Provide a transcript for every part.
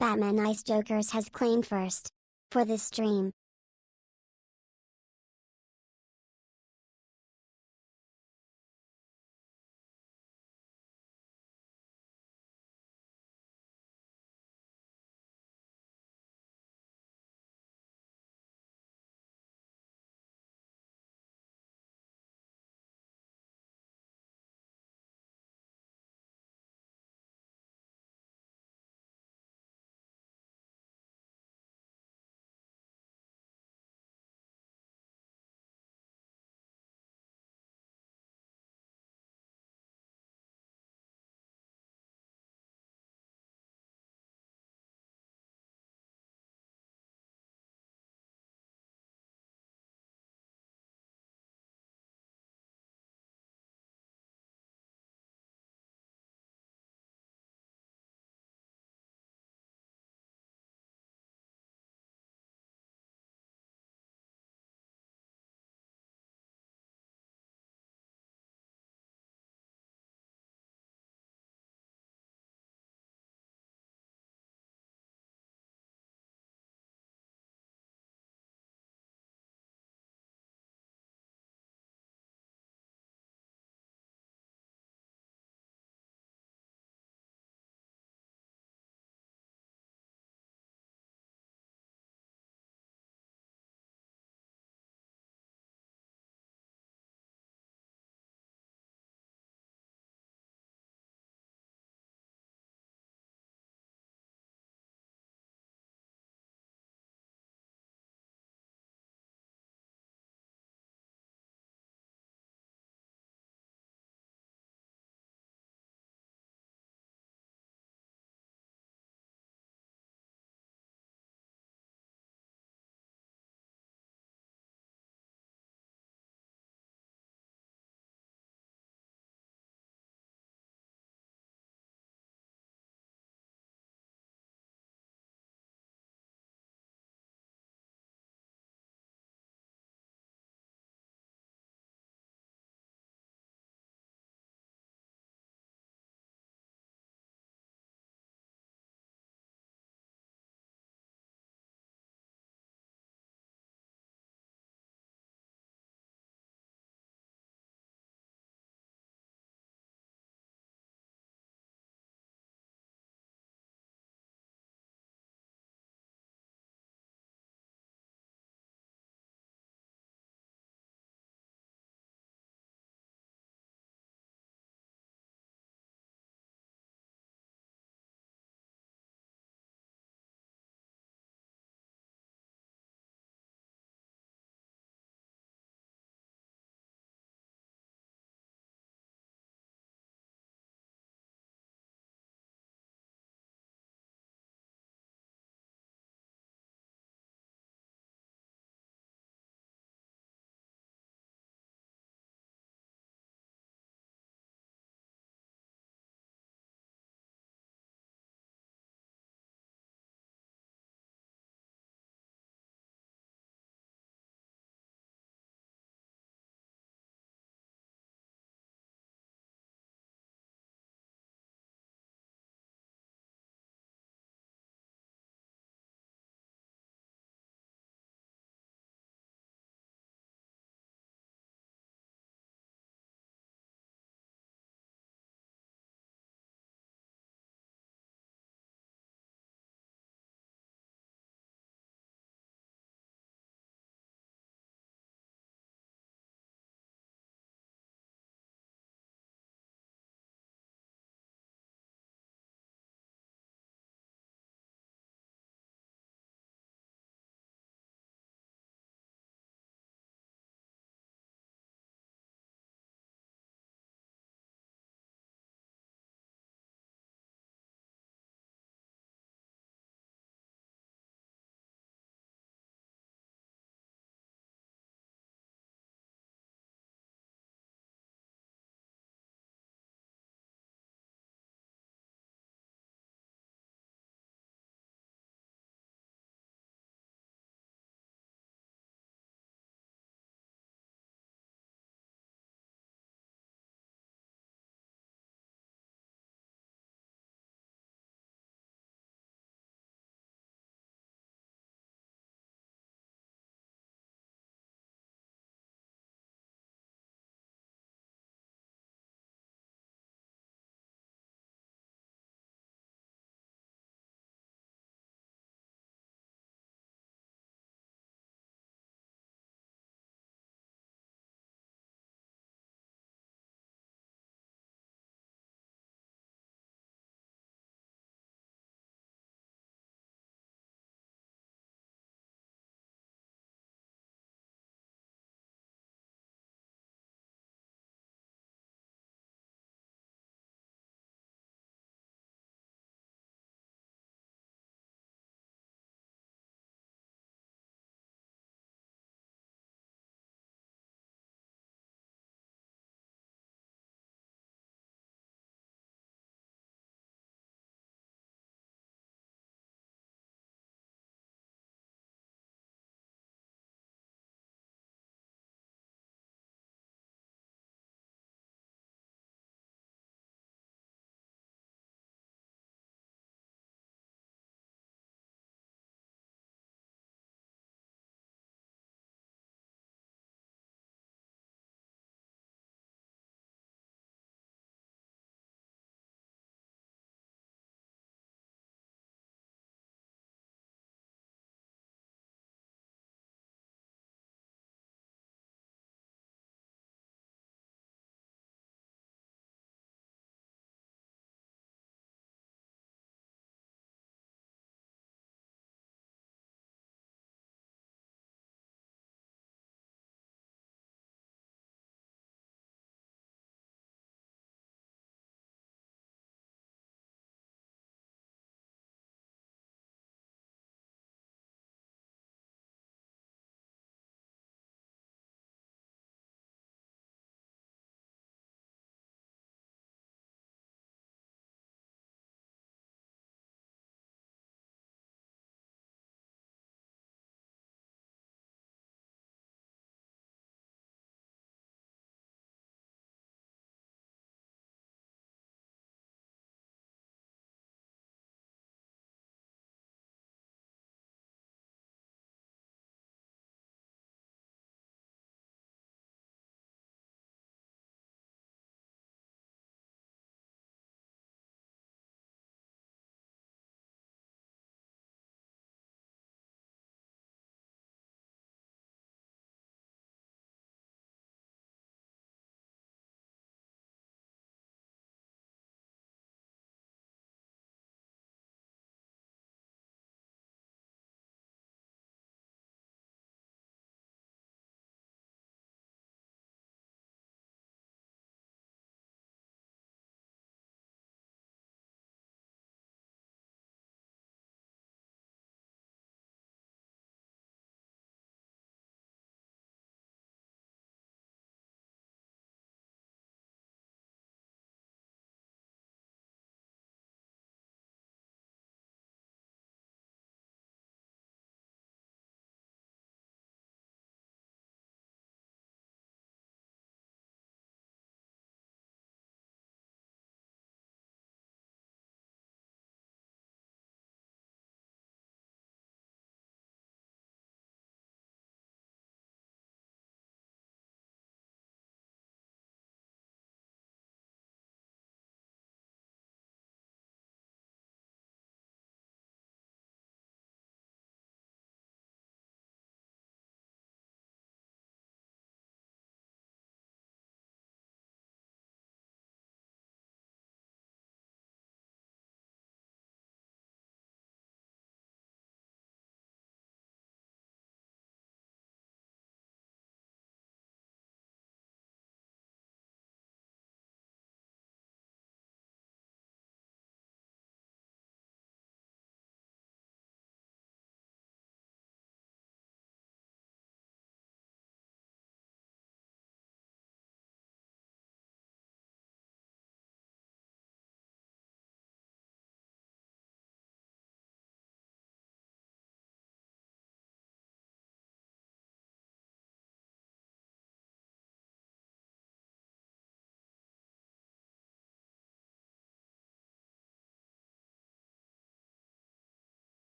Batman Ice Jokers has claimed first. For this stream.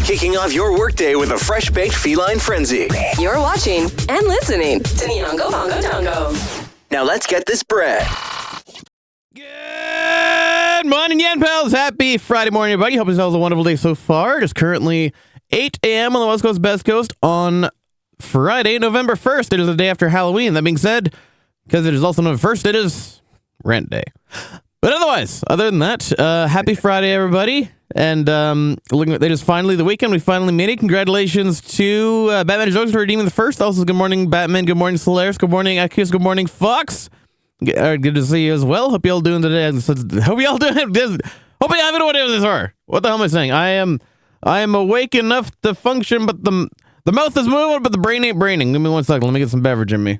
Kicking off your workday with a fresh-baked feline frenzy. You're watching and listening to Nyongo Bongo Dongo. Now let's get this bread. Good morning, Yan Pals. Happy Friday morning, everybody. Hope it's a wonderful day so far. It is currently 8 a.m. on the West Coast, Best Coast on Friday, November 1st. It is the day after Halloween. That being said, because it is also November 1st, it is rent day. But otherwise, other than that, happy Friday, everybody. And looking at it is finally the weekend. We finally made it. Congratulations to Batman and Jokes for redeeming the first. Also, good morning, Batman. Good morning, Solaris. Good morning, Akis. Good morning, Fox. Good to see you as well. Hope y'all doing today. Hope y'all doing this. Hope you having whatever this are. What the hell am I saying? I am awake enough to function, but the mouth is moving, but the brain ain't braining. Give me 1 second. Let me get some beverage in me.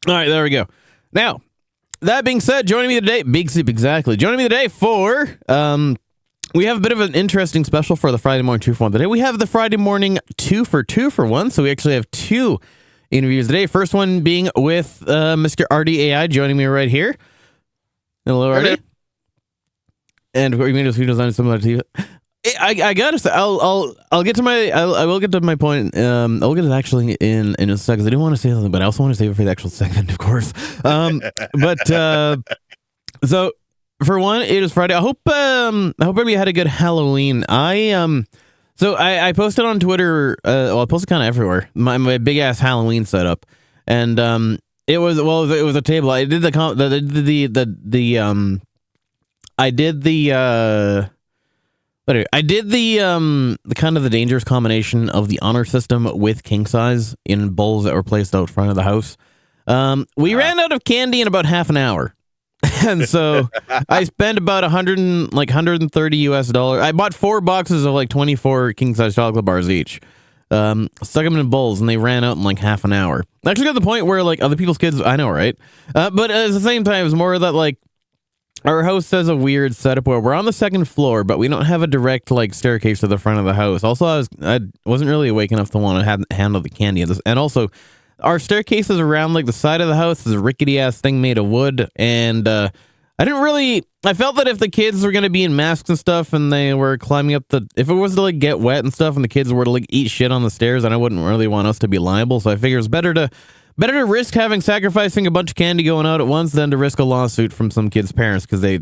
All right, there we go. Now, that being said, joining me today, Big Soup, exactly. Joining me today for, we have a bit of an interesting special for the Friday morning 2 for 1 today. We have the Friday morning 2 for 1, so we actually have 2 interviews today. First one being with Mr. RDAI, joining me right here. Hello, RD. And we're going to do design similar to you. I gotta say, I'll get to my I will get to my point. I'll get it actually in a second. I do want to say something, but I also want to save it for the actual segment, of course. So for one, it is Friday. I hope everybody had a good Halloween. So I posted on Twitter. I posted kind of everywhere. My big ass Halloween setup, and it was a table. I did the kind of the dangerous combination of the honor system with king size in bowls that were placed out front of the house. We ran out of candy in about half an hour. And so I spent about $130 US. I bought 4 boxes of like 24 king size chocolate bars each. Stuck them in bowls and they ran out in like half an hour. Actually got to the point where like other people's kids, I know, right? But at the same time, it was more that like, our house has a weird setup where we're on the 2nd floor, but we don't have a direct like staircase to the front of the house. Also, I wasn't really awake enough to want to handle the candy, and also our staircase is around like the side of the house. Is a rickety ass thing made of wood, and I felt that if the kids were gonna be in masks and stuff, and they were climbing up if it was to like get wet and stuff, and the kids were to like eat shit on the stairs, then I wouldn't really want us to be liable. So I figured it's better to risk sacrificing a bunch of candy going out at once than to risk a lawsuit from some kid's parents because they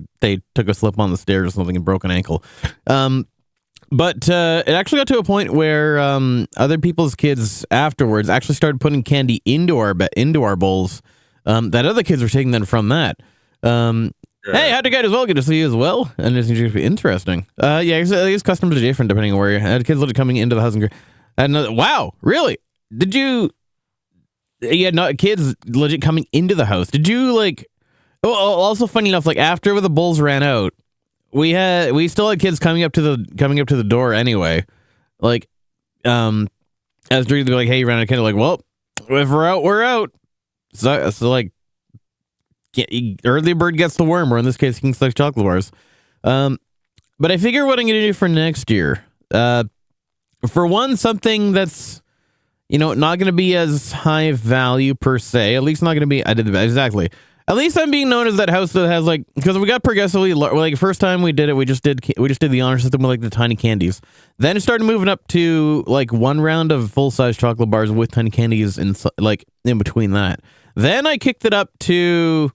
took a slip on the stairs or something and broke an ankle. But it actually got to a point where other people's kids afterwards actually started putting candy into our bowls. That other kids were taking them from that. Hey, how'd you guys as well? Good to see you as well. And it's going to be interesting. Yeah, I guess customers are different depending on where you're at. Kids literally coming into the house and wow, really? Did you? Yeah, not kids legit coming into the house. Did you like? Oh, also funny enough, like after the bulls ran out, we still had kids coming up to the door anyway. Like, as they're like, "Hey, you ran out of candy." Like, well, if we're out, we're out. So like, early bird gets the worm, or in this case, king size chocolate bars. But I figure what I'm gonna do for next year, for one, something that's, not going to be as high value per se. At least not going to be. Exactly. At least I'm being known as that house that has like, because we got progressively like first time we did it, we just did the honor system with like the tiny candies. Then it started moving up to like 1 round of full size chocolate bars with tiny candies in between that. Then I kicked it up to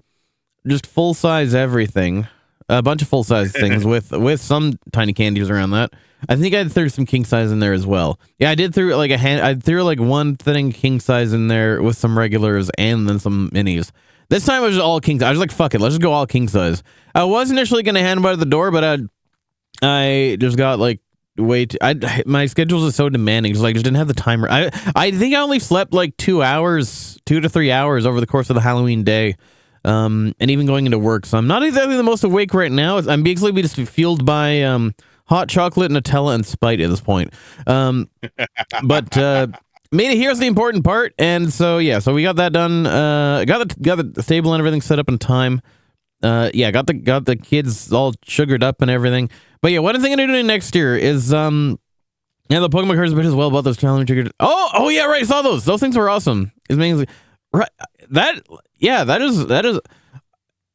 just full size everything, a bunch of full size things with some tiny candies around that. I think I threw some king size in there as well. Yeah, I did throw like I threw like one thing king size in there with some regulars and then some minis. This time it was all king size. I was like, fuck it, let's just go all king size. I was initially gonna hand them out at the door, but I just got like my schedule is so demanding. Just didn't have the timer. I think I only slept like 2 to 3 hours over the course of the Halloween day. And even going into work, so I'm not exactly the most awake right now. I'm basically just fueled by hot chocolate, Nutella, and Spite at this point. But here's the important part, and so we got that done. Got the stable and everything set up in time. Got the kids all sugared up and everything. But yeah, one thing I'm doing next year is the Pokemon cards a bit as well about those challenge triggered. Oh yeah, right. I saw those. Those things were awesome. It's mainly right. That is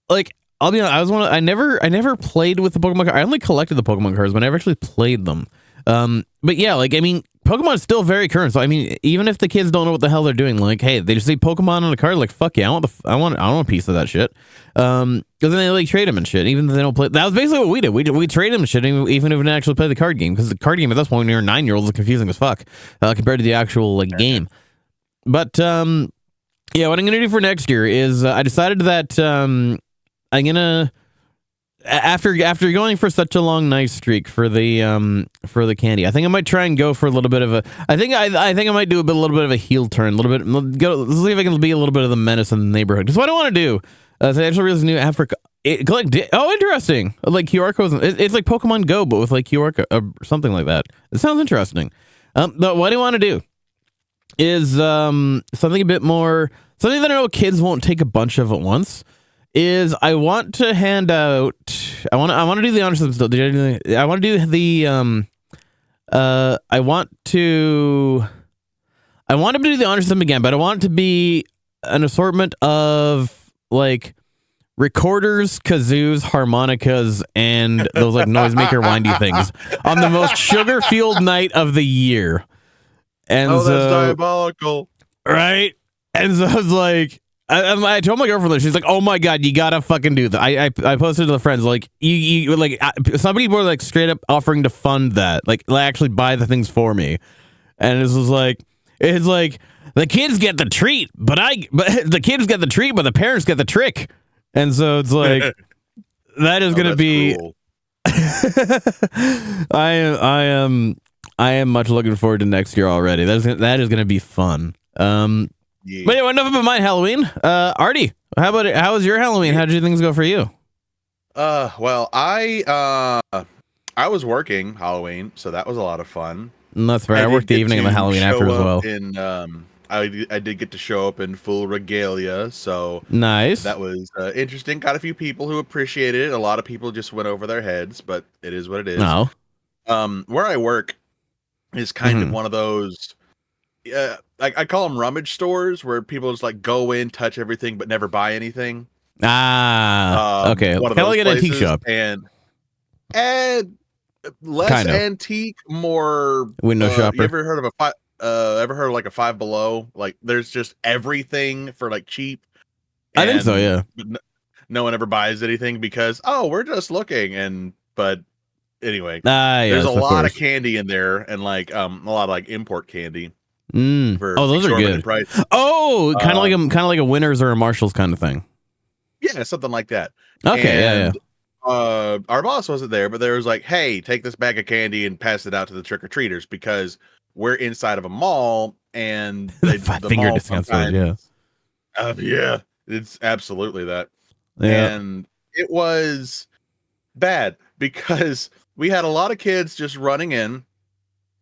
like I'll be honest. I never played with the Pokemon card. I only collected the Pokemon cards, but I never actually played them. But yeah, like I mean, Pokemon's still very current. So I mean, even if the kids don't know what the hell they're doing, like, hey, they just see Pokemon on a card, like, fuck yeah, I want a piece of that shit. Because then they like trade them and shit, even if they don't play. That was basically what we did. We trade them and shit, even if we didn't actually play the card game. Because the card game at this point, when you're 9-year-olds, is confusing as fuck compared to the actual like game. But yeah, what I'm gonna do for next year is I decided that I'm gonna. After going for such a long nice streak for the candy, I think I might try and go for a little bit of a. I think I might do a little bit of a heel turn, a little bit. Let's see if I can be a little bit of the menace in the neighborhood. Because what I want to do is I actually realized new Africa. Interesting. Like QR codes. It's like Pokemon Go, but with like QR something like that. It sounds interesting. But what I want to do is something a bit more, something that I know kids won't take a bunch of at once. Is I want to hand out. I want to do the honor system still. I want to do the I want to do the honor system again, but I want it to be an assortment of like recorders, kazoos, harmonicas, and those like noisemaker windy things on the most sugar-fueled night of the year. And that's diabolical, right? And so I was like. I told my girlfriend that. She's like, "Oh my god, you gotta fucking do that." I posted to the friends like you like some people were like straight up offering to fund that, like actually buy the things for me, and it's like the kids get the treat, but the kids get the treat, but the parents get the trick, and so it's like that is gonna be. Cool. I am much looking forward to next year already. That is gonna be fun. Yeah. But anyway, enough about my Halloween. Artie, how was your Halloween? How did things go for you? Well, I was working Halloween, so that was a lot of fun. That's fair. I worked the evening and the Halloween after as well. I did get to show up in full regalia, so nice. That was interesting. Got a few people who appreciated it. A lot of people just went over their heads, but it is what it is. No. Where I work is kind of one of those. I call them rummage stores where people just like go in, touch everything, but never buy anything. Okay. Kind of like an antique shop, and less kind of antique, more window shopper. You ever heard of like a Five Below? Like there's just everything for like cheap. I think so, yeah. No one ever buys anything because we're just looking, but anyway, there's a lot of candy in there, and like a lot of like import candy. Those are good. Price. Kind of like a Winners or a Marshalls kind of thing. Yeah, something like that. Okay, and, yeah. Our boss wasn't there, but there was like, hey, take this bag of candy and pass it out to the trick or treaters because we're inside of a mall and the finger discount store. Yeah, it's absolutely that. Yeah. And it was bad because we had a lot of kids just running in.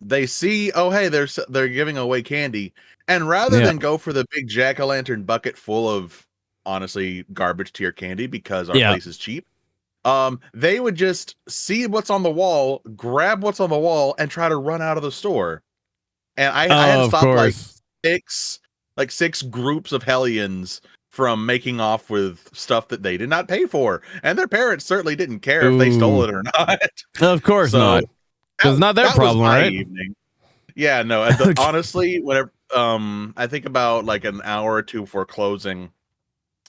They see, hey, they're giving away candy, and rather than go for the big jack-o'-lantern bucket full of honestly garbage tier candy because our place is cheap, they would just see what's on the wall, grab what's on the wall, and try to run out of the store. And I had to stop like six groups of hellions from making off with stuff that they did not pay for, and their parents certainly didn't care if they stole it or not. Of course not. It's not their problem, right? Evening. Yeah, no. Honestly, whenever I think about like an hour or two before closing,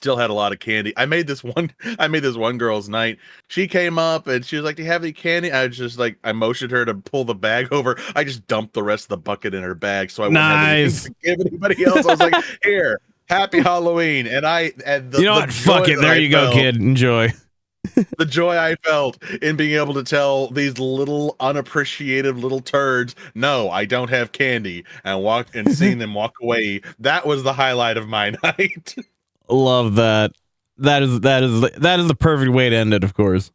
still had a lot of candy. I made this one girl's night. She came up and she was like, "Do you have any candy?" I was just like, I motioned her to pull the bag over. I just dumped the rest of the bucket in her bag so I wouldn't have anything to give anybody else. I was like, "Here, happy Halloween!" And you know what? Fuck it. There you go, kid. Enjoy. The joy I felt in being able to tell these little unappreciative little turds, no, I don't have candy, and seeing them walk away, that was the highlight of my night. Love that. That is the perfect way to end it, of course.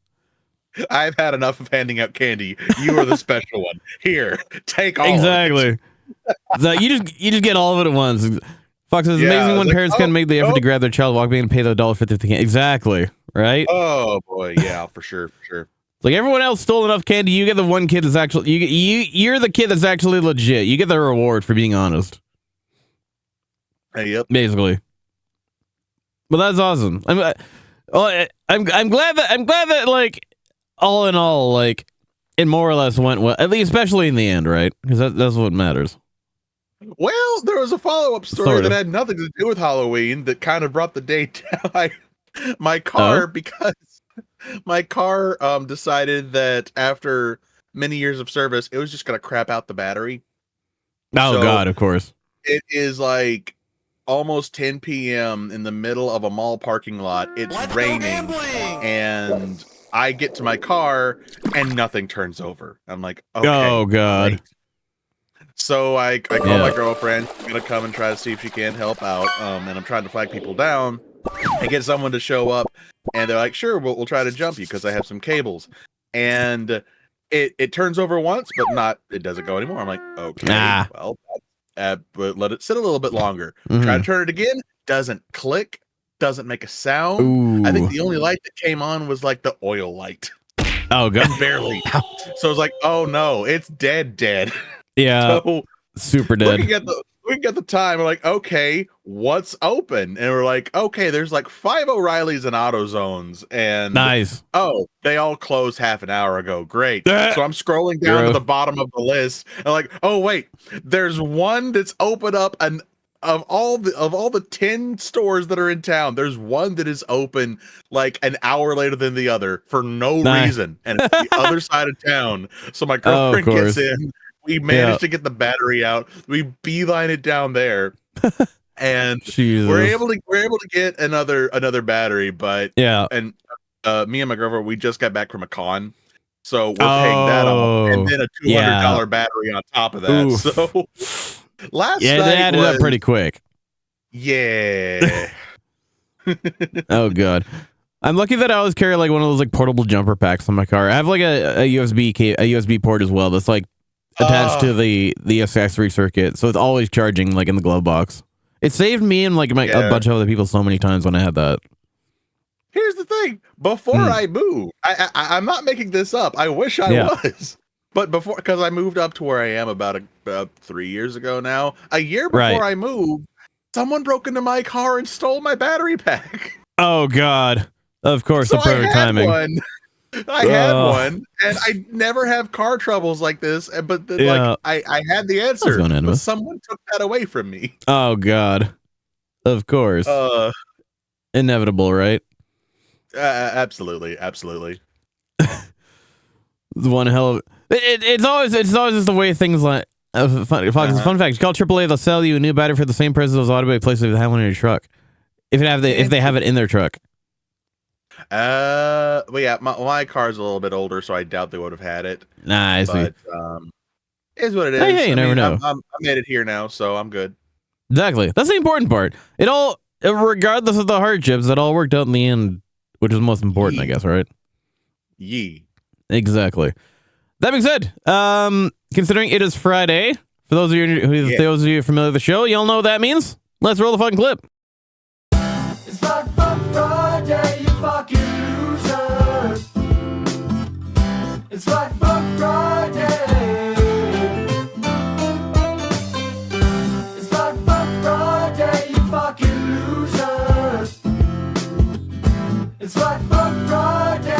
I've had enough of handing out candy. You are the special one. Here, take all. Exactly. So you just get all of it at once. Fox is amazing when parents can make the effort to grab their child, walk in, and pay the $1.50 candy. Exactly. Right? Oh boy, yeah, for sure. Like everyone else stole enough candy, you get the one kid that's actually you're the kid that's actually legit. You get the reward for being honest. Yep. Basically. But that's awesome. Well, I'm glad that like all in all, like it more or less went well, at least especially in the end, right? Because that's what matters. Well, there was a follow-up story Sort of. that had nothing to do with Halloween that kind of brought the day down. My car, because my car decided that after many years of service, it was just going to crap out the battery. Oh, So- God, of course. It is like almost 10 p.m. in the middle of a mall parking lot. It's raining, and I get to my car, and nothing turns over. I'm like, okay. Oh, God. great. So I call Yeah. my girlfriend. She's gonna come and try to see if she can help out. And I'm trying to flag people down and get someone to show up. And they're like, "Sure, we'll try to jump you because I have some cables." And it turns over once, but it doesn't go anymore. I'm like, okay, Ah. well, but let it sit a little bit longer. Mhm. Try to turn it again. Doesn't click. Doesn't make a sound. Ooh. I think the only light that came on was like the oil light, Oh, God. barely. So I was like, oh no, it's dead. Yeah, So super dead. looking at the time, we're like, okay, what's open? And we're like, okay, there's like 5 O'Reillys and AutoZones, and Nice. oh, they all closed half an hour ago. Great. So I'm scrolling down to Girl. the bottom of the list, and like, oh wait, there's one that's open up, and of all the 10 stores that are in town, there's one that is open like an hour later than the other for no Nice. reason, and it's the other side of town. So my Oh, of girlfriend gets course. in. We managed Yeah. to get the battery out. We beeline it down there, and Jesus. we're able to get another battery. But Yeah. and me and my girlfriend, we just got back from a con, so we're paying that off, and then a $200 battery on top of that. Oof. So last Yeah, night they added up was- pretty quick. Yeah, Oh, God. I'm lucky that I always carry like one of those like portable jumper packs on my car. I have like a USB port as well that's like attached to the accessory circuit, so it's always charging like in the glove box. It saved me and like a Yeah. bunch of other people so many times when I had that. here's the thing. Before I moved, I'm not making this up. I wish I was. But before, because I moved up to where I am about 3 years ago now, a year before Right. I moved, someone broke into my car and stole my battery pack. Oh, God. Of course, So the perfect I had timing. one. I had Ugh. one, and I never have car troubles like this. But then, Yeah. like, I had the answer, going in but with. someone took that away from me. Oh, God. Of course. Inevitable, right? Absolutely. It's one hell of it's always just the way things like fun fact. You call AAA, they'll sell you a new battery for the same price as those auto places if they have one in your truck. If they have it in their truck. But yeah, my car's a little bit older, so I doubt they would have had it. Nah, I see. But is what it is. Hey, you never know. I made it here now, so I'm good. Exactly. That's the important part. It all, regardless of the hardships, it all worked out in the end, which is most important, I guess, right? Yee. Exactly. That being said, considering it is Friday, for those of you familiar with the show, y'all know what that means. Let's roll the fucking clip. It's Fuck Friday, you fucking losers. It's Fuck Friday. It's Fuck Friday, you fucking losers. It's Fuck Friday.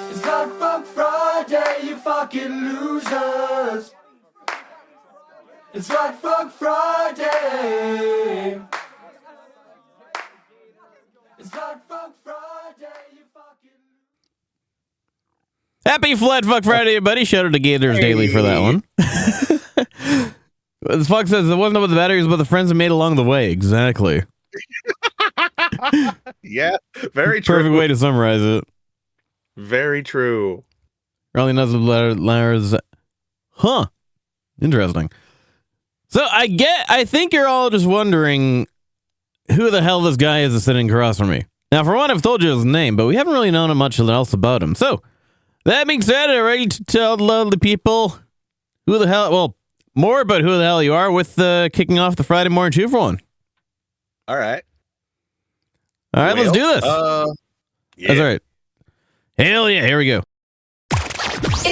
It's Fuck Friday, you fucking losers. It's Fuck Friday. It's Fuck Friday, you fucking. Happy Flat Fuck Friday, buddy. Shout out to Gators Daily for that one. This fuck says it wasn't about the batteries, but the friends I made along the way. Exactly. Yeah, very true. Perfect way to summarize it. Very true. Riley knows the letters. Huh. Interesting. So I think you're all just wondering who the hell this guy is that's sitting across from me. Now, for one, I've told you his name, but we haven't really known much else about him. So, that being said, are you ready to tell the lovely people more about who the hell you are with kicking off the Friday morning 2 for 1? All right. All right, let's do this. Yeah. That's all right. Hell yeah, here we go.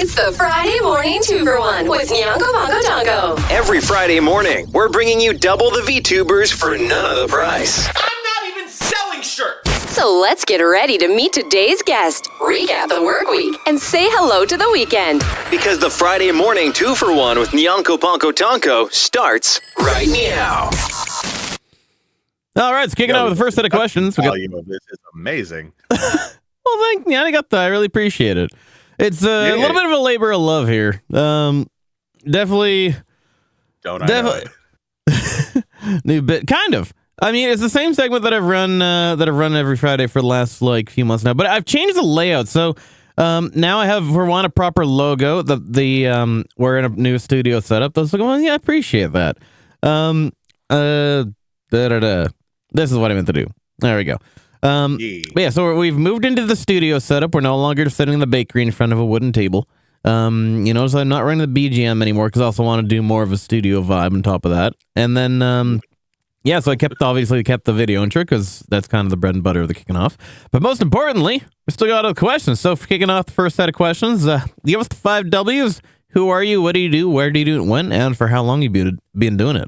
It's the Friday morning 2-for-1 with Nyongo Bongo Dongo. Every Friday morning, we're bringing you double the VTubers for none of the price. I'm not even selling shirts. So let's get ready to meet today's guest, recap the work week, and say hello to the weekend. Because the Friday morning 2-for-1 with Nyanko Ponko Tonko starts right now. All right, it's kicking out with the first set of questions. We got, Volume of this is amazing. well, thank you. I got that. I really appreciate it. It's a little bit of a labor of love here. Definitely. Don't I know it? New bit, kind of. I mean, it's the same segment that I've run every Friday for the last few months now, but I've changed the layout. So now I have, for one, a proper logo. We're in a new studio setup. I was like, well, yeah, I appreciate that. This is what I meant to do. There we go. But yeah, so we've moved into the studio setup. We're no longer sitting in the bakery in front of a wooden table. So I'm not running the BGM anymore because I also want to do more of a studio vibe on top of that. And then, yeah, so I kept the video intro because that's kind of the bread and butter of the kicking off. But most importantly, we still got other questions. So for kicking off the first set of questions, give us the 5 W's. Who are you? What do you do? Where do you do it? When? And for how long you've been doing it?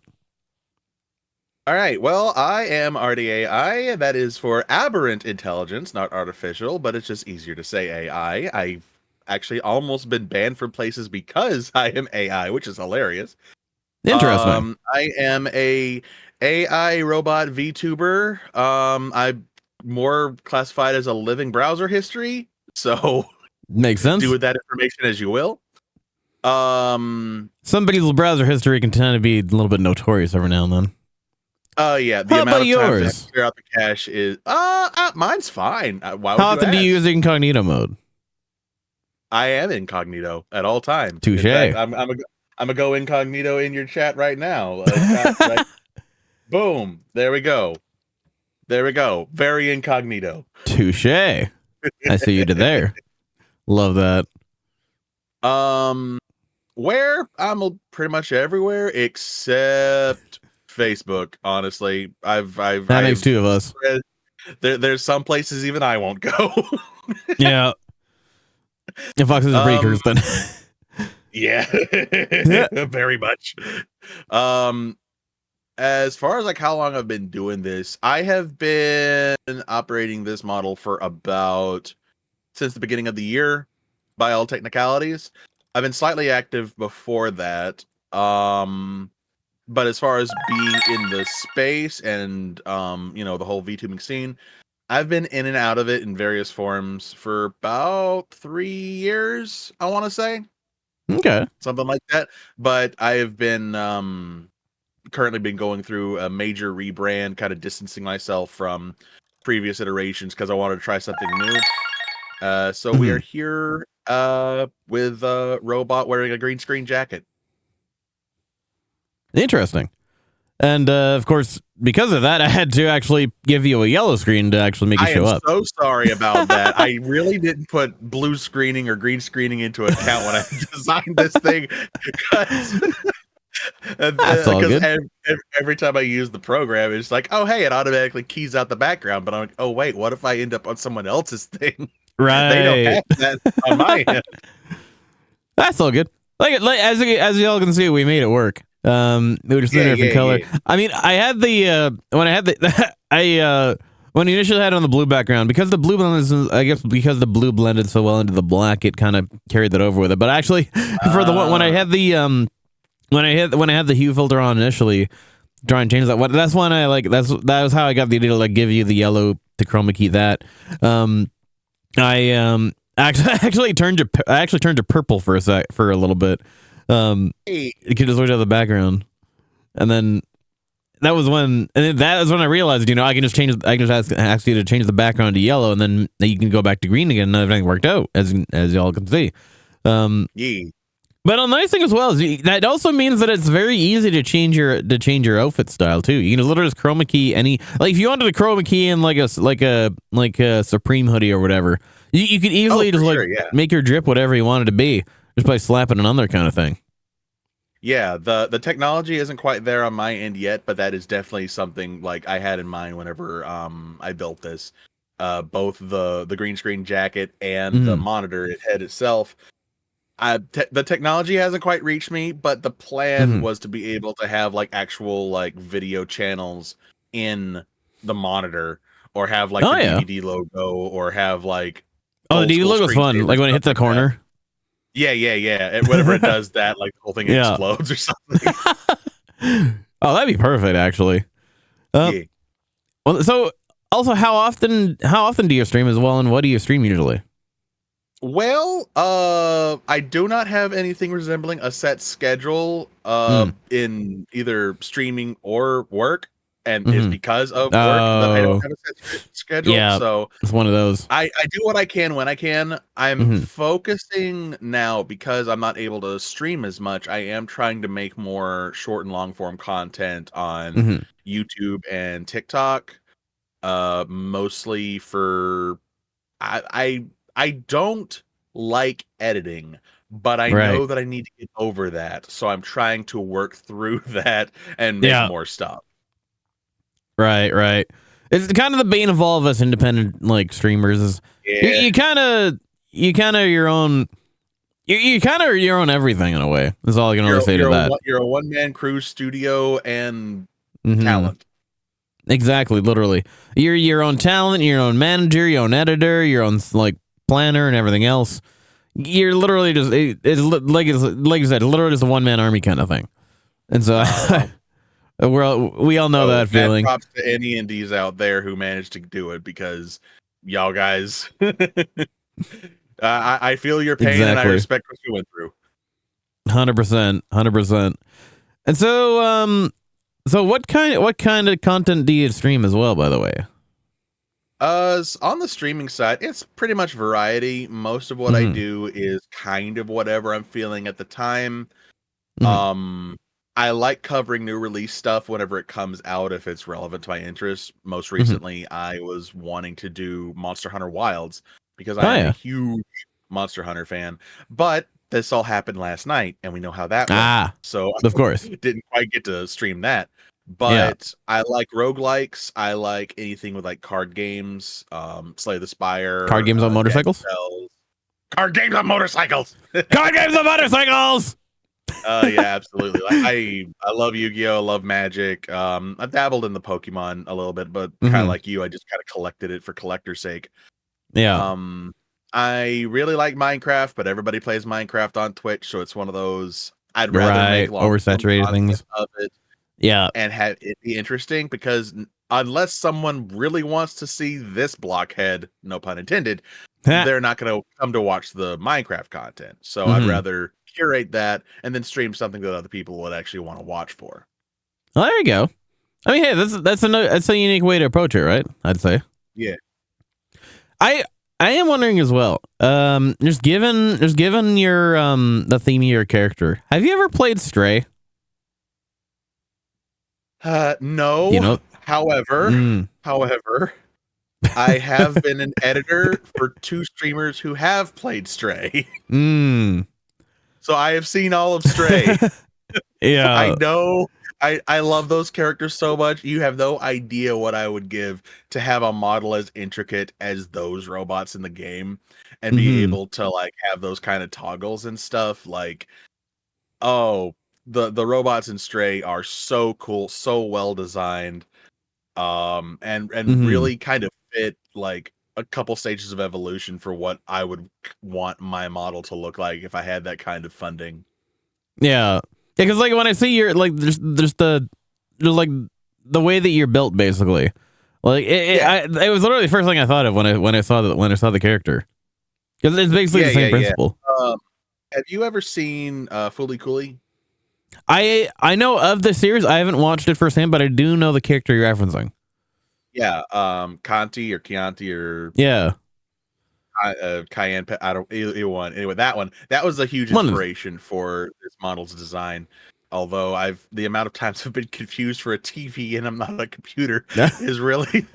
All right. Well, I am RDAI. That is for aberrant intelligence, not artificial, but it's just easier to say AI. I've actually almost been banned from places because I am AI, which is hilarious. Interesting. I am a AI robot VTuber. I'm more classified as a living browser history, so Makes sense. do with that information as you will. Somebody's browser history can tend to be a little bit notorious every now and then. Yeah, the How amount about of yours? times I clear out the cache is mine's fine. Why would How often do you ask? use incognito mode? I am incognito at all times. Touche. In fact, I'm a go incognito in your chat right now. Boom. There we go. Very incognito. Touche. I see you did there. Love that. Where I'm pretty much everywhere except Facebook. Honestly, That makes two of us. There's some places even I won't go. Yeah. If Fox is breakers, then Yeah, very much. As far as how long I've been doing this, I have been operating this model for since the beginning of the year, by all technicalities. I've been slightly active before that. But as far as being in the space and the whole VTubing scene, I've been in and out of it in various forms for about 3 years, I want to say. okay. Something like that. But I have been currently been going through a major rebrand, kind of distancing myself from previous iterations because I wanted to try something new. So we are here with a robot wearing a green screen jacket. Interesting. And of course, because of that, I had to actually give you a yellow screen to actually make you show up. I am so sorry about that. I really didn't put blue screening or green screening into account when I designed this thing. That's all good. Every time I use the program, it's like, oh, hey, it automatically keys out the background. But I'm like, oh, wait, what if I end up on someone else's thing? Right. They don't have that on my end. That's all good. Like as y'all can see, we made it work. We were just in a different color. Yeah. I mean, I had the when you initially had it on the blue background, because the blue blended, I guess because the blue blended so well into the black, it kind of carried that over with it. But actually, for the one when I had the when I had the hue filter on initially, try and change that. That's when that was how I got the idea to give you the yellow to chroma key that. I actually turned to purple for a little bit. You could just look at the background, and then that was when I realized, I can just ask you to change the background to yellow, and then you can go back to green again, and everything worked out as y'all can see. But the nice thing as well is that also means that it's very easy to change your outfit style too. You can literally just chroma key any, if you wanted to chroma key in like a Supreme hoodie or whatever, you could easily make your drip whatever you want it to be just by slapping it on there, kind of thing. Yeah, the technology isn't quite there on my end yet, but that is definitely something I had in mind whenever I built this. Both the green screen jacket and the monitor head itself. the technology hasn't quite reached me, but the plan Mhm. was to be able to have like actual like video channels in the monitor, or have like Oh, the yeah. DVD logo, or have like Oh, the old DVD school logo's fun. screensavers, Like when it stuff hits the like that. corner. Yeah. And whenever it does that, like the whole thing Yeah. explodes or something. Oh, that'd be perfect, actually. Yeah. Well, so also, how often do you stream as well, and what do you stream usually? Well, I do not have anything resembling a set schedule in either streaming or work, and it's Mhm. because of work that I Oh. don't have a set schedule. Yeah. So It's one of those. I do what I can when I can. I'm Mhm. focusing now because I'm not able to stream as much. I am trying to make more short and long form content on Mhm. YouTube and TikTok. Mostly for I don't like editing, but I Right. know that I need to get over that. So I'm trying to work through that and make Yeah. more stuff. Right. It's kind of the bane of all of us independent like streamers. Is Yeah. you kind of your own. You kind of your own everything in a way. That's all I can really say to that. You're a one-man crew studio and Mhm. talent. Exactly, literally. You're your own talent, your own manager, your own editor, your own like planner and everything else. You're literally just it's like you said, literally just a one man army kind of thing. And so we all know So that feeling. Props to any indies out there who managed to do it, because y'all guys, I feel your pain and I Exactly. respect what you went through. 100%. And so so what kind of content do you stream as well, by the way? On the streaming side, it's pretty much variety. Most of what I Mhm. do is kind of whatever I'm feeling at the time. Mhm. I like covering new release stuff whenever it comes out, if it's relevant to my interests. Most Mm-hmm. recently, I was wanting to do Monster Hunter Wilds because Oh, I am yeah. a huge Monster Hunter fan. But this all happened last night, and we know how that went. Ah, So of course. didn't quite get to stream that. But I like roguelikes. I like anything with like card games, Slay the Spire. Card games on Dead motorcycles? Cells. Card games on motorcycles. Card games on motorcycles. Yeah, absolutely. Like, I love Yu-Gi-Oh, I love Magic. I dabbled in the Pokemon a little bit, but kind Mhm. of like you, I just kind of collected it for collector's sake. Yeah. I really like Minecraft, but everybody plays Minecraft on Twitch, so it's one of those I'd rather make Right, long-form oversaturated content things. of it Yeah. and have it be interesting, because unless someone really wants to see this blockhead, no pun intended, they're not going to come to watch the Minecraft content. So I'd Mhm. rather curate that and then stream something that other people would actually want to watch for. Well, there you go. I mean, hey, that's a unique way to approach it, right? I'd say. Yeah. I am wondering as well. Just given your the theme of your character, have you ever played Stray? No. You know. However, Mm. I have been an editor for 2 streamers who have played Stray. Mm. So I have seen all of Stray. Yeah. I know. I love those characters so much. You have no idea what I would give to have a model as intricate as those robots in the game and be Mhm. able to like have those kind of toggles and stuff. Like, oh, the robots in Stray are so cool, so well designed, and Mhm. really kind of fit like a couple stages of evolution for what I would want my model to look like if I had that kind of funding. Yeah, because like when I see your like, there's like the way that you're built, basically. Like it was literally the first thing I thought of when I saw the character, because it's basically the same principle. Have you ever seen Fooly Cooly? I know of the series. I haven't watched it firsthand, but I do know the character you're referencing. Yeah, Conti or Chianti or Yeah. Cayenne. I don't either one. Anyway, that was a huge One of- inspiration for this model's design. Although the amount of times I've been confused for a TV and I'm not a computer is really.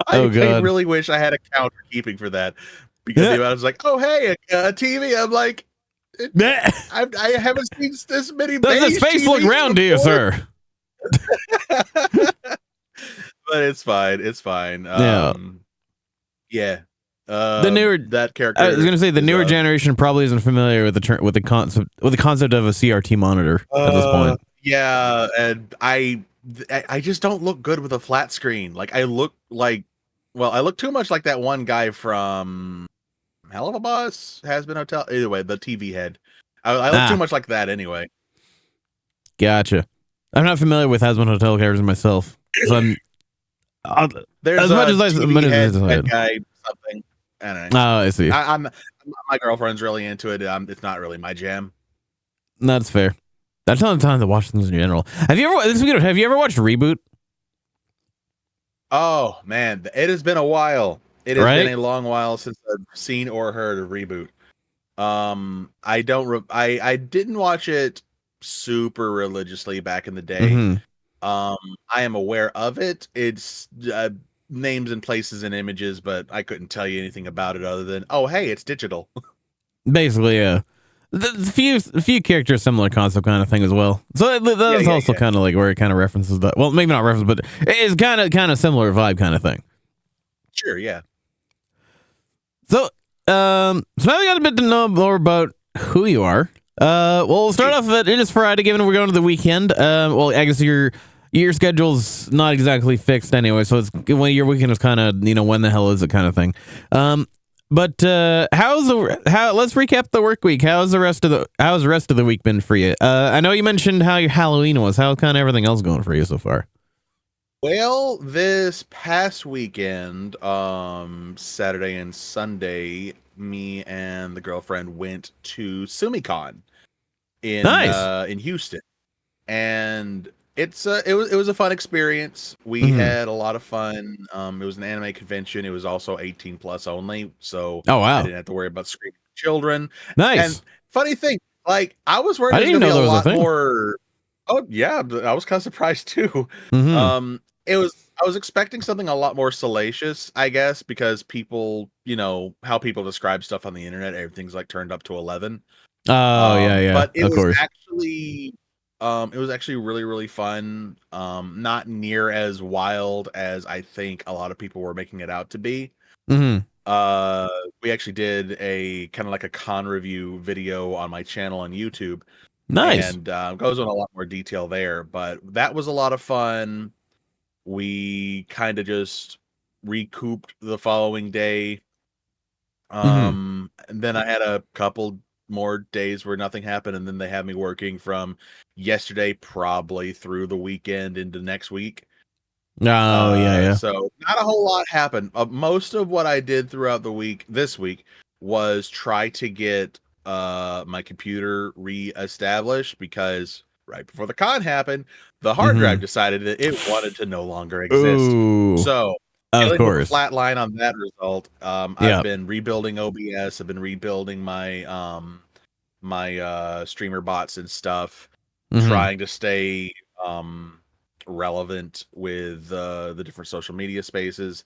I God. really wish I had a counter keeping for that, because the amount I was like, oh hey, a TV. I'm like, I haven't seen this many. Does this beige face look TVs round to you, before. sir? But it's fine. It's fine. Yeah. Yeah. that character. I was going to say the is, newer generation probably isn't familiar with the concept of a CRT monitor at this point. Yeah, and I just don't look good with a flat screen. Like I look too much like that one guy from Hell of a Boss, Has Been Hotel. Either way, the TV head. I look too much like that anyway. Gotcha. I'm not familiar with Has Been Hotel characters myself. So There's as much as I TV head guy something. I don't know. Oh, I see. I'm my girlfriend's really into it. It's not really my jam. That's fair. That's not the time to watch things in general. Have you ever watched Reboot? Oh man, it has been a while. It has Right? been a long while since I've seen or heard of Reboot. I didn't watch it super religiously back in the day. Mhm. I am aware of it. It's names and places and images, but I couldn't tell you anything about it other than, oh hey, it's digital. Basically, yeah. The few characters, similar concept kind of thing as well. So that's also kind of like where it kind of references that. Well, maybe not reference, but it's kind of similar vibe kind of thing. Sure, yeah. So, so now we got a bit to know more about who you are. Well, we'll start off that it is Friday, given we're going to the weekend. Well, I guess your schedule's not exactly fixed anyway, so it's when your weekend is kind of, when the hell is it kind of thing. But let's recap the work week. How's the rest of the week been for you? I know you mentioned how your Halloween was. How kind of everything else going for you so far? Well, this past weekend, Saturday and Sunday, me and the girlfriend went to SumiCon in Houston, and it was a fun experience. We had a lot of fun. It was an anime convention. It was also 18 plus only, so oh wow, I didn't have to worry about screaming at children. Nice. And funny thing, like I was worried I there's didn't gonna know be a there was a lot thing. more. Oh yeah, I was kind of surprised too. Mhm. I was expecting something a lot more salacious, I guess, because people, how people describe stuff on the internet, everything's like turned up to 11. Oh yeah, But it of was course. actually really, really fun. Not near as wild as I think a lot of people were making it out to be. Mhm. We actually did a kind of like a con review video on my channel on YouTube. Nice. And goes on a lot more detail there, but that was a lot of fun. We kind of just recouped the following day. And then I had a couple more days where nothing happened, and then they had me working from yesterday probably through the weekend into next week. Oh yeah. So not a whole lot happened. Most of what I did throughout the week this week was try to get my computer reestablished, because right before the con happened, the hard drive decided that it wanted to no longer exist. Ooh, So of course. flat line on that result. I've been rebuilding OBS. I've been rebuilding my my streamer bots and stuff, trying to stay relevant with the different social media spaces.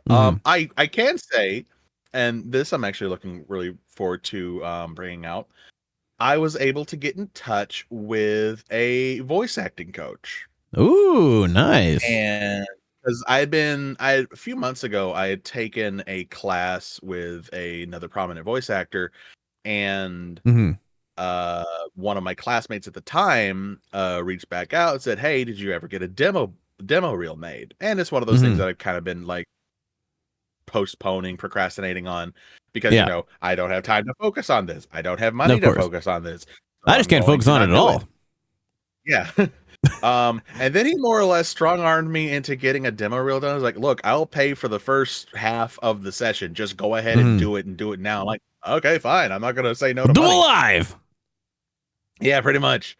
I can say, and this I'm actually looking really forward to bringing out, I was able to get in touch with a voice acting coach. Ooh, nice. And because a few months ago, I had taken a class with another prominent voice actor, and one of my classmates at the time reached back out and said, "Hey, did you ever get a demo reel made?" And it's one of those things that I've kind of been like postponing, procrastinating on, because I don't have time to focus on this. I don't have money to focus on this. So I just can't focus on it at all. Yeah. And then he more or less strong-armed me into getting a demo reel done. I was like, "Look, I'll pay for the first half of the session. Just go ahead and do it now." I'm like, "Okay, fine. I'm not gonna say no to Do money." it live. Yeah, pretty much.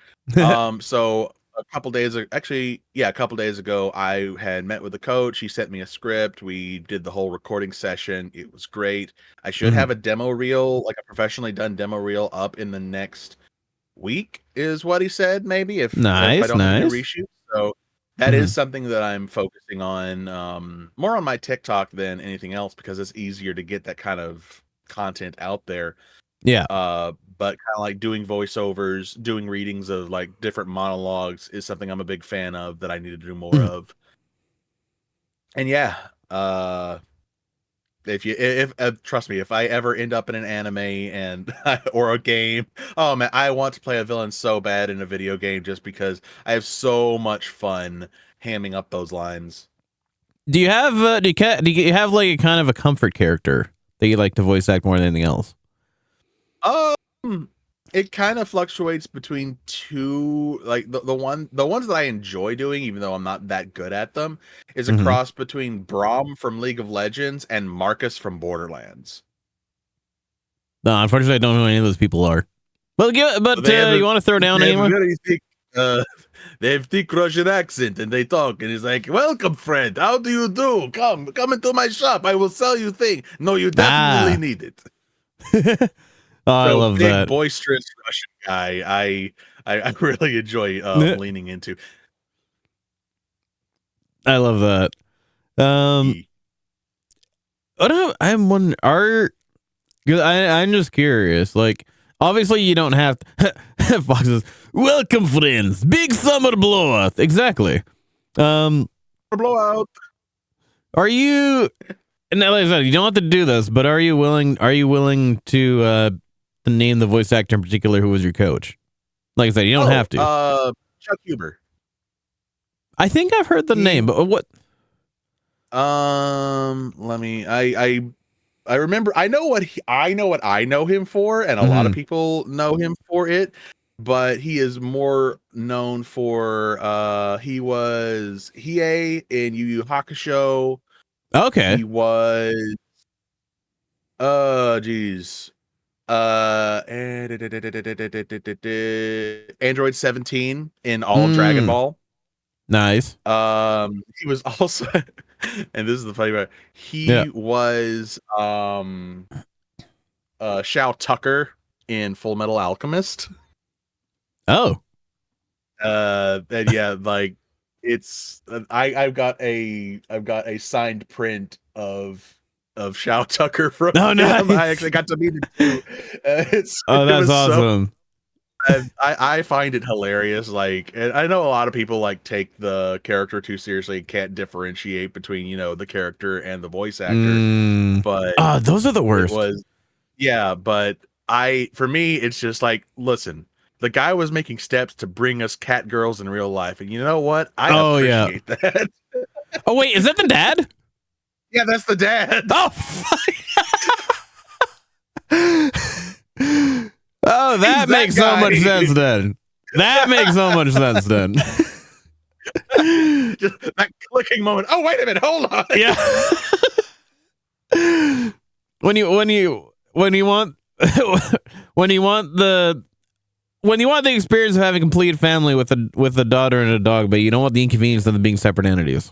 So a couple days ago, I had met with the coach. He sent me a script. We did the whole recording session. It was great. I should have a demo reel, like a professionally done demo reel, up in the next week, is what he said. Maybe if I don't need to reshoot. So that is something that I'm focusing on, more on my TikTok than anything else, because it's easier to get that kind of content out there. Yeah. But kind of like doing voiceovers, doing readings of like different monologues is something I'm a big fan of, that I need to do more of. And yeah, if trust me, if I ever end up in an anime and or a game, oh man, I want to play a villain so bad in a video game just because I have so much fun hamming up those lines. Do you have do you have like a kind of a comfort character that you like to voice act more than anything else? It kind of fluctuates between two, like the ones that I enjoy doing, even though I'm not that good at them, is a Mhm. cross between Braum from League of Legends and Marcus from Borderlands. No, unfortunately, I don't know who any of those people are. But you want to throw down They have a anyone? very thick, they have thick Russian accent and they talk and he's like, "Welcome, friend. How do you do? Come into my shop. I will sell you thing. No, you definitely need it." Oh, I So, love big, that. boisterous Russian guy. I really enjoy leaning into. I love that. I'm wondering, I'm just curious. Like, obviously, you don't have to. Fox says, "Welcome, friends. Big summer blowout." Exactly. Blowout. Are you? And like I said, you don't have to do this, but are you willing? Are you willing to name the voice actor in particular who was your coach? Like I said, you don't have to. Chuck Huber. I think I've heard the name, but what? Let me. I remember. I know what I know him for, and a lot of people know him for it. But he is more known for. He was Hiei in Yu Yu Hakusho. Okay. He was. Geez. Android 17 in all of Dragon Ball. Nice. He was also, and this is the funny part. He was Shao Tucker in Full Metal Alchemist. Oh. And yeah, like it's I've got a signed print of Shao Tucker from Oh, him. nice. I actually got to meet him too. That's was awesome. I find it hilarious. Like, and I know a lot of people like take the character too seriously and can't differentiate between the character and the voice actor. But those are the worst. it was, yeah. But for me, it's just like, listen, the guy was making steps to bring us cat girls in real life, and you know what? I appreciate that. Oh wait, is that the dad? Yeah, that's the dad. Oh, fuck. Oh, that makes so much sense then. That makes so much sense then. Just that clicking moment. Oh, wait a minute, hold on. Yeah. when you want the experience of having a complete family with a daughter and a dog, but you don't want the inconvenience of them being separate entities.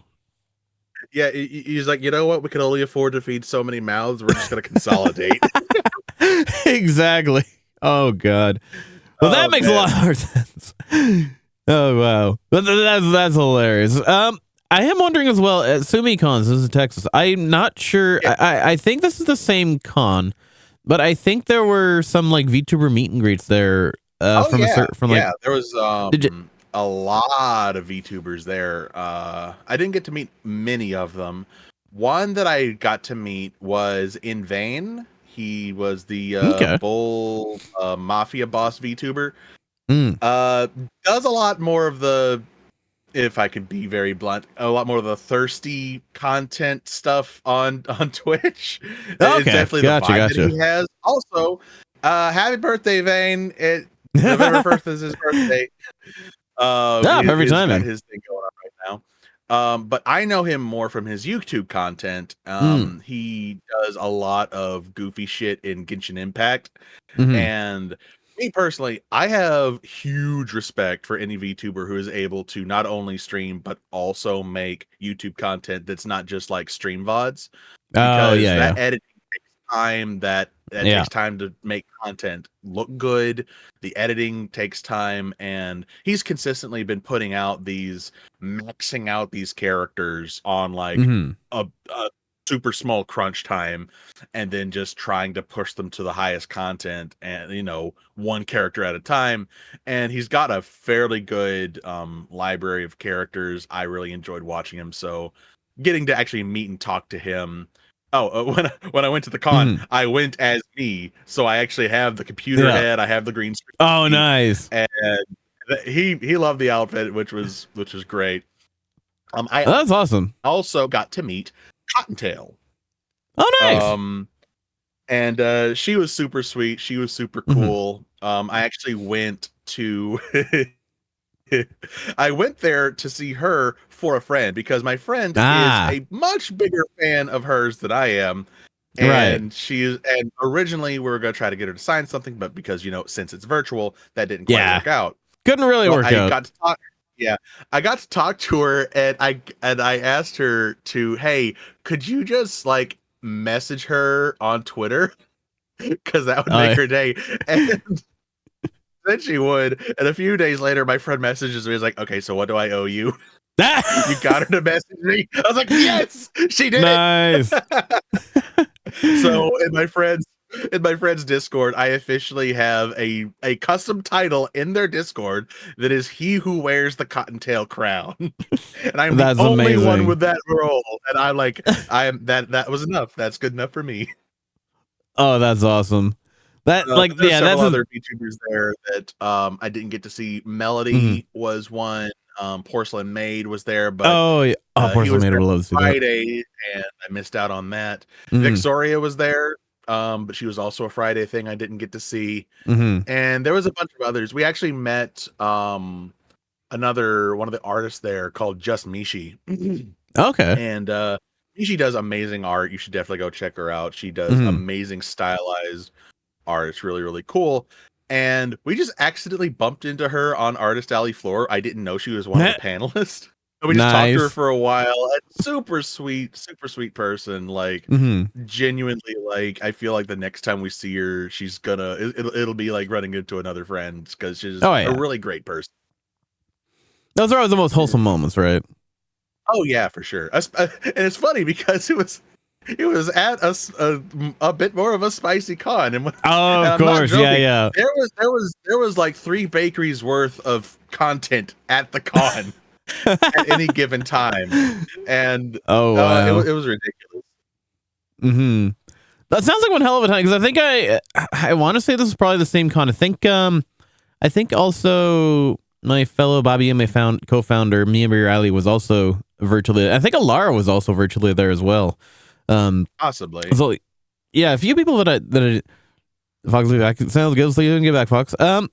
Yeah, he's like, you know what? We can only afford to feed so many mouths. We're just going to consolidate. Exactly. Oh God. Well, that makes a lot more sense. Oh wow, that's hilarious. I am wondering as well. At SumiCons, this is in Texas. I'm not sure. Yeah. I think this is the same con, but I think there were some like VTuber meet and greets there. There was a lot of VTubers there. I didn't get to meet many of them. One that I got to meet was In Vain. He was the Bull Mafia boss VTuber. Does a lot more of the, if I could be very blunt, a lot more of the thirsty content stuff on Twitch. It's definitely the vibe that he has. Also, happy birthday, Vane. November 1st is his birthday. Every time got his thing going on right now. But I know him more from his YouTube content. He does a lot of goofy shit in Genshin Impact. And me personally, I have huge respect for any VTuber who is able to not only stream, but also make YouTube content that's not just like stream VODs. Because editing takes time, that takes time to make content look good. The editing takes time, and he's consistently been putting out maxing out these characters on like a super small crunch time, and then just trying to push them to the highest content, and one character at a time. And he's got a fairly good library of characters. I really enjoyed watching him, so getting to actually meet and talk to him when I went to the con, Mhm. I went as me, so I actually have the computer Yeah. head, I have the green screen, Oh, nice. and he loved the outfit, which was great. I That's awesome. also got to meet Cottontail. Oh, nice. And she was super sweet. She was super Mhm. cool. I actually went to I went there to see her for a friend because my friend is a much bigger fan of hers than I am. Right. And originally we were gonna try to get her to sign something, but because since it's virtual, that didn't quite Yeah. work out. Couldn't really So work I out. got to talk. Yeah, I got to talk to her, and I asked her to, hey, could you just like message her on Twitter because that would make her day. And then she would. And a few days later, my friend messages me. He's like, okay, so what do I owe you? You got her to message me. I was like, yes, she did. Nice. So in my friend's Discord, I officially have a custom title in their Discord that is "He Who Wears the Cottontail Crown," and I'm That's the only one amazing. with that role. And that was enough. That's good enough for me. Oh, that's awesome. There's That's several other VTubers there that I didn't get to see. Melody Mm-hmm. was one. Porcelain Maid was there, but yeah. Oh, he Porcelain was Maid there would love to see that. Friday, and I missed out on that. Mhm. Vixoria was there, but she was also a Friday thing I didn't get to see. Mhm. And there was a bunch of others. We actually met another one of the artists there called Just Mishi. Okay. And Mishi does amazing art. You should definitely go check her out. She does Mhm. amazing stylized art. It's really, really cool. And we just accidentally bumped into her on Artist Alley floor. I didn't know she was one of the panelists. So we just talked to her Nice. for a while. Super sweet person. Like Mhm. genuinely, like I feel like the next time we see her, she's gonna it'll be like running into another friend because she's Oh, yeah. a really great person. Those are always the most wholesome moments, right? Oh yeah, for sure. And it's funny because it was at a bit more of a spicy con, and Oh, and of I'm not course. Yeah, joking. yeah. There was like 3 bakeries worth of content at the con at any given time, and Oh, wow. it was ridiculous. Mm-hmm. That sounds like one hell of a time because I think I want to say this is probably the same con. I think also my fellow Bobby and my co-founder Mia Riley was also virtually. I think Alara was also virtually there as well. Possibly. So yeah, a few people that Fox, I can sounds good. So you can get back, Fox. I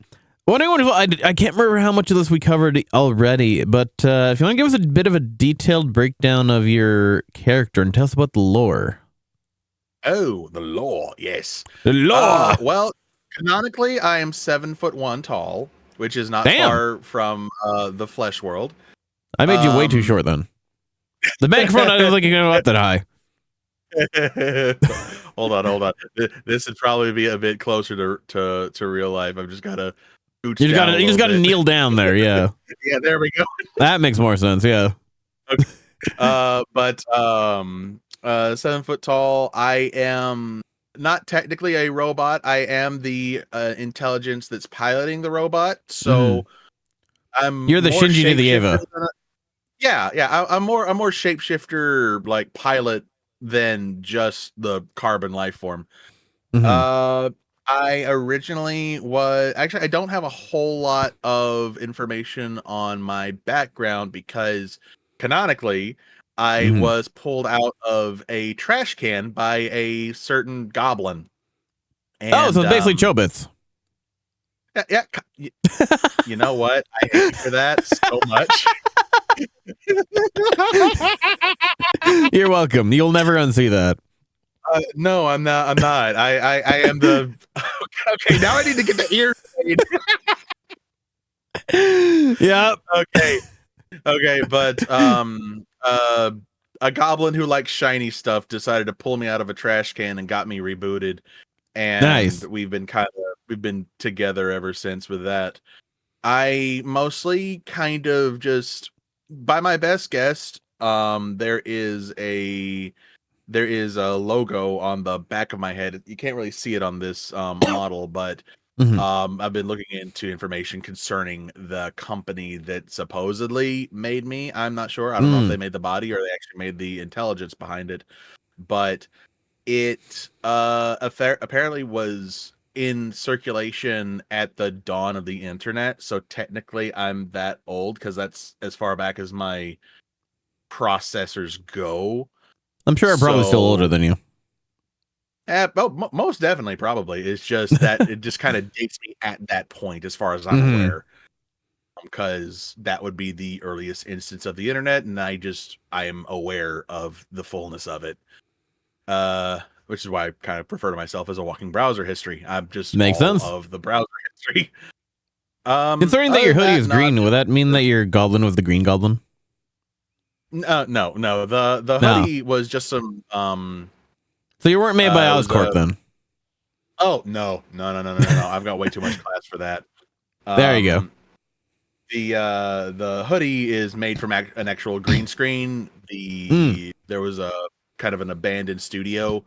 can't remember how much of this we covered already, but if you want to give us a bit of a detailed breakdown of your character and tell us about the lore. Oh, the lore, yes. The lore. Well, canonically, I am 7'1" tall, which is not Damn. far from the flesh world. I made you way too short then. The microphone, I don't think you can go up that high. Hold on. This would probably be a bit closer to real life. I've just gotta. You just gotta kneel down there. Yeah, Yeah, there we go. that makes more sense. Yeah. But 7 foot tall. I am not technically a robot. I am the intelligence that's piloting the robot. So You're the more Shinji to the Eva. I'm more shapeshifter like pilot than just the carbon life form. Mhm. I originally was actually I don't have a whole lot of information on my background because canonically I was pulled out of a trash can by a certain goblin. And, so it's basically Chobits. Yeah. You know what? I hate you for that so much. You're welcome. You'll never unsee that. No, I'm not. I am the. Okay, now I need to get the ear. Yep. Okay, but a goblin who likes shiny stuff decided to pull me out of a trash can and got me rebooted, and Nice. we've been together ever since with that. I mostly kind of just, by my best guess, there is a logo on the back of my head. You can't really see it on this model, but I've been looking into information concerning the company that supposedly made me. I'm not sure. I don't know if they made the body or they actually made the intelligence behind it. but it apparently was in circulation at the dawn of the internet. So technically, I'm that old because that's as far back as my processors go. I'm sure I'm probably still So- older than you. Most definitely, probably. It's just that it just kind of dates me at that point, as far as I'm Mhm. aware, because that would be the earliest instance of the internet, and I am aware of the fullness of it. Which is why I kind of refer to myself as a walking browser history. I'm just Makes all sense. of the browser history. Considering that other your than hoodie is not- green, would that mean that your goblin was the green goblin? No. The No. hoodie was just some So you weren't made by it was, Oscorp then? Oh no. I've got way too much class for that. There you go. The hoodie is made from an actual green screen. There was a kind of an abandoned studio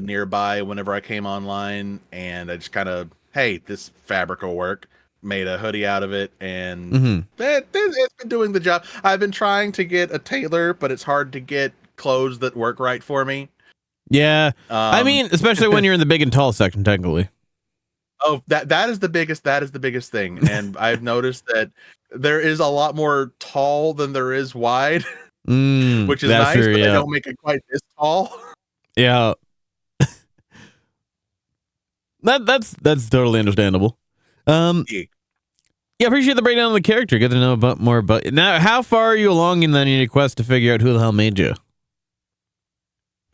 nearby whenever I came online, and I just kind of, hey, this fabric will work. Made a hoodie out of it, and it's been doing the job. I've been trying to get a tailor, but it's hard to get clothes that work right for me. Yeah. I mean, especially when you're in the big and tall section, technically. Oh, that is the biggest thing. And I've noticed that there is a lot more tall than there is wide, which is that's nice, true, but yeah. they don't make it quite this tall. Yeah. That's totally understandable. Yeah, appreciate the breakdown of the character. Good to know about more about. Now, how far are you along in then your quest to figure out who the hell made you?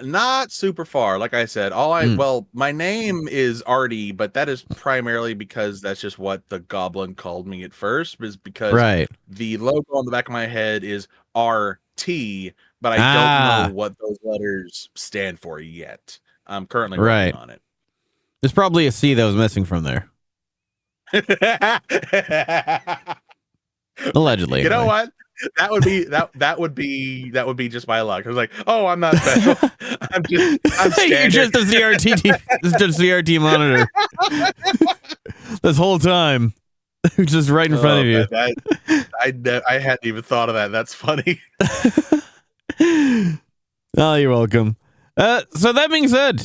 Not super far. Like I said, my name is Artie, but that is primarily because that's just what the goblin called me at first, is because Right. the logo on the back of my head is RT, but I don't know what those letters stand for yet. I'm currently working on it. There's probably a C that was missing from there. Allegedly. You know anyway. what? That would be just my luck. I was like, oh, I'm not special. I'm You're standard. just a CRT monitor. This whole time. Just right in front of you. I hadn't even thought of that. That's funny. Oh, you're welcome. So that being said,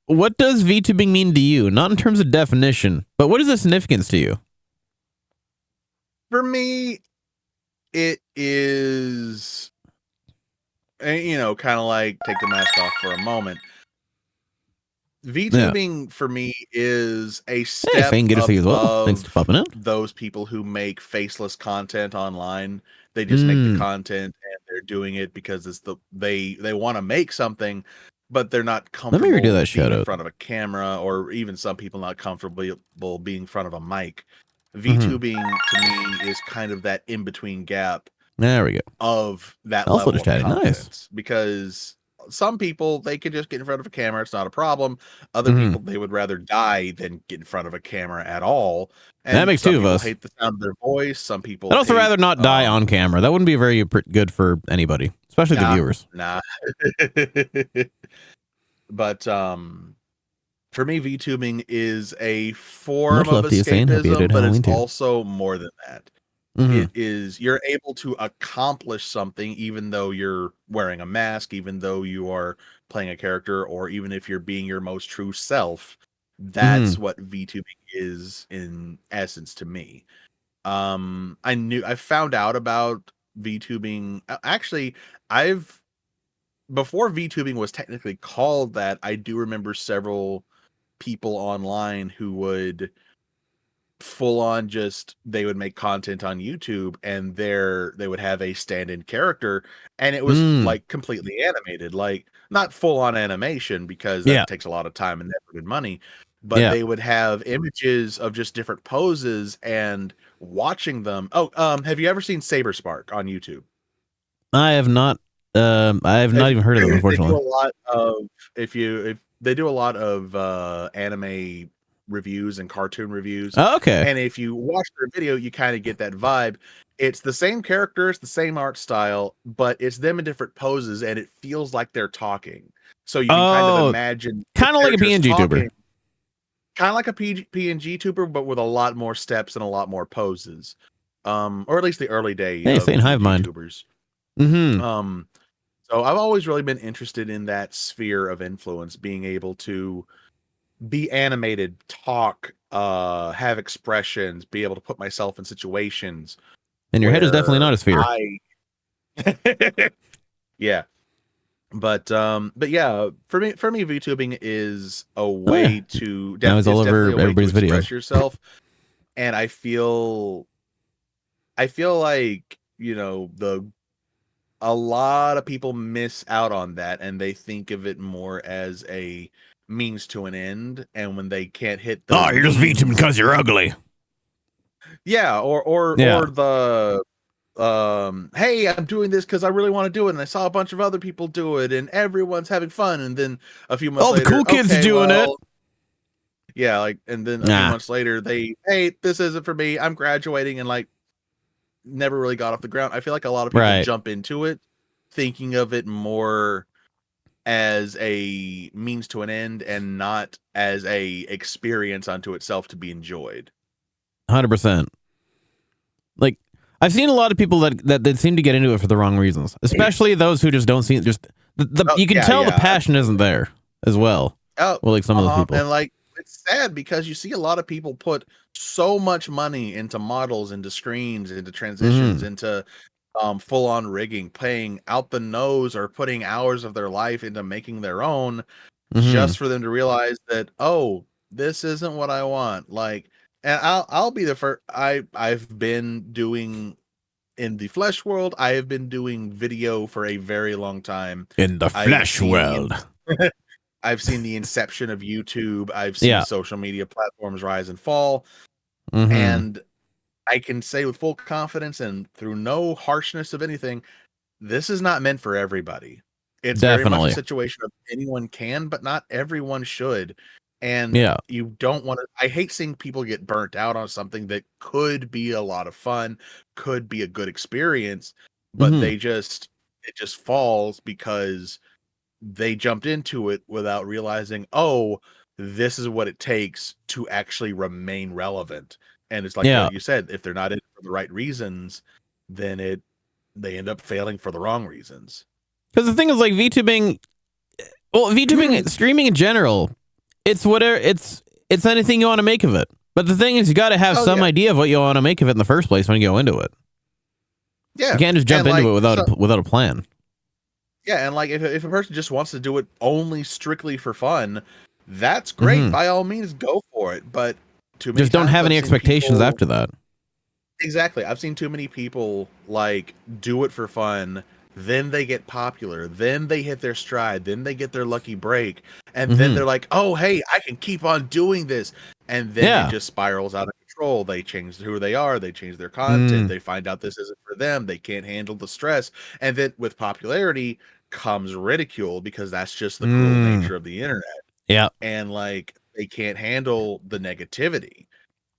what does VTubing mean to you? Not in terms of definition, but what is the significance to you? For me, it is, kind of like take the mask off for a moment. VTubing for me is a step Saying good to see you as well. above Thanks for popping in. those people who make faceless content online. They just make the content and they're doing it because it's they want to make something, but they're not comfortable Let me redo that being shout in out. front of a camera, or even some people not comfortable being in front of a mic. VTubing to me is kind of that in-between gap There we go. of that Also level just of added, nice. confidence. Because some people, they can just get in front of a camera, it's not a problem. Other Mhm. people, they would rather die than get in front of a camera at all. And That makes some two of people us. hate the sound of their voice. Some people I'd also hate, rather not die on camera. That wouldn't be very good for anybody, especially the Nah. viewers. Nah. But for me, VTubing is a form Much of love to you, Zane. Hope you escapism, did but Halloween it's too. also more than that. Mhm. It is, you're able to accomplish something even though you're wearing a mask, even though you are playing a character, or even if you're being your most true self. That's what VTubing is in essence to me. I found out about VTubing. Actually, before VTubing was technically called that, I do remember several people online who would full on they would make content on YouTube, and they would have a stand-in character, and it was like completely animated, like not full on animation because that takes a lot of time and effort and money, but they would have images of just different poses and watching them. Have you ever seen Saber Spark on YouTube? I have not. I have not even heard of them, unfortunately. If they do a lot of anime reviews and cartoon reviews. Oh, okay. And if you watch their video, you kind of get that vibe. It's the same characters, the same art style, but it's them in different poses, and it feels like they're talking. So you can kind of imagine, kind of like a PNG tuber, kind of like a PNG tuber, but with a lot more steps and a lot more poses. Or at least the early days. Hey, saying Hive Mind. YouTubers. Mm-hmm. So I've always really been interested in that sphere of influence, being able to be animated, talk, have expressions, be able to put myself in situations. And your head is definitely not a sphere. Yeah. But yeah, for me, VTubing is a way to Now it's all over everybody's express videos. yourself, and I feel like, you know, a lot of people miss out on that, and they think of it more as a means to an end, and when they can't hit the Oh, you're just VTubing because you're ugly. yeah, or the hey, I'm doing this because I really want to do it, and I saw a bunch of other people do it, and everyone's having fun, and then a few months All the later, cool kids okay, doing it. Yeah, like, and then a few months later, hey, this isn't for me. I'm graduating, and like, never really got off the ground. I feel like a lot of people jump into it thinking of it more as a means to an end and not as a experience unto itself to be enjoyed. 100%. Like, I've seen a lot of people that seem to get into it for the wrong reasons, especially those who just don't see just you can tell the passion isn't there as well. Oh, well, like some of those people, and like, it's sad because you see a lot of people put so much money into models, into screens, into transitions, into full on rigging, paying out the nose or putting hours of their life into making their own, just for them to realize that, oh, this isn't what I want. Like, and I'll be the first. I've been doing in the flesh world. I have been doing video for a very long time. In the flesh world. I've seen the inception of YouTube. I've seen social media platforms rise and fall. And I can say with full confidence and through no harshness of anything, this is not meant for everybody. It's very much a situation of anyone can, but not everyone should. And you don't want to. I hate seeing people get burnt out on something that could be a lot of fun, could be a good experience, but it just falls because they jumped into it without realizing, oh, this is what it takes to actually remain relevant. And it's like what you said, if they're not in it for the right reasons, then they end up failing for the wrong reasons. Because the thing is, like, VTubing, streaming in general, it's whatever, it's anything you want to make of it. But the thing is, you got to have some idea of what you want to make of it in the first place when you go into it. Yeah, you can't just jump into it without a plan. Yeah, and like, if a person just wants to do it only strictly for fun, that's great. By all means, go for it. But just don't have any expectations after that. Exactly. I've seen too many people like do it for fun, then they get popular, then they hit their stride, then they get their lucky break, and then they're like, oh, hey, I can keep on doing this. And then it just spirals out of control. They change who they are, they change their content, they find out this isn't for them, they can't handle the stress. And then with popularity comes ridicule, because that's just the cruel nature of the internet. Yeah. And like, they can't handle the negativity.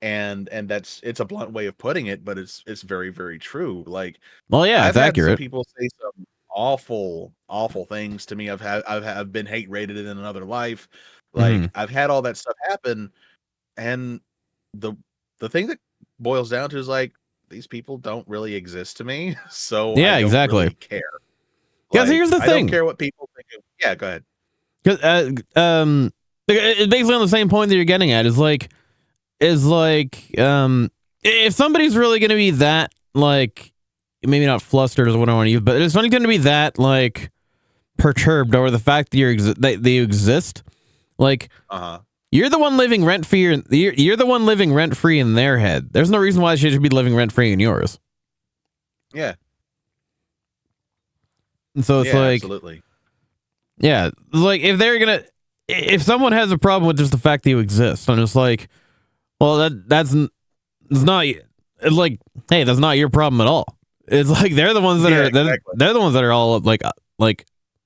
And it's a blunt way of putting it, but it's very, very true. Like, well, yeah, it's accurate. Some people say some awful things to me. I've been hate rated in another life. Like, I've had all that stuff happen, and the thing that boils down to is like, these people don't really exist to me. So yeah, I don't exactly. really care. Because here's the thing. I don't care what people think of. Yeah, go ahead. Because it's basically on the same point that you're getting at. Is like, if somebody's really going to be that, like, maybe not flustered is what I want to use, but if somebody's going to be that, like, perturbed over the fact that they exist, like, you're the one living rent free. You're the one living rent free in their head. There's no reason why they should be living rent free in yours. Yeah. And so it's like, absolutely. Yeah, like, if someone has a problem with just the fact that you exist, I'm just like, well, that's not, it's like, hey, that's not your problem at all. It's like they're the ones that are they're the ones that are all like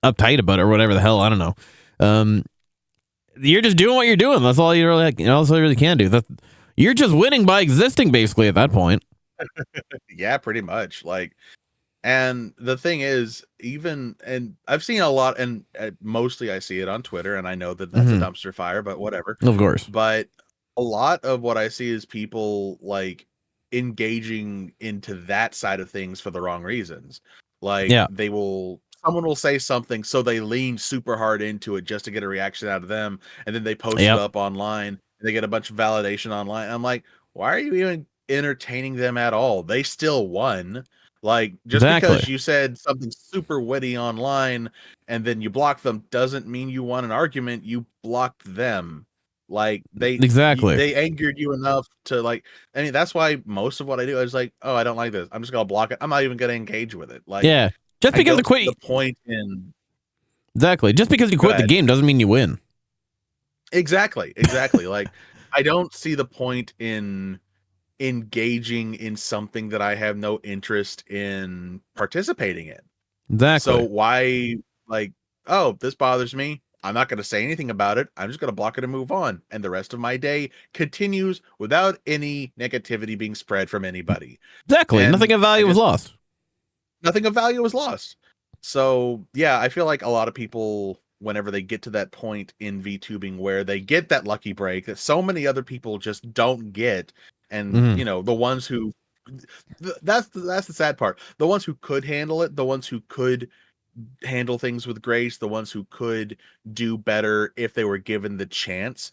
uptight about it or whatever the hell. I don't know. You're just doing what you're doing. That's all you really, that's all you really can do. You're just winning by existing, basically, at that point. Yeah, pretty much. Like, and the thing is, and I've seen a lot, and mostly I see it on Twitter, and I know that that's a dumpster fire, but whatever. Of course. But a lot of what I see is people like engaging into that side of things for the wrong reasons. Like, they will someone will say something, so they lean super hard into it just to get a reaction out of them, and then they post Yep. it up online, and they get a bunch of validation online. I'm like, why are you even entertaining them at all? They still won. Like, just because Exactly. you said something super witty online and then you blocked them doesn't mean you won an argument. You blocked them. Like Exactly. they angered you enough to like. I mean, that's why most of what I do is like, oh, I don't like this. I'm just gonna block it. I'm not even gonna engage with it. Like, Yeah. Just I because don't you quit. see the point in Exactly. Just because you Go quit the ahead. game doesn't mean you win. exactly. Like, I don't see the point in engaging in something that I have no interest in participating in. Exactly. So why, like, oh, this bothers me. I'm not going to say anything about it. I'm just going to block it and move on. And the rest of my day continues without any negativity being spread from anybody. Exactly. and Nothing of value I was just- lost. Nothing of value was lost. So yeah, I feel like a lot of people, whenever they get to that point in VTubing where they get that lucky break that so many other people just don't get, and Mhm. the ones who that's the sad part. The ones who could handle it, the ones who could handle things with grace, the ones who could do better if they were given the chance,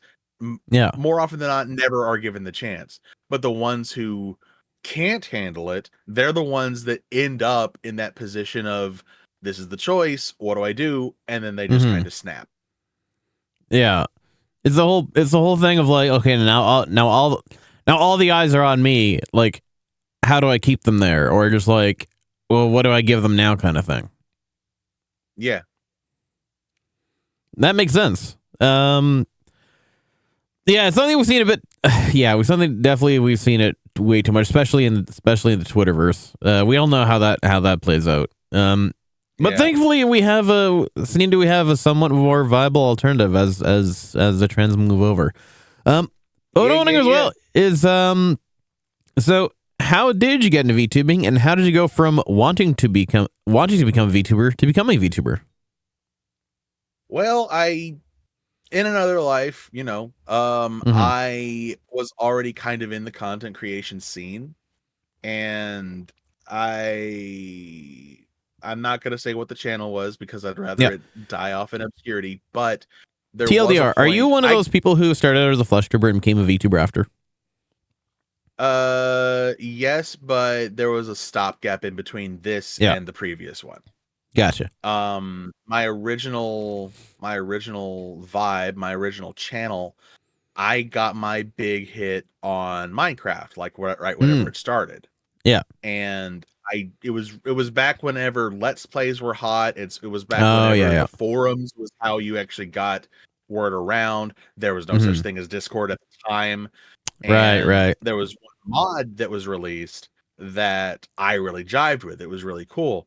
Yeah. more often than not never are given the chance. But the ones who can't handle it, they're the ones that end up in that position of, this is the choice, what do I do? And then they just Mhm. kind of snap. Yeah. It's the whole thing of like, okay, now all the eyes are on me. Like, how do I keep them there? Or just like, well, what do I give them now kind of thing. Yeah. That makes sense. Yeah, it's something we've seen a bit. Yeah, we've seen it way too much, especially in the Twitterverse. We all know how that plays out. But Yeah. thankfully we have a somewhat more viable alternative as the trends move over. What I'm wondering as well is so how did you get into VTubing, and how did you go from wanting to become a VTuber to becoming a VTuber? Well, in another life, I was already kind of in the content creation scene, and I'm not going to say what the channel was because I'd rather it die off in obscurity, but there was a TLDR, are you point- one of those people who started out as a flesh tuber and became a VTuber after? Yes, but there was a stopgap in between this Yeah. and the previous one. Gotcha. My original vibe, my original channel, I got my big hit on Minecraft, like right whenever it started. Yeah. And it was back whenever Let's Plays were hot. It was back Oh, whenever yeah. the forums was how you actually got word around. There was no Mhm. such thing as Discord at the time. Right. There was one mod that was released that I really jived with. It was really cool.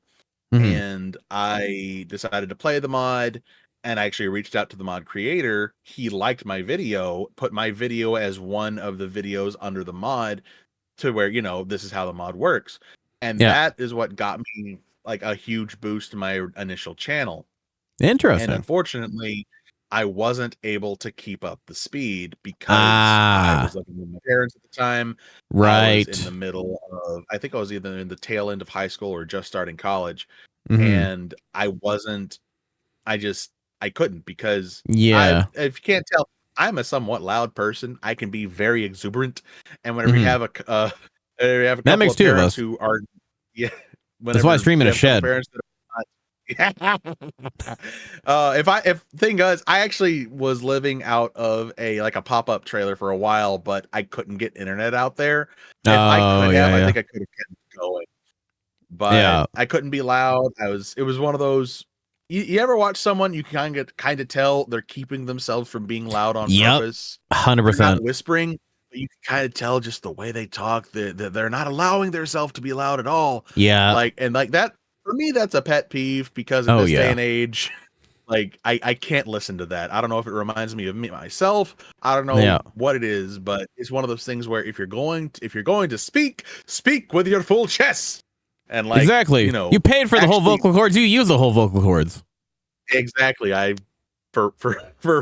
Mhm. And I decided to play the mod, and I actually reached out to the mod creator. He liked my video, put my video as one of the videos under the mod to where, this is how the mod works. And Yeah. that is what got me like a huge boost to my initial channel. Interesting. And unfortunately, I wasn't able to keep up the speed because I was living with my parents at the time. Right. I was in the middle of, I think I was either in the tail end of high school or just starting college. Mhm. And I couldn't because Yeah. if you can't tell, I'm a somewhat loud person. I can be very exuberant. And whenever Mhm. you have a couple That makes of two of parents us. who are, yeah. That's why I stream in a shed. Parents that if thing is, I actually was living out of a pop-up trailer for a while, but I couldn't get internet out there. If I could have, I think I could have kept it going. But I couldn't be loud. It was one of those. You ever watch someone you kind of tell they're keeping themselves from being loud on purpose? 100%. They're not whispering, but you can kind of tell just the way they talk that they're not allowing themselves to be loud at all. Yeah. Like that. For me, that's a pet peeve because in this day and age, like I can't listen to that. I don't know if it reminds me of myself. I don't know what it is, but it's one of those things where if you're going to speak with your full chest. And exactly. You paid for the whole vocal cords. You use the whole vocal cords. Exactly. For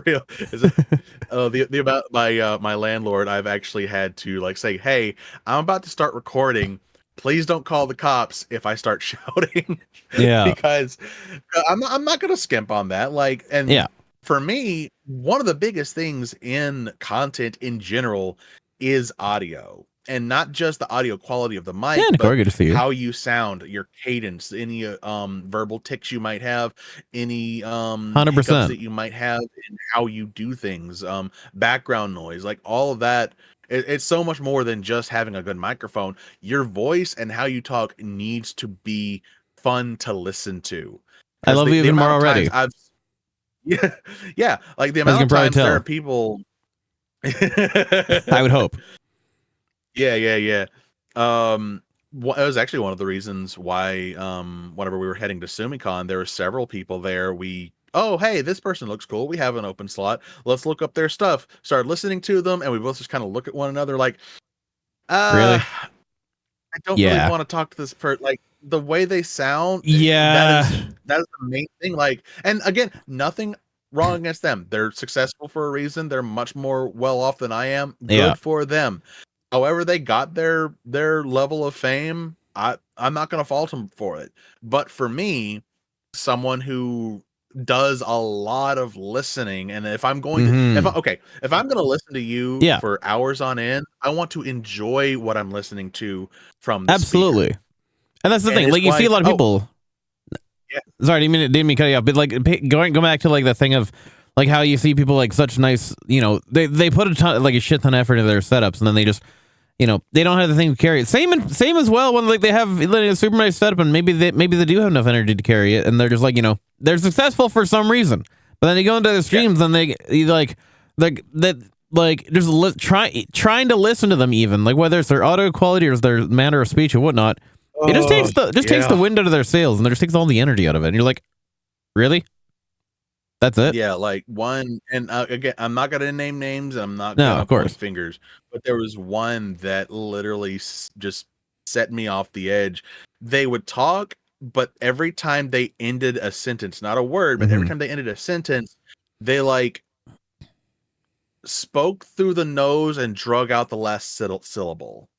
real. Is it, about my landlord, I've actually had to say, hey, I'm about to start recording. please don't call the cops if I start shouting. Yeah. Because I'm not gonna skimp on that. Like, and Yeah. for me, one of the biggest things in content in general is audio, and not just the audio quality of the mic, Yeah, Nicole, but good to see you. how you sound, your cadence, any verbal tics you might have, any 100%. hiccups that you might have, and how you do things, background noise, like all of that. It's so much more than just having a good microphone. Your voice and how you talk needs to be fun to listen to. I 'Cause love you the even more amount of already. times yeah, yeah. Like the As you amount can of probably times there tell. are people. I would hope. Yeah. It was actually one of the reasons why, whenever we were heading to SumiCon, there were several people there. Oh, hey, this person looks cool. We have an open slot. Let's look up their stuff. Started listening to them, and we both just kind of look at one another like, Really? I don't Yeah. really want to talk to this person. Like the way they sound. Yeah. that is the main thing. Like, and again, nothing wrong against them. They're successful for a reason. They're much more well off than I am. Good Yeah. for them. However, they got their level of fame. I'm not gonna fault them for it. But for me, someone who does a lot of listening, and if I'm going to if I'm gonna listen to you Yeah. for hours on end, I want to enjoy what I'm listening to from the Absolutely. speaker. And that's the And thing. it's Like you see a lot of people. Yeah. Sorry, didn't mean to cut you off. But like going back to like the thing of like how you see people like such nice, they put a shit ton of effort into their setups, and then they just, they don't have the thing to carry it. Same as well when like they have a super nice setup, and maybe they do have enough energy to carry it, and they're just like, they're successful for some reason. But then they go into the streams and they just trying to listen to them, even like whether it's their audio quality or their manner of speech or whatnot. It just takes the wind out of their sails, and it just takes all the energy out of it. And you're like, really? That's it? Yeah, like one, and again, I'm not gonna name names. I'm not No, gonna of course. point fingers, but there was one that literally just set me off the edge. They would talk, but every time they ended a sentence, not a word, but every time they ended a sentence, they like spoke through the nose and drug out the last syllable.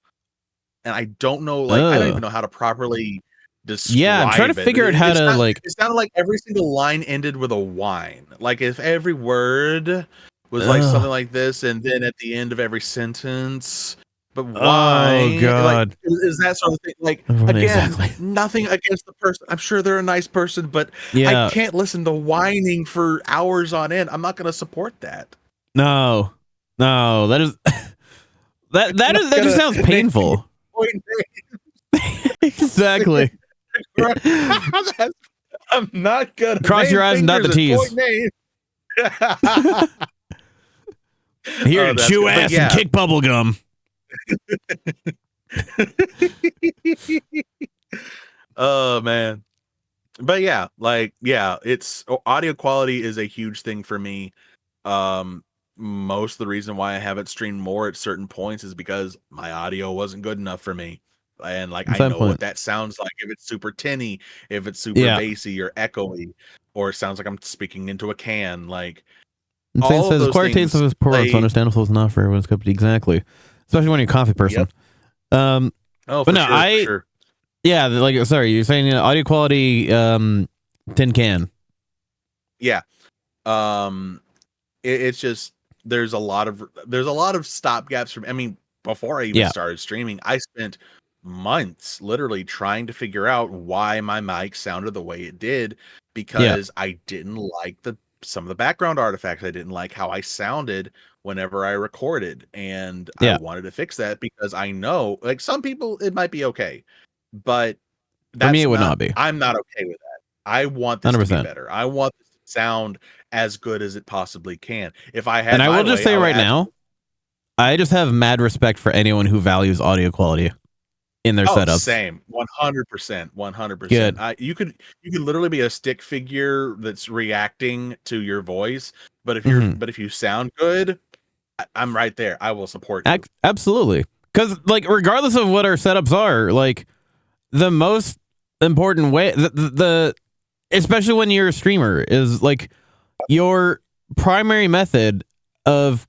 And I don't know, like I don't even know how to properly describe. Yeah, I'm trying to it. figure out how to like. It sounded like every single line ended with a whine. Like if every word was like something like this, and then at the end of every sentence, but why? Oh God! Like, is that sort of thing? Like again, nothing against the person. I'm sure they're a nice person, but I can't listen to whining for hours on end. I'm not going to support that. No, that is that just sounds painful. Exactly. I'm not gonna cross your eyes and dot the T's. Here, chew ass and kick bubble gum. Oh man. But yeah, it's audio quality is a huge thing for me. Most of the reason why I haven't streamed more at certain points is because my audio wasn't good enough for me. And like I know what that sounds like, if it's super tinny, if it's super bassy or echoey, or it sounds like I'm speaking into a can. Like all says acquired taste of his poor, so understandable is not for everyone's cup of tea. Exactly, especially when you're a coffee person. But no, sure. Yeah, like sorry, you're saying audio quality, tin can. Yeah, it's just there's a lot of stopgaps from. I mean, before I even started streaming, I spent months literally trying to figure out why my mic sounded the way it did, because I didn't like some of the background artifacts. I didn't like how I sounded whenever I recorded, and I wanted to fix that because I know, like, some people it might be okay, but for me it would not be. I'm not okay with that. I want this 100%. To be better. I want this to sound as good as it possibly can. If I had, and I will just say right now, I just have mad respect for anyone who values audio quality in their setups. Same, 100%. Good. You could literally be a stick figure that's reacting to your voice, but if you sound good, I'm right there. I will support you. Absolutely, because like regardless of what our setups are, like the most important way, the especially when you're a streamer, is like your primary method of.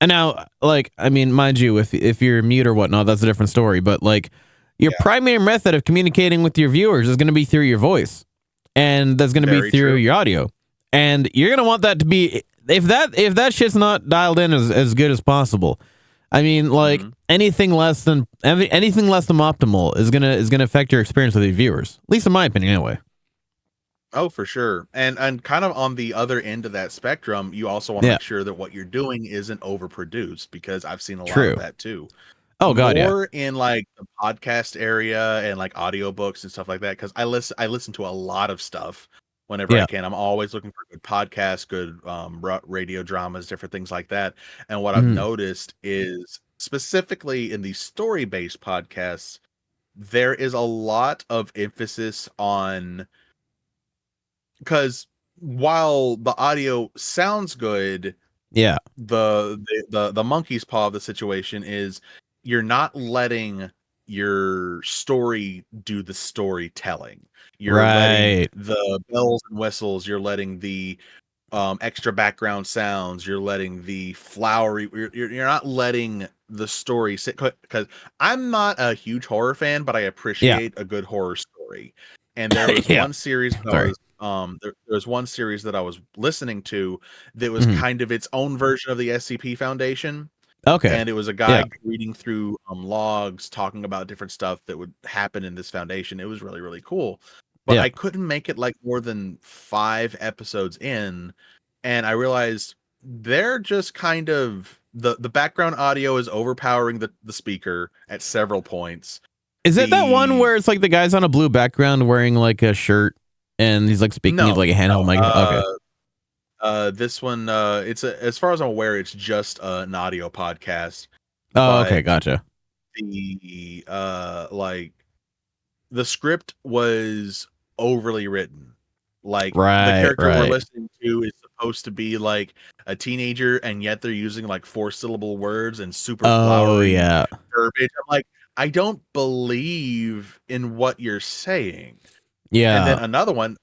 And now, like, I mean, mind you, if you're mute or whatnot, that's a different story. But like, Your Yeah. primary method of communicating with your viewers is going to be through your voice, and that's going to be Very through true. your audio. And you're going to want that to be if that shit's not dialed in as good as possible. I mean, like anything less than optimal is gonna affect your experience with your viewers. At least in my opinion, anyway. Oh, for sure. And kind of on the other end of that spectrum, you also want to Yeah. make sure that what you're doing isn't overproduced, because I've seen a lot True. of that too. Oh god, yeah. More in like the podcast area and like audiobooks and stuff like that, because I listen to a lot of stuff whenever I Yeah. can. I'm always looking for good podcasts, good radio dramas, different things like that. And what I've Mhm. noticed is specifically in the story-based podcasts, there is a lot of emphasis on, because while the audio sounds good, Yeah. the monkey's paw of the situation is you're not letting your story do the storytelling. You're letting Right. the bells and whistles, you're letting the extra background sounds, you're letting the flowery, you're not letting the story sit, because I'm not a huge horror fan, but I appreciate a good horror story. And there was Yeah. one series that I Sorry. was there was one series that I was listening to that was Mhm. kind of its own version of the SCP Foundation. Okay. And it was a guy Yeah. reading through logs talking about different stuff that would happen in this foundation. It was really, really cool. But Yeah. I couldn't make it like more than 5 episodes in, and I realized they're just kind of the background audio is overpowering the speaker at several points. Is it that one The- where it's like the guy's on a blue background wearing like a shirt and he's like speaking No, with like a handheld mic? Okay. This one, as far as I'm aware, it's just an audio podcast. Oh, okay, but gotcha. The like the script was overly written. Like Right, the character right. we're listening to is supposed to be like a teenager, and yet they're using like 4-syllable words and super Oh flowery yeah. verbiage. I'm like, I don't believe in what you're saying. Yeah. And then another one,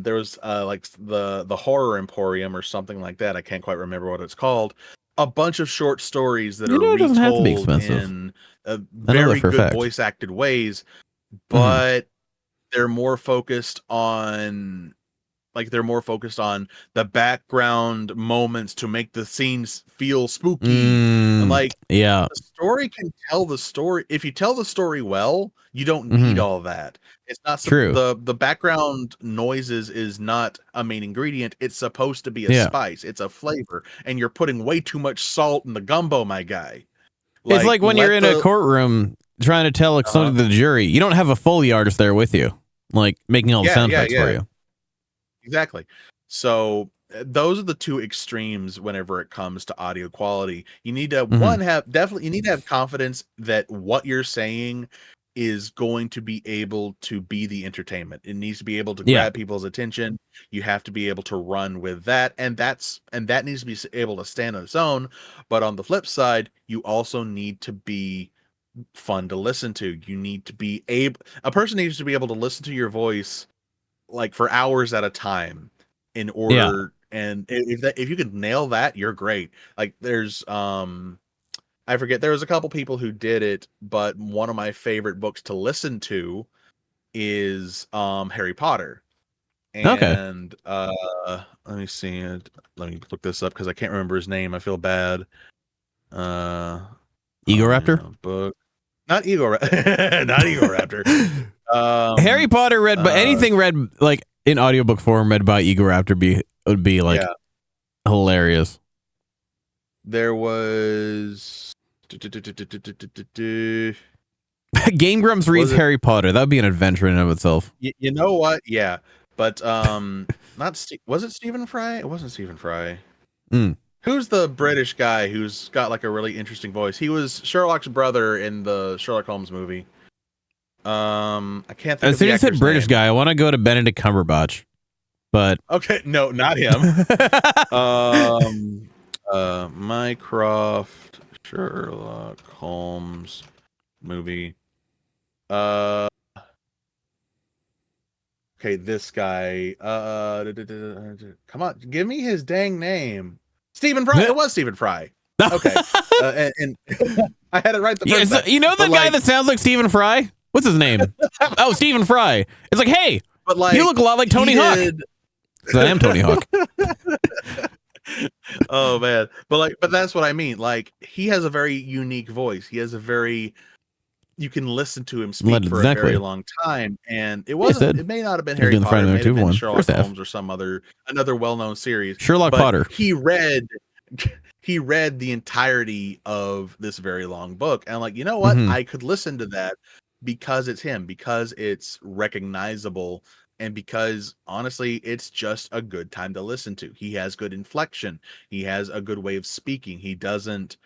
there was like the Horror Emporium or something like that. I can't quite remember what it's called. A bunch of short stories that You know, are it doesn't have to be retold expensive. in that very for a good fact. voice acted ways, Mm-hmm. but they're more focused on the background moments to make the scenes feel spooky. And like Yeah. the story can tell the story. If you tell the story well, you don't need all that. It's not True. the background noises is not a main ingredient. It's supposed to be a Yeah. spice. It's a flavor, and you're putting way too much salt in the gumbo, my guy. It's like when let you're in a courtroom trying to tell like something to the jury. You don't have a Foley artist there with you, like making all the sound effects for you. Exactly. So those are the two extremes whenever it comes to audio quality. You need to you need to have confidence that what you're saying is going to be able to be the entertainment. It needs to be able to grab people's attention. You have to be able to run with that, and that needs to be able to stand on its own. But on the flip side, you also need to be fun to listen to. You need to be a person needs to be able to listen to your voice like for hours at a time in order. And if you can nail that, you're great. Like there's I forget, there was a couple people who did it, but one of my favorite books to listen to is Harry Potter. And let me see it. Let me look this up because I can't remember his name. I feel bad. Egoraptor? Book. Not Egoraptor. Not Egoraptor. Harry Potter read, but anything read like in audiobook form read by Egoraptor would be like hilarious. There was Game Grumps reads Harry Potter. That would be an adventure in and of itself. You know what? Yeah, but was it Stephen Fry? It wasn't Stephen Fry. Who's the British guy who's got like a really interesting voice? He was Sherlock's brother in the Sherlock Holmes movie. I can't think. As soon as you said British guy, I want to go to Benedict Cumberbatch, but okay, no, not him. Mycroft Sherlock Holmes movie. Okay, this guy. Come on, give me his dang name. Stephen Fry. It was Stephen Fry. Okay, and I had it right the Yeah, first so, time. you know the But, guy like- that sounds like Stephen Fry? What's his name? Oh, Stephen Fry. It's like, hey, But like, you look a lot like Tony he Hawk. did- 'Cause I am Tony Hawk. Oh man, but that's what I mean. Like, he has a very unique voice. He has a very, you can listen to him speak for a Exactly. very long time, and it I wasn't. said. It may not have been He's Harry doing the Potter. Friday It Night may have Two been one. Sherlock First half. Holmes or some another well-known series. Sherlock But Potter. he read the entirety of this very long book, and like, you know what? Mhm. I could listen to that because it's him, because it's recognizable, and because honestly, it's just a good time to listen to. He has good inflection. He has a good way of speaking. He doesn't,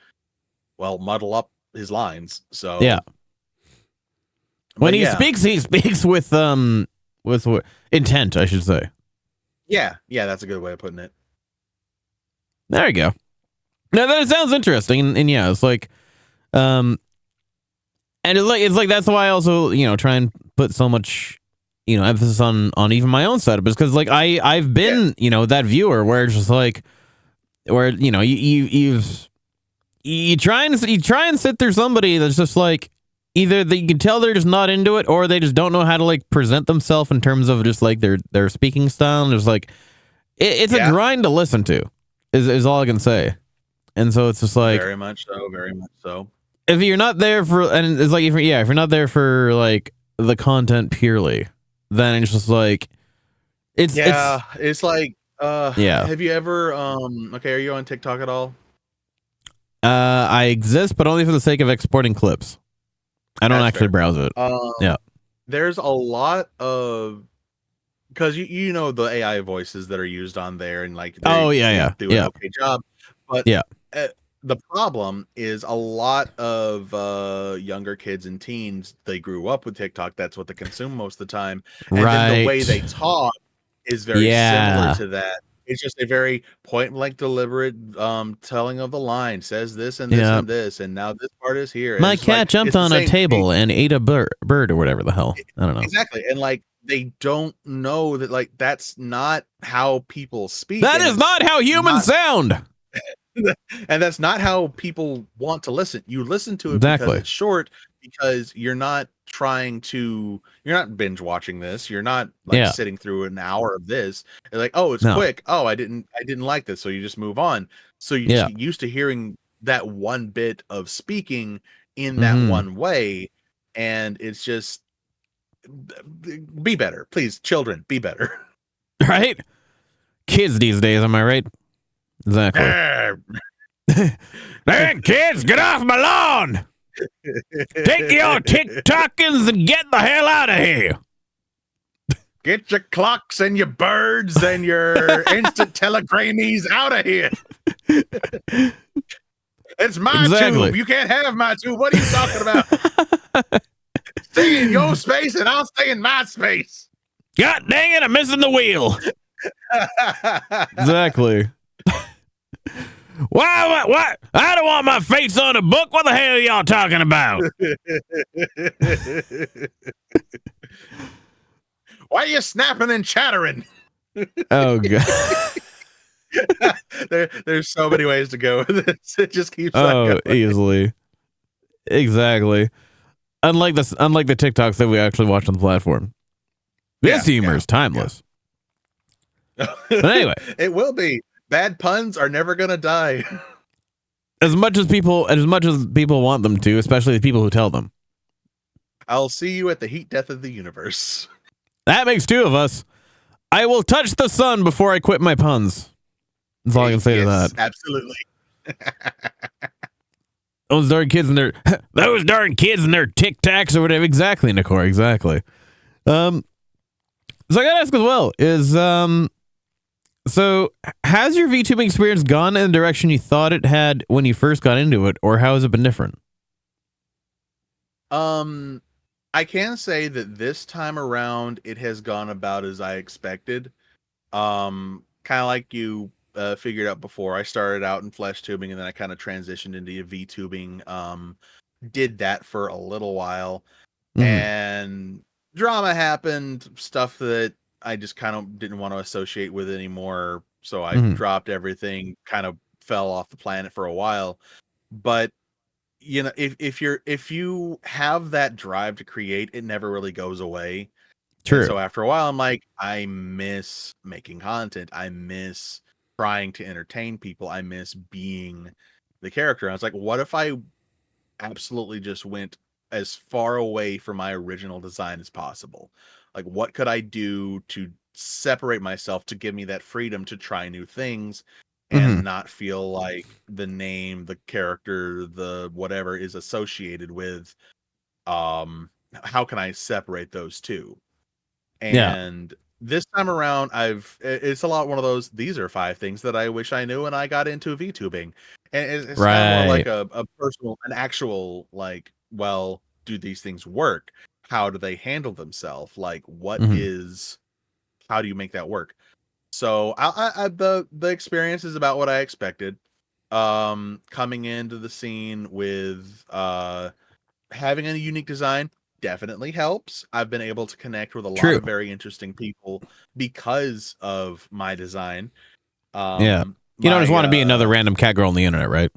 well, muddle up his lines. So Yeah. When But he yeah. speaks with intent, I should say. yeah, that's a good way of putting it. There you go. Now that sounds interesting, and yeah, it's like, and it's like that's why I also try and put so much emphasis on even my own setup is because like I've been that viewer where it's just like where you try and sit through somebody that's just like either you can tell they're just not into it or they just don't know how to like present themselves in terms of just like their speaking style, and there's like it's a grind to listen to is all I can say. And so it's just like Very much so. if you're not there for, and it's like if you're not there for like the content purely, then it's just like it's like Yeah. Have you ever okay, are you on TikTok at all? I exist, but only for the sake of exporting clips. I don't That's actually fair. browse it. Yeah. There's a lot of, because you know the AI voices that are used on there, and like they do an okay job, but the problem is a lot of younger kids and teens, they grew up with TikTok. That's what they consume most of the time, and then the way they talk is very similar to that. It's just a very point blank, deliberate telling of the line. Says this and this and this, and now this part is here. And My it's cat like, jumped it's the on a same table thing. and ate a bird or whatever the hell. I don't know. Exactly, and like they don't know that like that's not how people speak. That and is not how humans sound. and that's not how people want to listen. You listen to it Exactly. because it's short, because you're not binge watching this. You're not like sitting through an hour of this. You're like, oh, it's quick. Oh, I didn't like this. So you just move on. So you just get used to hearing that one bit of speaking in that one way. And it's just, be better. Please, children, be better. Right? Kids these days, am I right? Exactly. Hey, kids, get off my lawn! Take your TikTokins and get the hell out of here! Get your clocks and your birds and your instant telegramies out of here. It's my tube. You can't have my tube. What are you talking about? Stay in your space and I'll stay in my space. God dang it, I'm missing the wheel. Exactly. Why? I don't want my face on a book. What the hell are y'all talking about? Why are you snapping and chattering? Oh god. There's so many ways to go with this. It just keeps on going. Easily. Exactly. Unlike the TikToks that we actually watch on the platform. This humor is timeless. But anyway, it will be. Bad puns are never gonna die. as much as people want them to, especially the people who tell them. I'll see you at the heat death of the universe. That makes two of us. I will touch the sun before I quit my puns. That's all I can say to that. Absolutely. Those darn kids and their TikToks or whatever. Exactly, Nicole. Exactly. So I gotta ask as well, is so has your VTubing experience gone in the direction you thought it had when you first got into it, or how has it been different? I can say that this time around it has gone about as I expected. Kind of like you figured out before. I started out in flesh tubing and then I kind of transitioned into VTubing. Did that for a little while, and drama happened, stuff that I just kind of didn't want to associate with anymore. So I dropped everything, kind of fell off the planet for a while. But you know, if you have that drive to create, it never really goes away. True. And so after a while, I'm like, I miss making content. I miss trying to entertain people. I miss being the character. I was like, what if I absolutely just went as far away from my original design as possible? Like, what could I do to separate myself to give me that freedom to try new things and not feel like the name, the character, the whatever is associated with how can I separate those two? And this time around, it's a lot one of those, these are 5 things that I wish I knew when I got into VTubing. And it's kind of more like a personal, an actual, like, well, do these things work? How do they handle themselves? Like, what is, how do you make that work? So the experience is about what I expected. Coming into the scene with having a unique design definitely helps. I've been able to connect with a lot of very interesting people because of my design. You don't just want to be another random cat girl on the internet, right?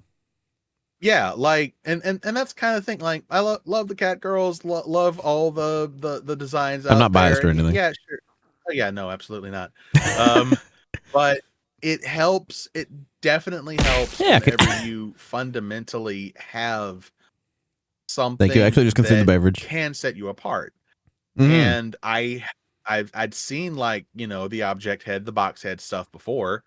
Yeah, like and that's kind of thing. Like I love the cat girls, love all the designs. I'm not biased or anything. Yeah, sure. Oh, yeah, no, absolutely not. But it helps. It definitely helps whenever you fundamentally have something. Thank you. Actually, just consume the beverage. Can set you apart. And I'd seen, like, you know, the object head, the box head stuff before,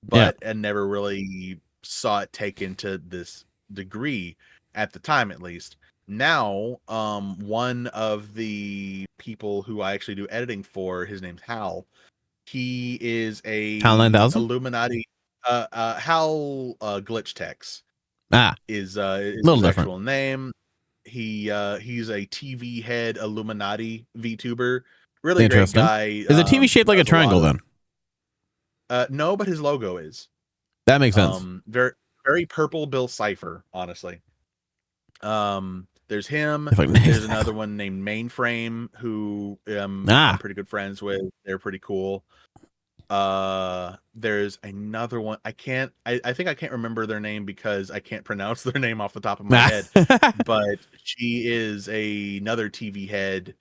but I never really saw it taken to this degree at the time, at least. Now, one of the people who I actually do editing for, his name's Hal. He is a Hal 9000? Illuminati. Hal Glitch Tex. Is his little actual name. He's a TV head Illuminati VTuber. Really great guy. Is a TV shaped like a triangle then? No, but his logo is. That makes sense. Very, very purple Bill Cipher, honestly. There's him. There's another one named Mainframe who I'm pretty good friends with. They're pretty cool. There's another one. I think I can't remember their name because I can't pronounce their name off the top of my head. But she is another TV head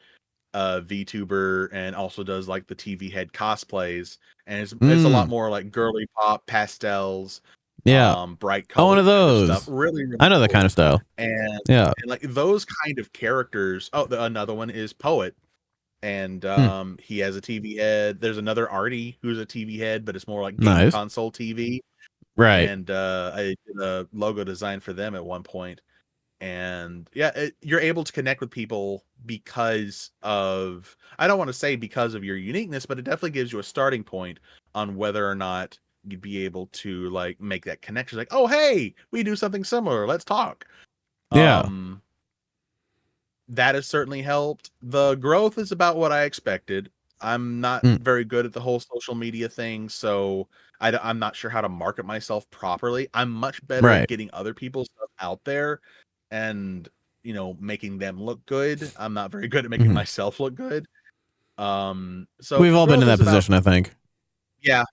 VTuber and also does like the TV head cosplays, and it's a lot more like girly pop pastels. Bright colors. One of those. Stuff. Really, I know that kind of style. And like those kind of characters. Oh, another one is Poet. And he has a TV head. There's another Artie who's a TV head, but it's more like game console TV. Right. And I did a logo design for them at one point. And you're able to connect with people because of, I don't want to say because of your uniqueness, but it definitely gives you a starting point on whether or not you'd be able to like make that connection. Like, oh, hey, we do something similar. Let's talk. That has certainly helped. The growth is about what I expected. I'm not very good at the whole social media thing, so I'm not sure how to market myself properly. I'm much better at getting other people's stuff out there and, you know, making them look good. I'm not very good at making myself look good. So we've all been in that position, I think. Yeah.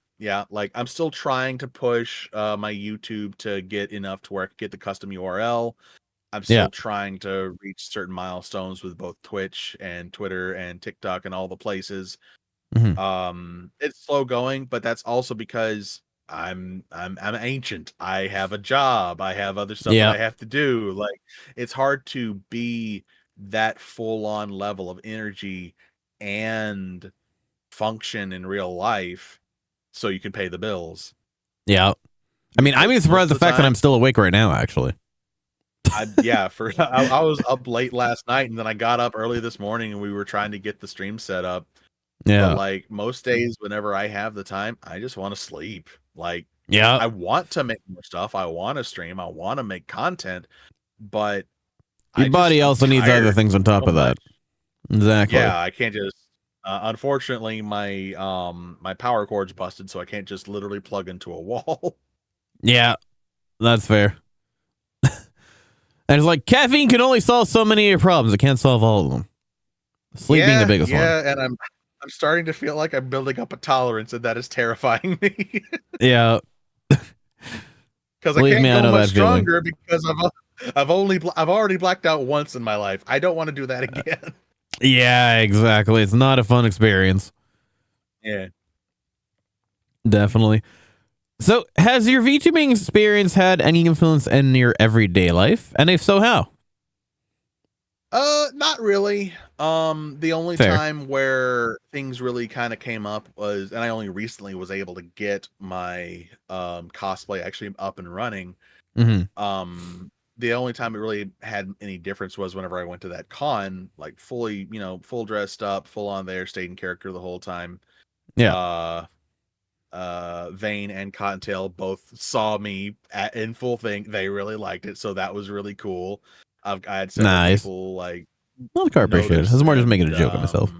Like I'm still trying to push my YouTube to get enough to where I can get the custom URL. I'm still trying to reach certain milestones with both Twitch and Twitter and TikTok and all the places. It's slow going, but that's also because I'm ancient. I have a job. I have other stuff that I have to do. Like it's hard to be that full on level of energy and function in real life so you can pay the bills. Yeah. I mean, I'm even surprised the fact that I'm still awake right now, actually. I was up late last night and then I got up early this morning and we were trying to get the stream set up. But like most days, whenever I have the time, I just want to sleep. Like, I want to make more stuff. I want to stream. I want to make content, but your body also needs other things on top of that. Exactly. Yeah, I can't just. Unfortunately, my my power cord's busted, so I can't just literally plug into a wall. Yeah, that's fair. And it's like caffeine can only solve so many of your problems. It can't solve all of them. Sleep being the biggest one. Yeah, and I'm starting to feel like I'm building up a tolerance, and that is terrifying me. Yeah. because I Believe can't me, I go know much that feeling. stronger because I've already blacked out once in my life. I don't want to do that again. Yeah, exactly. It's not a fun experience. Yeah. Definitely. So, has your VTubing experience had any influence in your everyday life? And if so, how? Not really. The only Fair. time where things really kind of came up was, and I only recently was able to get my cosplay actually up and running. Mm-hmm. The only time it really had any difference was whenever I went to that con, like fully, full dressed up, full on there, stayed in character the whole time. Yeah. Vane and Cottontail both saw me in full thing. They really liked it, so that was really cool. I had several Nice. people like Well, the car appreciate it. I was more just making a joke of myself.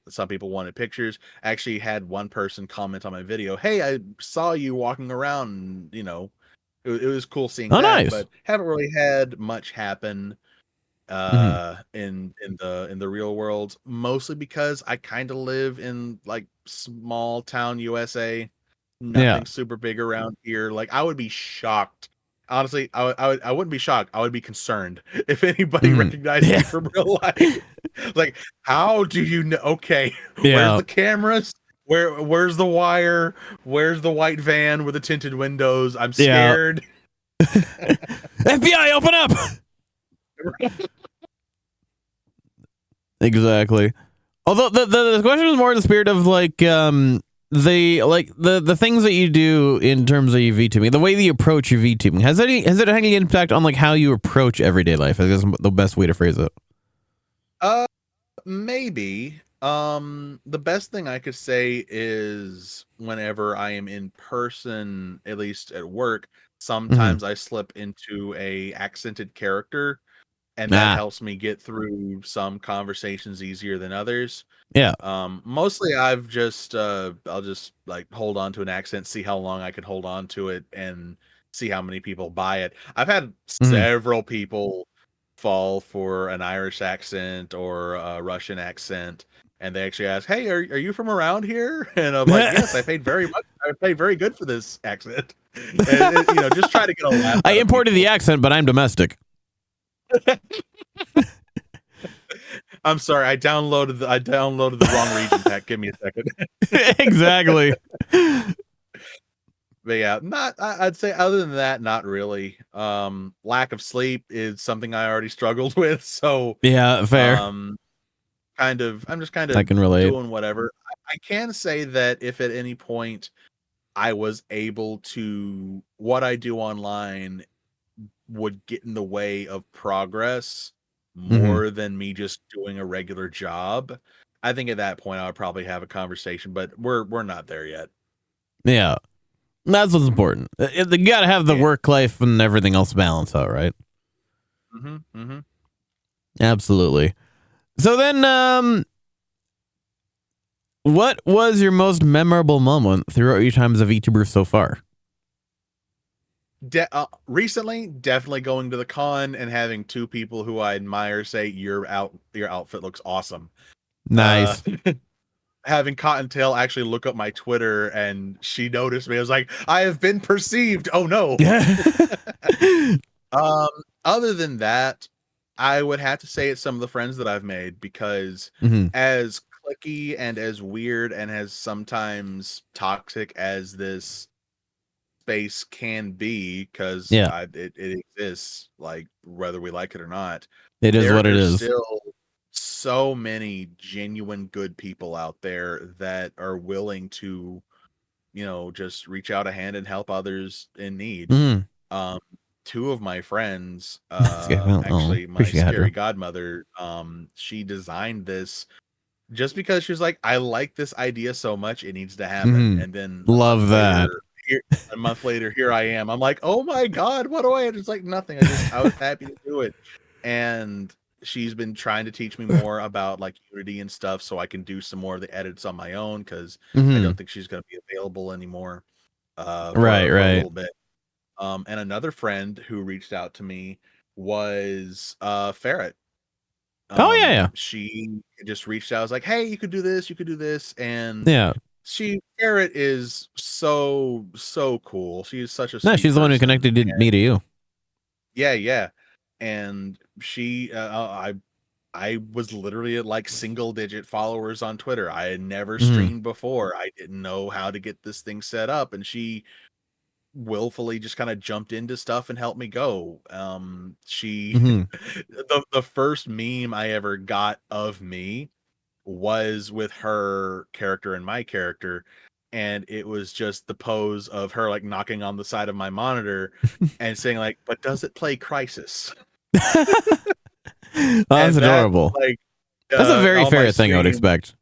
Some people wanted pictures. I actually had one person comment on my video, "Hey, I saw you walking around." And, it was cool seeing Oh, that, nice. but haven't really had much happen in the real world, mostly because I kind of live in like small town USA. Nothing super big around here. Like, I would be shocked. Honestly, I wouldn't be shocked. I would be concerned if anybody recognized me from real life. Like, how do you know? Okay, where's the cameras? Where's the wire? Where's the white van with the tinted windows? I'm scared. FBI, open up! Exactly. Although the question is more in the spirit of like the things that you do in terms of your VTubing, the way that you approach your VTubing. Has it had any impact on like how you approach everyday life? I guess the best way to phrase it. Maybe. The best thing I could say is whenever I am in person, at least at work, sometimes I slip into a accented character, and that helps me get through some conversations easier than others. Yeah. Mostly I'll just like hold on to an accent, see how long I can hold on to it, and see how many people buy it. I've had several people fall for an Irish accent or a Russian accent, and they actually ask, "Hey, are you from around here?" And I'm like, "Yes, I paid very good for this accent." And, just try to get a laugh. I imported the accent, but I'm domestic. I'm sorry, I downloaded the wrong region pack. Give me a second. Exactly. But yeah, I'd say other than that, not really. Lack of sleep is something I already struggled with, so yeah, fair. I'm just kind of I can relate. doing whatever. I can say that if at any point I was able to, what I do online would get in the way of progress more than me just doing a regular job, I think at that point I would probably have a conversation, but we're not there yet. Yeah. That's what's important. You got to have the work life and everything else balance out, right? Absolutely. So then, what was your most memorable moment throughout your time as a VTuber so far? Recently, definitely going to the con and having two people who I admire say your outfit looks awesome. Nice. Having Cottontail actually look up my Twitter, and she noticed me. I was like, I have been perceived. Oh no. Other than that, I would have to say it's some of the friends that I've made, because as cliquey and as weird and as sometimes toxic as this space can be, because it exists, like whether we like it or not, it is what it is. Still so many genuine good people out there that are willing to, just reach out a hand and help others in need. Two of my friends, actually my scary godmother, she designed this just because she was like, I like this idea so much, it needs to happen. And then love that. A month later, here I am. I'm like, oh my god, what do I? It's like nothing. I was happy to do it. And she's been trying to teach me more about like Unity and stuff, so I can do some more of the edits on my own, because I don't think she's going to be available anymore. For a little bit. And another friend who reached out to me was Ferret. Yeah. She just reached out. I was like, hey, you could do this, and Ferret is so cool. She's such a No, sweet she's the one who person. connected me to you. Yeah. And she I was literally at like single digit followers on Twitter. I had never Mhm. streamed before. I didn't know how to get this thing set up, and she willfully just kind of jumped into stuff and helped me go. She Mhm. the first meme I ever got of me was with her character and my character, and it was just the pose of her like knocking on the side of my monitor and saying like, "But does it play Crisis?" Oh, that's And that, adorable. like, That's a very on my fair thing I would stream, expect.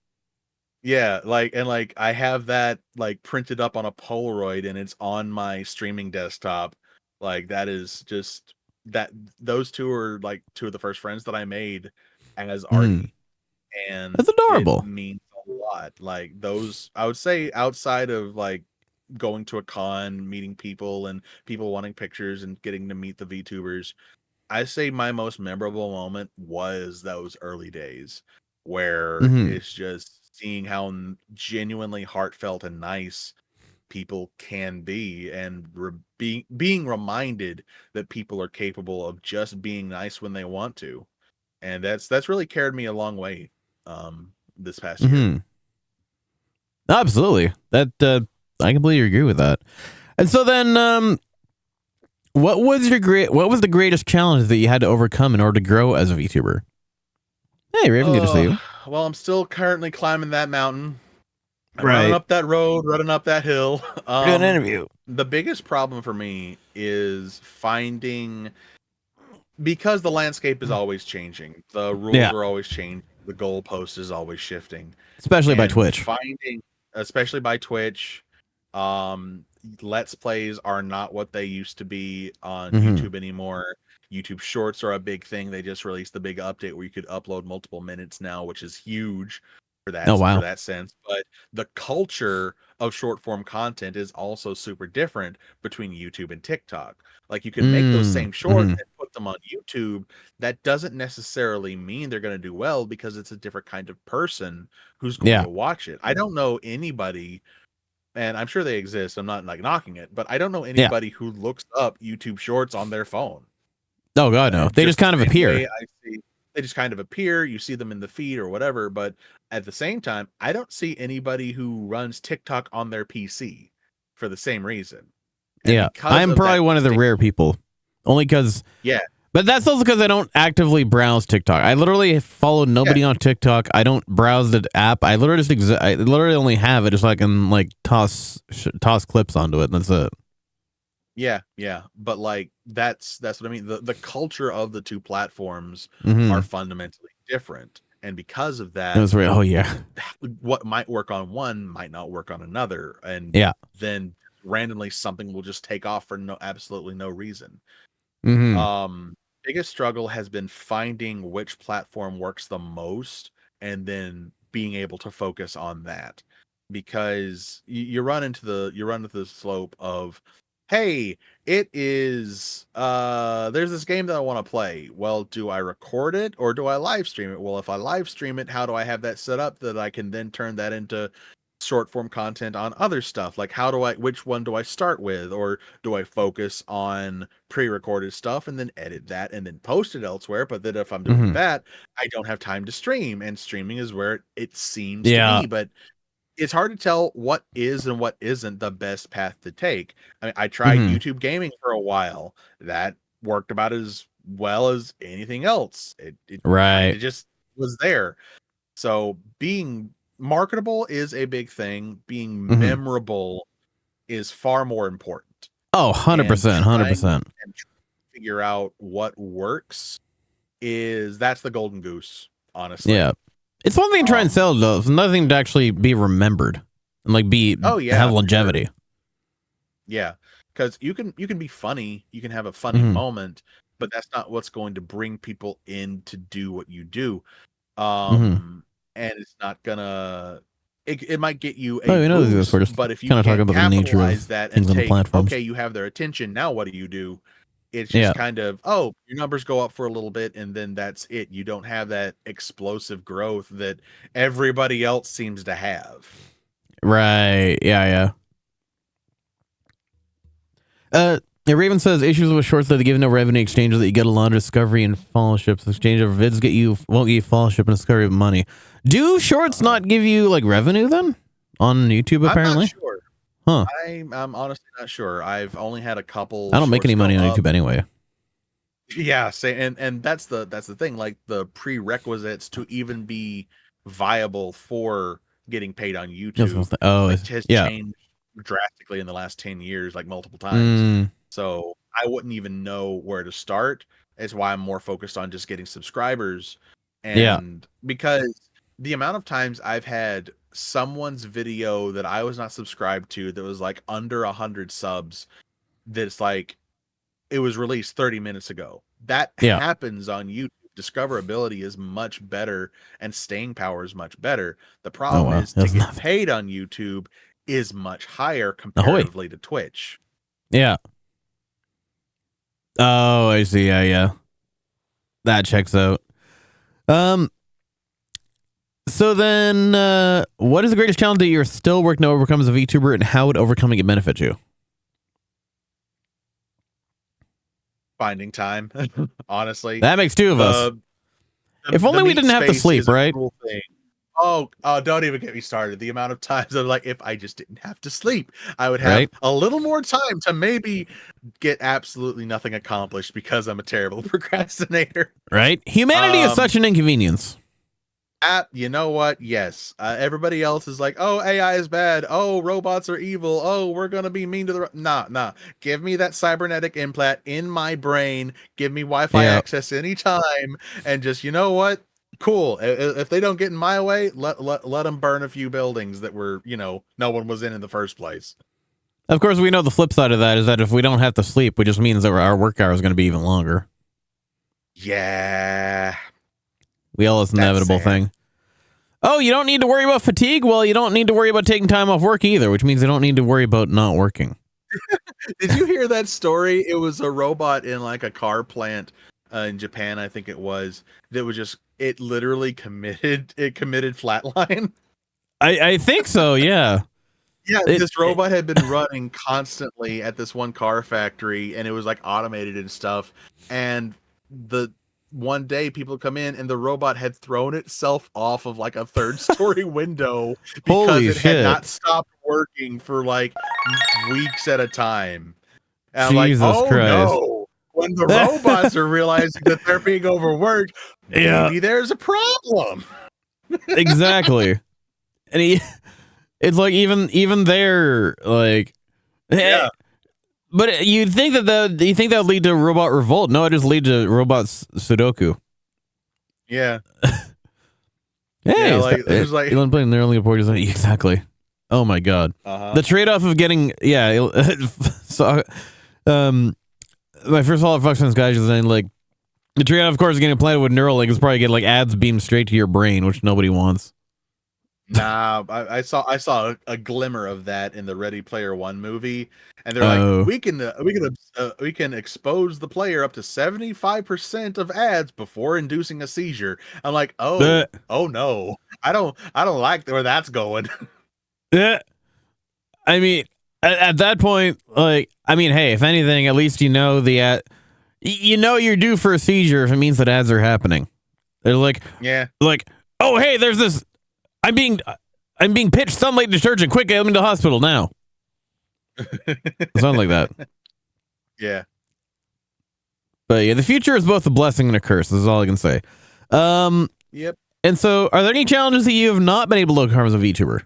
yeah, like I have that like printed up on a Polaroid and it's on my streaming desktop. Like that is just that those two are like two of the first friends that I made as Mhm. Artie, and That's it adorable. means a lot. Like those, I would say, outside of like going to a con, meeting people, and people wanting pictures and getting to meet the VTubers, I say my most memorable moment was those early days where Mhm. it's just seeing how genuinely heartfelt and nice people can be, and being reminded that people are capable of just being nice when they want to. And that's really carried me a long way this past year. Mhm. Absolutely. That I completely agree with that. And so then what was the greatest challenge that you had to overcome in order to grow as a VTuber? Hey, Raven, good to see you. Well, I'm still currently climbing that mountain. I'm running up that road, running up that hill. We're doing an interview. The biggest problem for me is finding, because the landscape is always changing. The rules Yeah. are always changing. The goalpost is always shifting. Especially by And Twitch. finding, especially by Twitch, Let's Plays are not what they used to be on Mhm. YouTube anymore. YouTube Shorts are a big thing. They just released the big update where you could upload multiple minutes now, which is huge for that Oh, wow. for that sense. But the culture of short form content is also super different between YouTube and TikTok. Like you can make those same shorts Mhm. and put them on YouTube. That doesn't necessarily mean they're going to do well, because it's a different kind of person who's going Yeah. to watch it. I don't know anybody, and I'm sure they exist, I'm not like knocking it, but I don't know anybody who looks up YouTube Shorts on their phone. Oh god, no. They just the kind of same appear. way they just kind of appear, you see them in the feed or whatever, but at the same time, I don't see anybody who runs TikTok on their PC for the same reason. And Yeah. because I'm of probably that one of the rare people. Only cuz Yeah. But that's also because I don't actively browse TikTok. I literally follow nobody on TikTok. I don't browse the app. I literally I literally only have it just so I can like toss clips onto it, and that's it. Yeah. But like that's what I mean. The culture of the two platforms Mhm. are fundamentally different. And because of that, It was real. Oh yeah. what might work on one might not work on another. And Yeah. then randomly something will just take off for absolutely no reason. Mhm. Biggest struggle has been finding which platform works the most and then being able to focus on that, because you run into the slope of, hey, it is there's this game that I want to play. Well, do I record it or do I live stream it? Well, if I live stream it, how do I have that set up that I can then turn that into short form content on other stuff? Like which one do I start with, or do I focus on pre-recorded stuff and then edit that and then post it elsewhere? But then if I'm doing Mhm. that, I don't have time to stream, and streaming is where it seems Yeah. to be. But it's hard to tell what is and what isn't the best path to take. I mean, I tried Mhm. YouTube gaming for a while. That worked about as well as anything else. It Right. kind of just was there. So being marketable is a big thing. Being Mhm. memorable is far more important. Oh, 100%, 100%. And trying to figure out what works that's the golden goose, honestly. Yeah. It's one thing to try and sell though. It's another thing to actually be remembered and like have longevity. Yeah, because you can be funny, you can have a funny Mhm. moment, but that's not what's going to bring people in to do what you do. Mhm. And it's not gonna. It might get you a Oh, we know this. boost, We're just but if you kind of can't talking about the nature capitalize of that things and on the take, platforms. okay, you have their attention. Now what do? It's just Yeah. kind of, oh, your numbers go up for a little bit, and then that's it. You don't have that explosive growth that everybody else seems to have. Right. Yeah. Raven says issues with shorts that they give no revenue exchanges that you get a lot of discovery and follow-ships. Exchange of vids won't get you follow-ship and discovery of money. Do shorts not give you like revenue then on YouTube? Apparently, I'm not sure. Huh? I'm honestly not sure. I've only had a couple. I don't make shorts any money go on up. YouTube anyway. Yeah, and that's the thing. Like the prerequisites to even be viable for getting paid on YouTube has changed drastically in the last 10 years, like multiple times. So I wouldn't even know where to start. It's why I'm more focused on just getting subscribers. And because the amount of times I've had someone's video that I was not subscribed to that was like under 100 subs, that's like it was released 30 minutes ago. That happens on YouTube. Discoverability is much better and staying power is much better. The problem is to get paid on YouTube is much higher comparatively to Twitch. Yeah. Oh, I see. Yeah. That checks out. So then, what is the greatest challenge that you're still working to overcome as a VTuber, and how would overcoming it benefit you? Finding time, honestly. That makes two of us. If only we didn't have to sleep, right? Cool thing. Oh, don't even get me started. The amount of times I'm like, if I just didn't have to sleep, I would have a little more time to maybe get absolutely nothing accomplished because I'm a terrible procrastinator. Right? Humanity is such an inconvenience. You know what? Yes. Everybody else is like, oh, AI is bad. Oh, robots are evil. Oh, we're going to be mean to the... Nah. Give me that cybernetic implant in my brain. Give me Wi-Fi access anytime. And just, you know what? Cool. If they don't get in my way, let them burn a few buildings that were, no one was in the first place. Of course, we know the flip side of that is that if we don't have to sleep, it just means that our work hour is going to be even longer. Yeah. We all, it's an inevitable thing. Oh, you don't need to worry about fatigue? Well, you don't need to worry about taking time off work either, which means you don't need to worry about not working. Did you hear that story? It was a robot in like a car plant in Japan, I think it was, that was just, it literally committed flatline. I think so, yeah. Yeah, this robot had been running constantly at this one car factory, and it was like automated and stuff. And the one day people come in and the robot had thrown itself off of like a 3rd-story window because it had not stopped working for like weeks at a time. And I'm like, oh no, when the robots are realizing that they're being overworked, maybe there's a problem. Exactly. And it's like even there, like, yeah. But you'd think that would lead to robot revolt. No, it just lead to robot Sudoku. Yeah. Hey, there's like Elon playing their only report is like, exactly. Oh my god. The trade-off of getting so my first thought of Foxcon's guys is saying like the trade-off, of course, of getting implanted with Neuralink is probably get like ads beamed straight to your brain, which nobody wants. Nah, I saw a glimmer of that in the Ready Player One movie, and they're like, we can expose the player up to 75% of ads before inducing a seizure. I'm like, oh no, I don't like where that's going. Yeah, I mean, at that point, like, I mean, hey, if anything, at least you know the ad, you're due for a seizure if it means that ads are happening. They're like, oh hey, there's this. I'm being pitched sunlight detergent. Quick, get me to the hospital now. Something like that. Yeah. But yeah, the future is both a blessing and a curse. This is all I can say. Yep. And so, are there any challenges that you have not been able to overcome as a VTuber?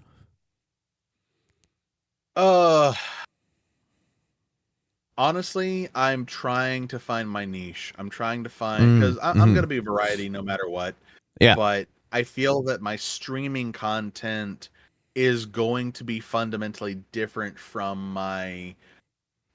Honestly, I'm trying to find my niche. I'm trying to find, because I'm going to be variety no matter what. Yeah. But I feel that my streaming content is going to be fundamentally different from my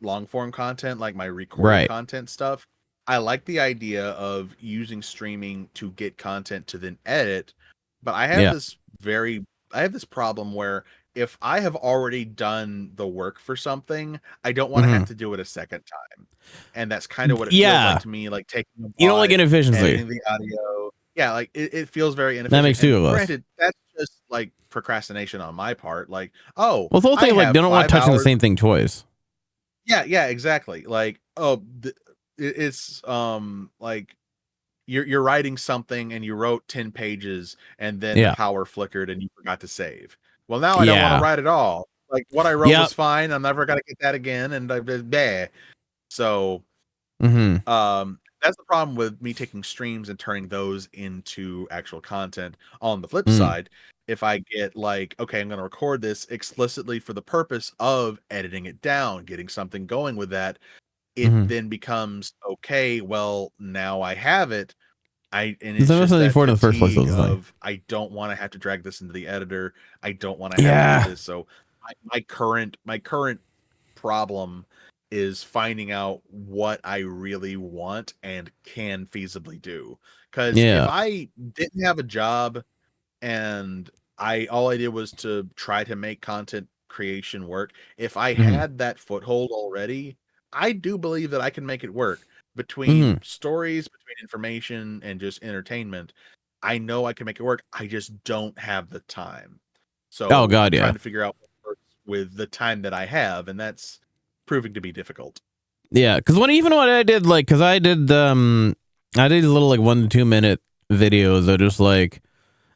long form content, like my recorded content stuff. I like the idea of using streaming to get content to then edit, but I have this problem where if I have already done the work for something, I don't want to have to do it a second time. And that's kind of what it feels like to me, like taking inefficiency. editing the audio. Yeah, like it feels very inefficient. That makes two of us. Granted, that's just like procrastination on my part. Like, oh, Well, the whole thing I like have they don't want 5 touching the hours- same thing twice. Yeah, exactly. Like, oh, it's like you're writing something and you wrote 10 pages and then Yeah. the power flickered and you forgot to save. Well, now I don't want Yeah. to write at all. Like what I wrote Yep. was fine. I'm never gonna get that again, and bleh. So Mm-hmm. that's the problem with me taking streams and turning those into actual content. On the flip Mm. side, if I get like, okay, I'm going to record this explicitly for the purpose of editing it down, getting something going with that, it Mhm. then becomes okay. Well, now I have it. And There's it's just nothing that for it in the first place, fatigue though, is the thing. of I don't want to have to drag this into the editor. I don't want to have Yeah. to do this. So my current problem is finding out what I really want and can feasibly do. Because Yeah. if I didn't have a job and all I did was to try to make content creation work, if I Mhm. had that foothold already, I do believe that I can make it work. Between stories, between information, and just entertainment, I know I can make it work. I just don't have the time. So Oh, God, I'm yeah. trying to figure out what works with the time that I have, and that's proving to be difficult. Yeah, because what I did, like, because I did these little like 1 to 2 minute videos of just like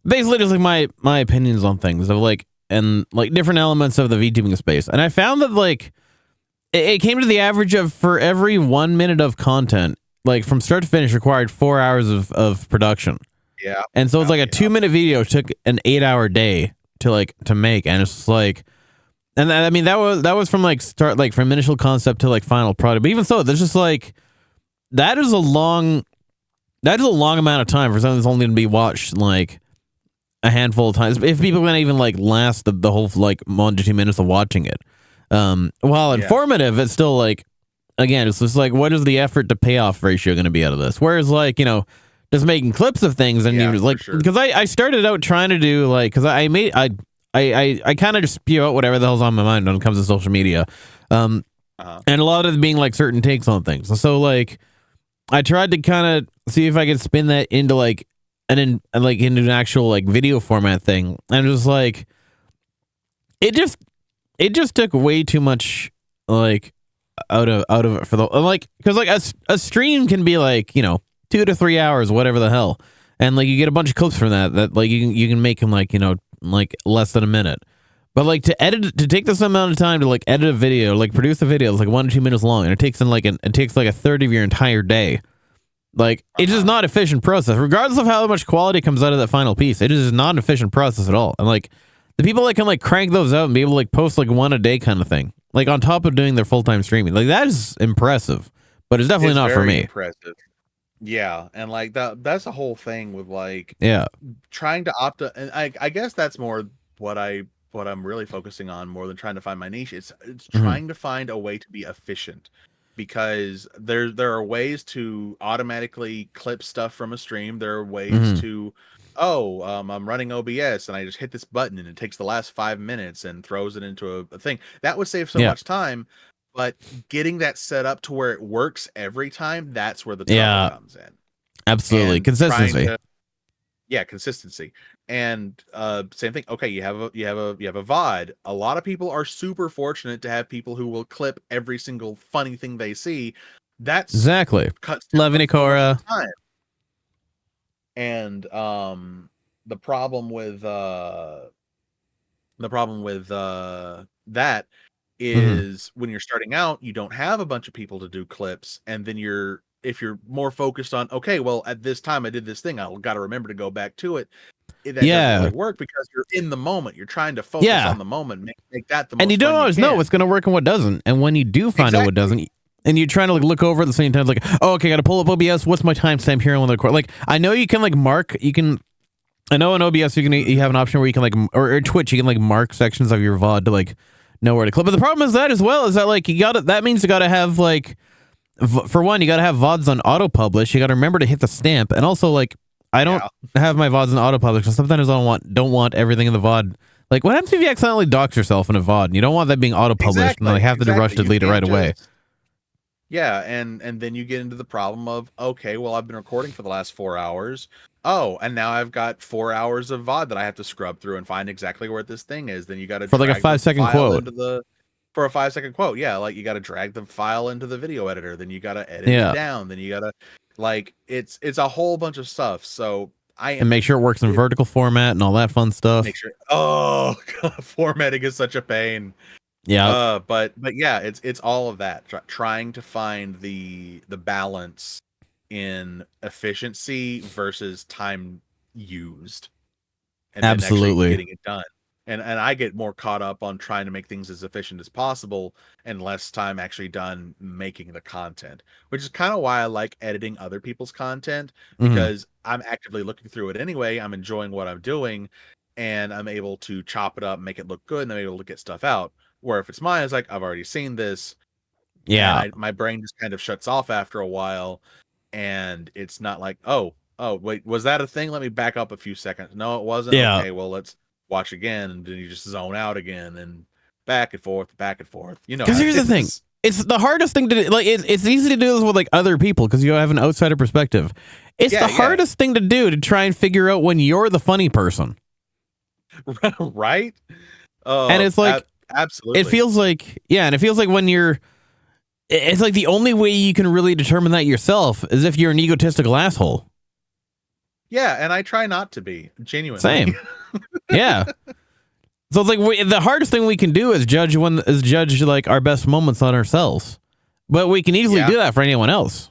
basically just like my opinions on things of like and like different elements of the VTubing space, and I found that like it came to the average of for every 1 minute of content, like from start to finish, required 4 hours of production. Yeah. And so it's like a 2 minute video took an 8-hour day to make, and it's just like. And I mean that was from like start like from initial concept to like final product. But even so, there's just like that is a long amount of time for something that's only going to be watched like a handful of times. If people can even like last the whole like 1 to 2 minutes of watching it, while informative, it's still like again, it's just like what is the effort to payoff ratio going to be out of this? Whereas like just making clips of things and you like because I started out trying to do like because I kind of just spew out whatever the hell's on my mind when it comes to social media. And a lot of it being like certain takes on things. So like I tried to kind of see if I could spin that into like into an actual like video format thing. And it was like it just took way too much like out of it for the like because like a stream can be like 2 to 3 hours, whatever the hell. And like you get a bunch of clips from that like you can make them like like less than a minute, but like to take this amount of time to like edit a video, like produce a video that's like 1 to 2 minutes long, and it takes like a third of your entire day. Like it's just not efficient process, regardless of how much quality comes out of that final piece. It is not an efficient process at all. And like the people that can like crank those out and be able to like post like 1 a day kind of thing, like on top of doing their full-time streaming, like that is impressive, but it's definitely not for me. Impressive. Yeah, and like that's the whole thing with like trying to and I guess that's more what I'm really focusing on more than trying to find my niche. It's trying to find a way to be efficient, because there are ways to automatically clip stuff from a stream. There are ways to I'm running OBS and I just hit this button and it takes the last 5 minutes and throws it into a thing. That would save so much time. But getting that set up to where it works every time, that's where the trouble comes in. Absolutely. And Consistency. Consistency. And same thing. Okay, you have a VOD. A lot of people are super fortunate to have people who will clip every single funny thing they see. That's exactly. Levinicora. And the problem with that is when you're starting out, you don't have a bunch of people to do clips, and then if you're more focused on, okay, well, at this time I did this thing, I've got to remember to go back to it. That doesn't really work because you're in the moment. You're trying to focus on the moment, make that the most. And you don't always know what's going to work and what doesn't. And when you do find out what doesn't, and you're trying to like look over at the same time, like, oh, okay, got to pull up OBS. What's my timestamp here on the record? Like, I know you can like mark. I know in OBS you have an option where you can like, or Twitch you can like mark sections of your VOD to like know where to clip. But the problem is that as well is that like that means you got to have like, for one, you got to have VODs on auto publish. You got to remember to hit the stamp, and also like I don't have my VODs in auto publish, so sometimes I don't want everything in the VOD. Like, what happens if you accidentally dox yourself in a VOD? And you don't want that being auto published, and like have to rush to delete it right away. Yeah, and then you get into the problem of, okay, well, I've been recording for the last 4 hours. Oh, and now I've got 4 hours of VOD that I have to scrub through and find exactly where this thing is. Then you got to For like a 5-second quote. For a 5-second quote. Yeah, like you got to drag the file into the video editor, then you got to edit Yeah. it down, then you got to like it's a whole bunch of stuff. So And make sure it works in vertical format and all that fun stuff. make sure. Oh, God, formatting is such a pain. Yeah. But yeah, it's all of that. Trying to find the balance in efficiency versus time used, and then actually Absolutely. getting it done. And I get more caught up on trying to make things as efficient as possible and less time actually done making the content, which is kind of why I like editing other people's content, Mhm. because I'm actively looking through it anyway. I'm enjoying what I'm doing, and I'm able to chop it up, make it look good, and I'm able to get stuff out. Where if it's mine, it's like I've already seen this. Yeah. And my brain just kind of shuts off after a while, and it's not like, oh wait, was that a thing? Let me back up a few seconds. No, it wasn't. Yeah. Okay, well, let's watch again, and then you just zone out again, and back and forth. You know, Because here's the thing. it's- It's the hardest thing to do. Like, it's easy to do this with like other people because you have an outsider perspective. It's Yeah, the yeah. hardest thing to do to try and figure out when you're the funny person. right. And it's like, absolutely. It feels like, yeah, and it feels like when you're, it's like the only way you can really determine that yourself is if you're an egotistical asshole. Yeah, and I try not to be genuinely. Same. Yeah. So it's like the hardest thing we can do is judge like our best moments on ourselves, but we can easily Yeah. do that for anyone else.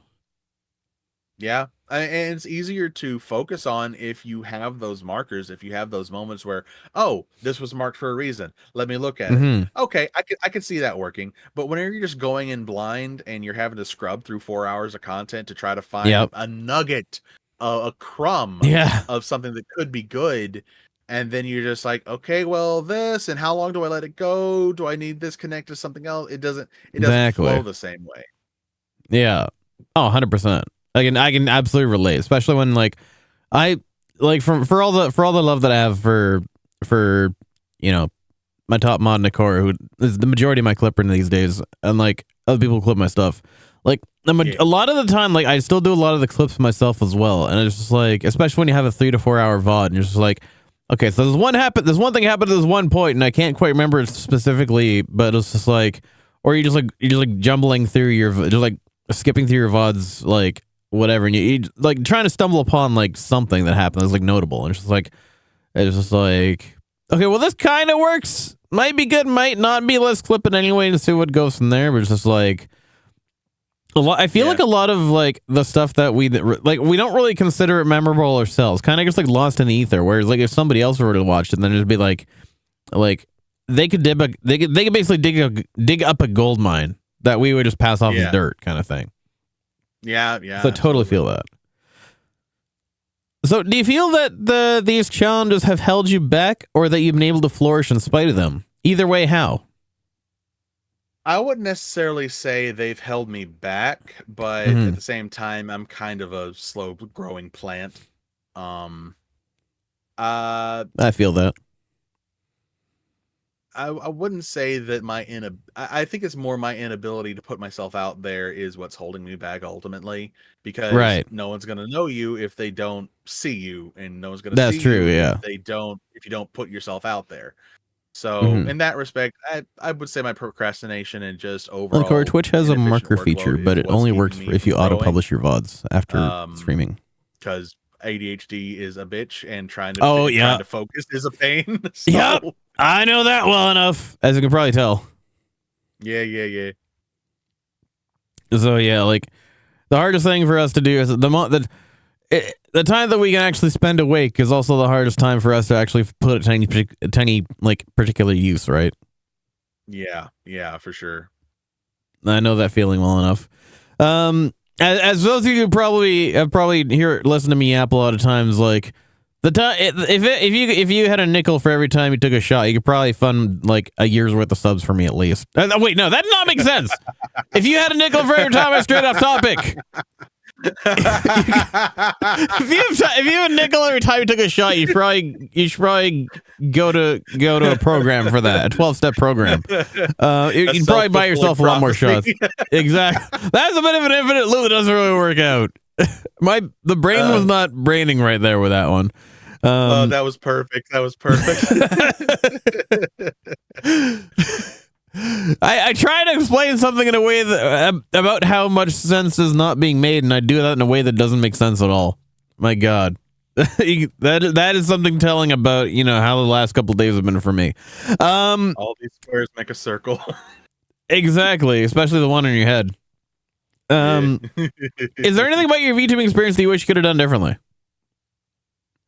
Yeah. And it's easier to focus on if you have those markers, if you have those moments where, oh, this was marked for a reason. Let me look at it. Mhm. Okay, I could see that working. But whenever you're just going in blind and you're having to scrub through 4 hours of content to try to find Yep. a nugget, a crumb Yeah. of something that could be good, and then you're just like, okay, well, this, and how long do I let it go? Do I need this connect to something else? It doesn't Exactly. flow the same way. Yeah. Oh, 100%. I can absolutely relate, especially when like I like for all the love that I have for you know my top mod Nikora, who is the majority of my clipper these days, and like other people who clip my stuff. Like a lot of the time, like I still do a lot of the clips myself as well, and it's just like, especially when you have a 3 to 4 hour VOD, and you're just like, okay, so there's one thing happened at this one point, and I can't quite remember it specifically, but it's just like, or you're just jumbling through just like skipping through your VODs, like whatever, and you like trying to stumble upon like something that happened that's like notable, and it's just like, okay, well this kind of works, might be good, might not be. Let's clip it anyway and see what goes from there. But it's just like I feel like a lot of like the stuff that we don't really consider it memorable ourselves, kind of just like lost in the ether. Whereas like if somebody else were to watch it, then it'd be like they could basically dig up a gold mine that we would just pass off as dirt, kind of thing. Yeah. So I totally feel that. So do you feel that these challenges have held you back, or that you've been able to flourish in spite of them? Either way, how? I wouldn't necessarily say they've held me back, but at the same time, I'm kind of a slow growing plant. I feel that. I wouldn't say that I think it's more my inability to put myself out there is what's holding me back ultimately, because no one's going to know you if they don't see you, and no one's going to see true, you yeah. if you don't put yourself out there. So in that respect, I would say my procrastination and just overall. Well, Twitch has a inefficient marker workload feature, is but it what's only keeping works me if you from auto growing. publish your VODs after streaming. Because ADHD is a bitch, and trying to focus is a pain. So, Yep. I know that well enough, as you can probably tell. Yeah. So yeah, like the hardest thing for us to do is the time that we can actually spend awake is also the hardest time for us to actually put a tiny like particular use, right? Yeah, for sure. I know that feeling well enough. As those of you who probably listen to me yap a lot of times, like the time if you had a nickel for every time you took a shot, you could probably fund like a year's worth of subs for me at least. Wait, no, that did not make sense. If you had a nickel for every time I strayed off topic. If you have a nickel every time you took a shot, you should probably go to a program for that, a 12-step program. You'd probably buy yourself a lot more shots. Exactly. That's a bit of an infinite loop that doesn't really work out. The brain was not braining right there with that one. Oh, that was perfect. That was perfect. I try to explain something in a way that about how much sense is not being made, and I do that in a way that doesn't make sense at all. My God, that is something telling about how the last couple of days have been for me. All these squares make a circle. Exactly, especially the one in your head. Is there anything about your VTubing experience that you wish you could have done differently?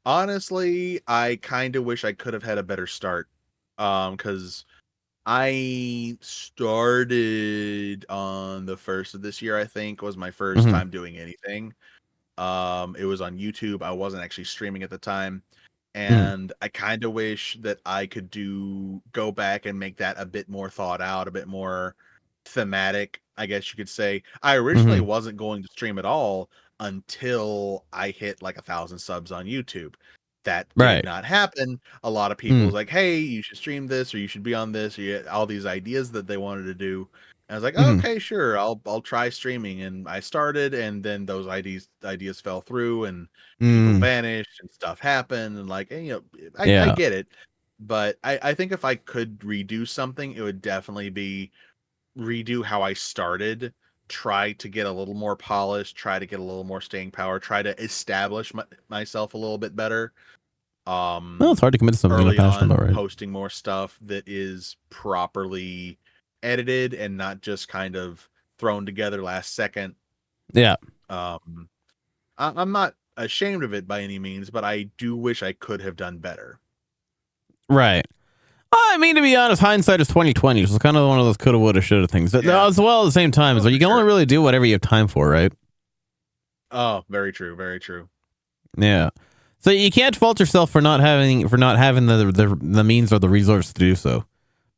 Honestly, I kind of wish I could have had a better start. Because I started on the 1st of this year, I think, was my first time doing anything. It was on YouTube. I wasn't actually streaming at the time. And I kind of wish that I could go back and make that a bit more thought out, a bit more thematic, I guess you could say. I originally wasn't going to stream at all until I hit like 1,000 subs on YouTube. That did not happen. A lot of people was like, "Hey, you should stream this, or you should be on this." Or you had all these ideas that they wanted to do. And I was like, "Okay, sure, I'll try streaming." And I started, and then those ideas fell through, and people vanished, and stuff happened, and like, I get it, but I think if I could redo something, it would definitely be redo how I started. Try to get a little more polished, try to get a little more staying power, try to establish myself a little bit better. Well, it's hard to commit to something you're passionate about, right? Posting more stuff that is properly edited and not just kind of thrown together last second. Yeah. I'm not ashamed of it by any means, but I do wish I could have done better. Right. I mean, to be honest, hindsight is 2020. So it's kind of one of those coulda, woulda, shoulda things. As well, at the same time, so you can only really do whatever you have time for, right? Oh, very true, very true. Yeah. So you can't fault yourself for not having the means or the resource to do so.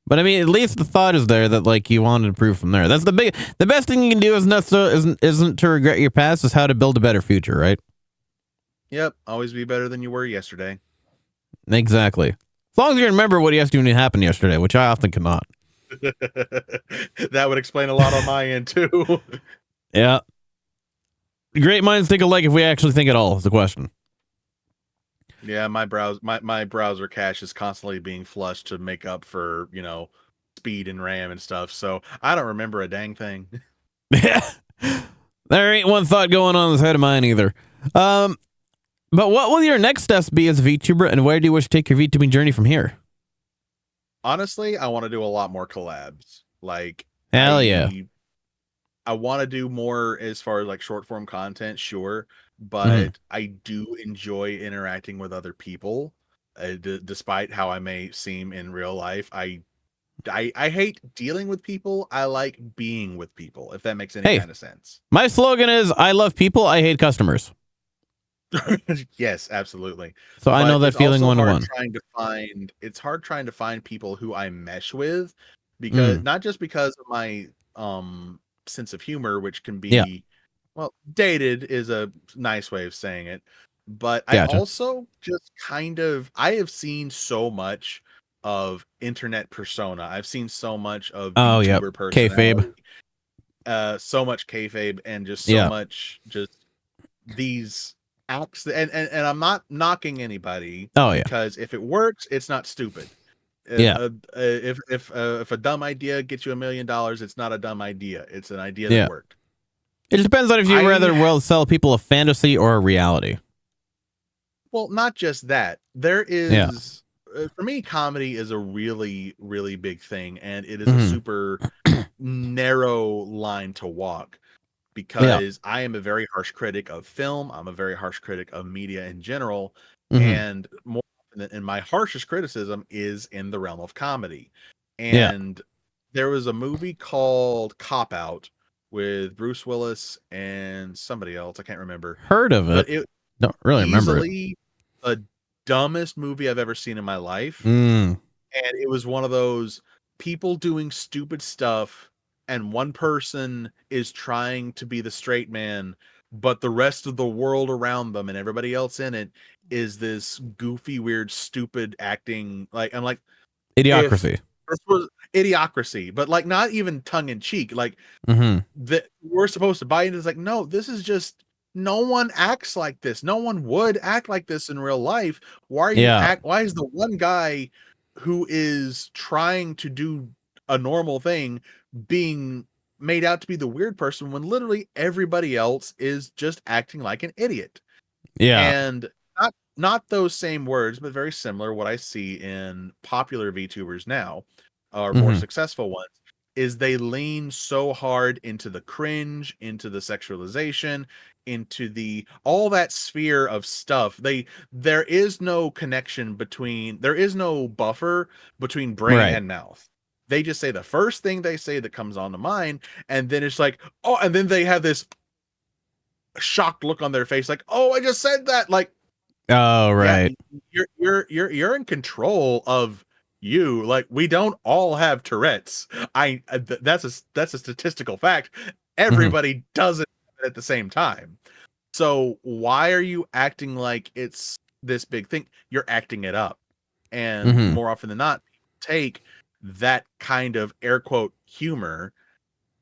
But I mean, at least the thought is there that like you want to improve from there. That's the best thing you can do isn't to regret your past, is how to build a better future, right? Yep, always be better than you were yesterday. Exactly. As long as you remember what yesterday happened yesterday, which I often cannot. That would explain a lot on my end too. Yeah. Great minds think alike if we actually think at all, is the question. Yeah, my browser cache is constantly being flushed to make up for, speed and RAM and stuff. So I don't remember a dang thing. There ain't one thought going on in this head of mine either. But what will your next steps be as a VTuber, and where do you wish to take your VTubing journey from here? Honestly, I want to do a lot more collabs. Like, hell yeah. I want to do more as far as like short form content, sure, but I do enjoy interacting with other people. Despite how I may seem in real life, I hate dealing with people. I like being with people, if that makes any kind of sense. My slogan is, I love people, I hate customers. Yes, absolutely. So I know that feeling one-to-one. It's hard trying to find people who I mesh with, because not just because of my sense of humor, which can be well, dated is a nice way of saying it, but Gotcha. I also just I have seen so much of internet persona. I've seen so much of YouTuber personality. Kayfabe. So much kayfabe, and just so much just these acts, and I'm not knocking anybody. Because if it works, it's not stupid. If a dumb idea gets you $1 million, it's not a dumb idea. It's an idea that worked. It depends on if you rather sell people a fantasy or a reality. Well, not just that. There is for me, comedy is a really, really big thing, and it is a super narrow line to walk. Because I am a very harsh critic of film. I'm a very harsh critic of media in general. And more often than my harshest criticism is in the realm of comedy. And there was a movie called Cop Out with Bruce Willis and somebody else. I can't remember. Heard of it. It don't really remember it. The dumbest movie I've ever seen in my life. And it was one of those people doing stupid stuff, and one person is trying to be the straight man, but the rest of the world around them and everybody else in it is this goofy, weird, stupid acting. Like, I'm like, Idiocracy. this was idiocracy, but like not even tongue in cheek. Like Mm-hmm. that we're supposed to buy into. It's like, no, this is just, no one acts like this. No one would act like this in real life. Why are you Yeah. why is the one guy who is trying to do a normal thing being made out to be the weird person when literally everybody else is just acting like an idiot? Yeah. And not those same words, but very similar. What I see in popular VTubers now, or more Mhm. successful ones, is they lean so hard into the cringe, into the sexualization, into the all that sphere of stuff. There is no connection between, there is no buffer between brain Right. and mouth. They just say the first thing they say that comes on to mind, and then it's like, oh, and then they have this shocked look on their face, like, oh, I just said that. Like, Oh, right. yeah, you're in control of you. Like, we don't all have Tourette's. That's a statistical fact. Everybody does it at the same time. So why are you acting like it's this big thing? You're acting it up. And Mhm. more often than not, take that kind of air quote humor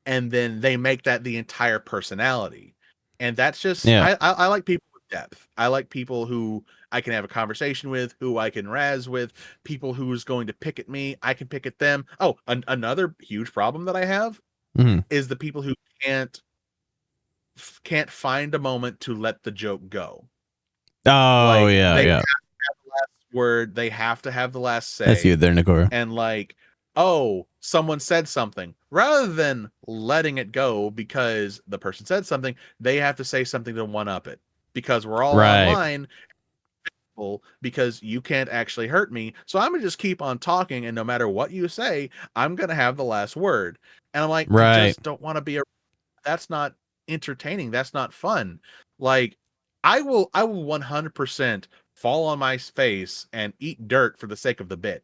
and then they make that the entire personality. And that's just, Yeah. I like people with depth. I like people who I can have a conversation with, who I can razz with, people who's going to pick at me, I can pick at them. Oh, another huge problem that I have Mhm. is the people who can't find a moment to let the joke go. Oh, Like, yeah, they yeah. have to have the last word, they have to have the last say. That's you there, Nakora. And like, oh, someone said something, rather than letting it go because the person said something, they have to say something to one up it, because we're all Right. online, because you can't actually hurt me, so I'm gonna just keep on talking, and no matter what you say, I'm gonna have the last word. And I'm like, I Right. just don't want to be that's not entertaining, that's not fun. Like, I will 100% fall on my face and eat dirt for the sake of the bit.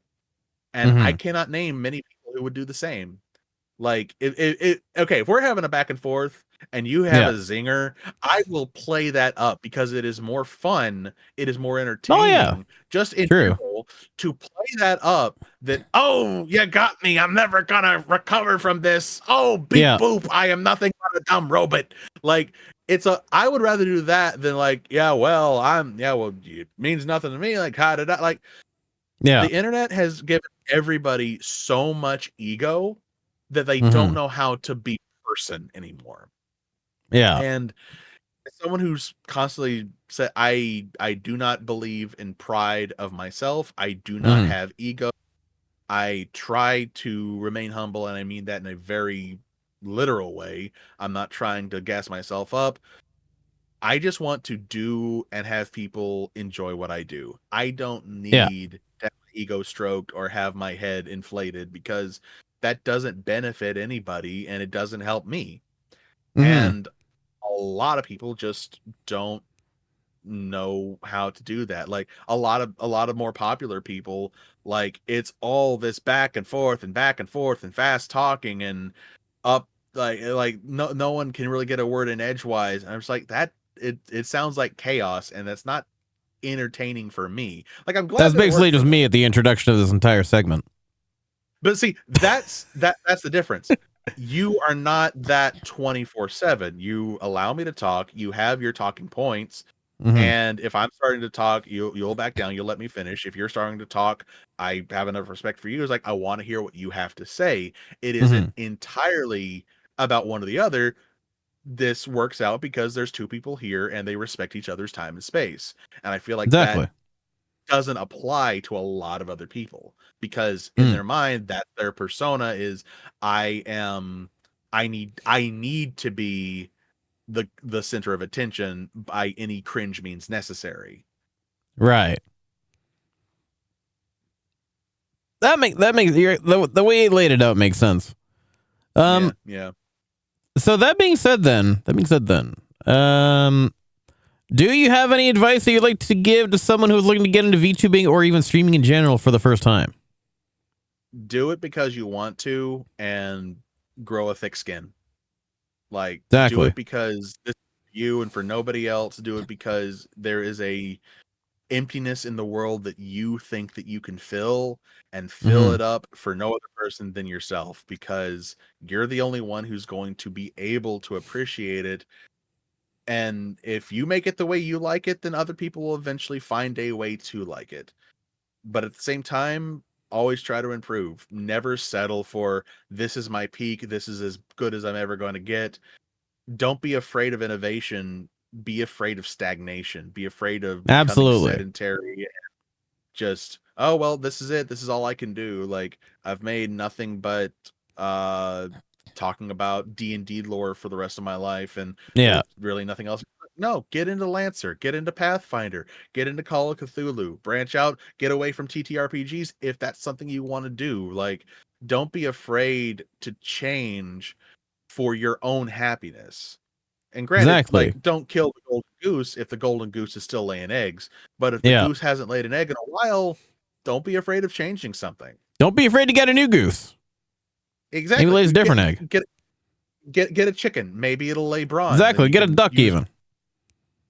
And I Mhm. cannot name many people who would do the same. Like, okay, if we're having a back and forth and you have Yeah. a zinger, I will play that up because it is more fun, it is more Oh, entertaining, yeah. just in True. general, to play that up that, oh, you got me, I'm never gonna recover from this. Oh, beep Yeah. boop, I am nothing but a dumb robot. Like, I would rather do that than like, it means nothing to me. Like, how did I, like, Yeah. the internet has given everybody so much ego that they Mhm. don't know how to be person anymore. Yeah. And as someone who's constantly said, I do not believe in pride of myself. I do not Mhm. have ego. I try to remain humble, and I mean that in a very literal way. I'm not trying to gas myself up. I just want to do and have people enjoy what I do. I don't Yeah. need to have my ego stroked or have my head inflated, because that doesn't benefit anybody and it doesn't help me. Mhm. And a lot of people just don't know how to do that. Like, a lot of more popular people, like, it's all this back and forth and fast talking and up, like no one can really get a word in edgewise. And I'm just like, that it sounds like chaos, and that's not entertaining for me. Like, I'm glad That's that it basically worked for just them. me at the introduction of this entire segment. But see, that's the difference. You are not that 24/7. You allow me to talk, you have your talking points, Mhm. and if I'm starting to talk, you'll back down, you'll let me finish. If you're starting to talk, I have enough respect for you. It's like, I want to hear what you have to say. It isn't Mhm. entirely about one or the other. This works out because there's two people here and they respect each other's time and space. And I feel like that Exactly. doesn't apply to a lot of other people, because in Mm. their mind, that their persona is, I need to be the center of attention by any cringe means necessary. Right. That makes the way you laid it out makes sense. Yeah. So that being said, then, do you have any advice that you'd like to give to someone who's looking to get into VTubing or even streaming in general for the first time? Do it because you want to, and grow a thick skin. Like, do Exactly. it because you and for nobody else. Do it because there is a emptiness in the world that you think that you can fill, and fill it up for no other person than yourself, because you're the only one who's going to be able to appreciate it. And if you make it the way you like it, then other people will eventually find a way to like it. But at the same time, always try to improve. Never settle for this is my peak, this is as good as I'm ever going to get. Don't be afraid of innovation. Be afraid of stagnation. Be afraid of becoming Absolutely. sedentary. And just, oh well, this is it. This is all I can do. Like, I've made nothing but talking about D&D lore for the rest of my life, and Yeah. really nothing else. No, get into Lancer, get into Pathfinder, get into Call of Cthulhu, branch out, get away from TTRPGs if that's something you want to do. Like, don't be afraid to change for your own happiness. And granted, Exactly. like, don't kill the golden goose if the golden goose is still laying eggs. But if the goose hasn't laid an egg in a while, don't be afraid of changing something. Don't be afraid to get a new goose. Exactly. Maybe lays a different egg. Get a chicken. Maybe it'll lay brawn. Exactly. Get a duck even.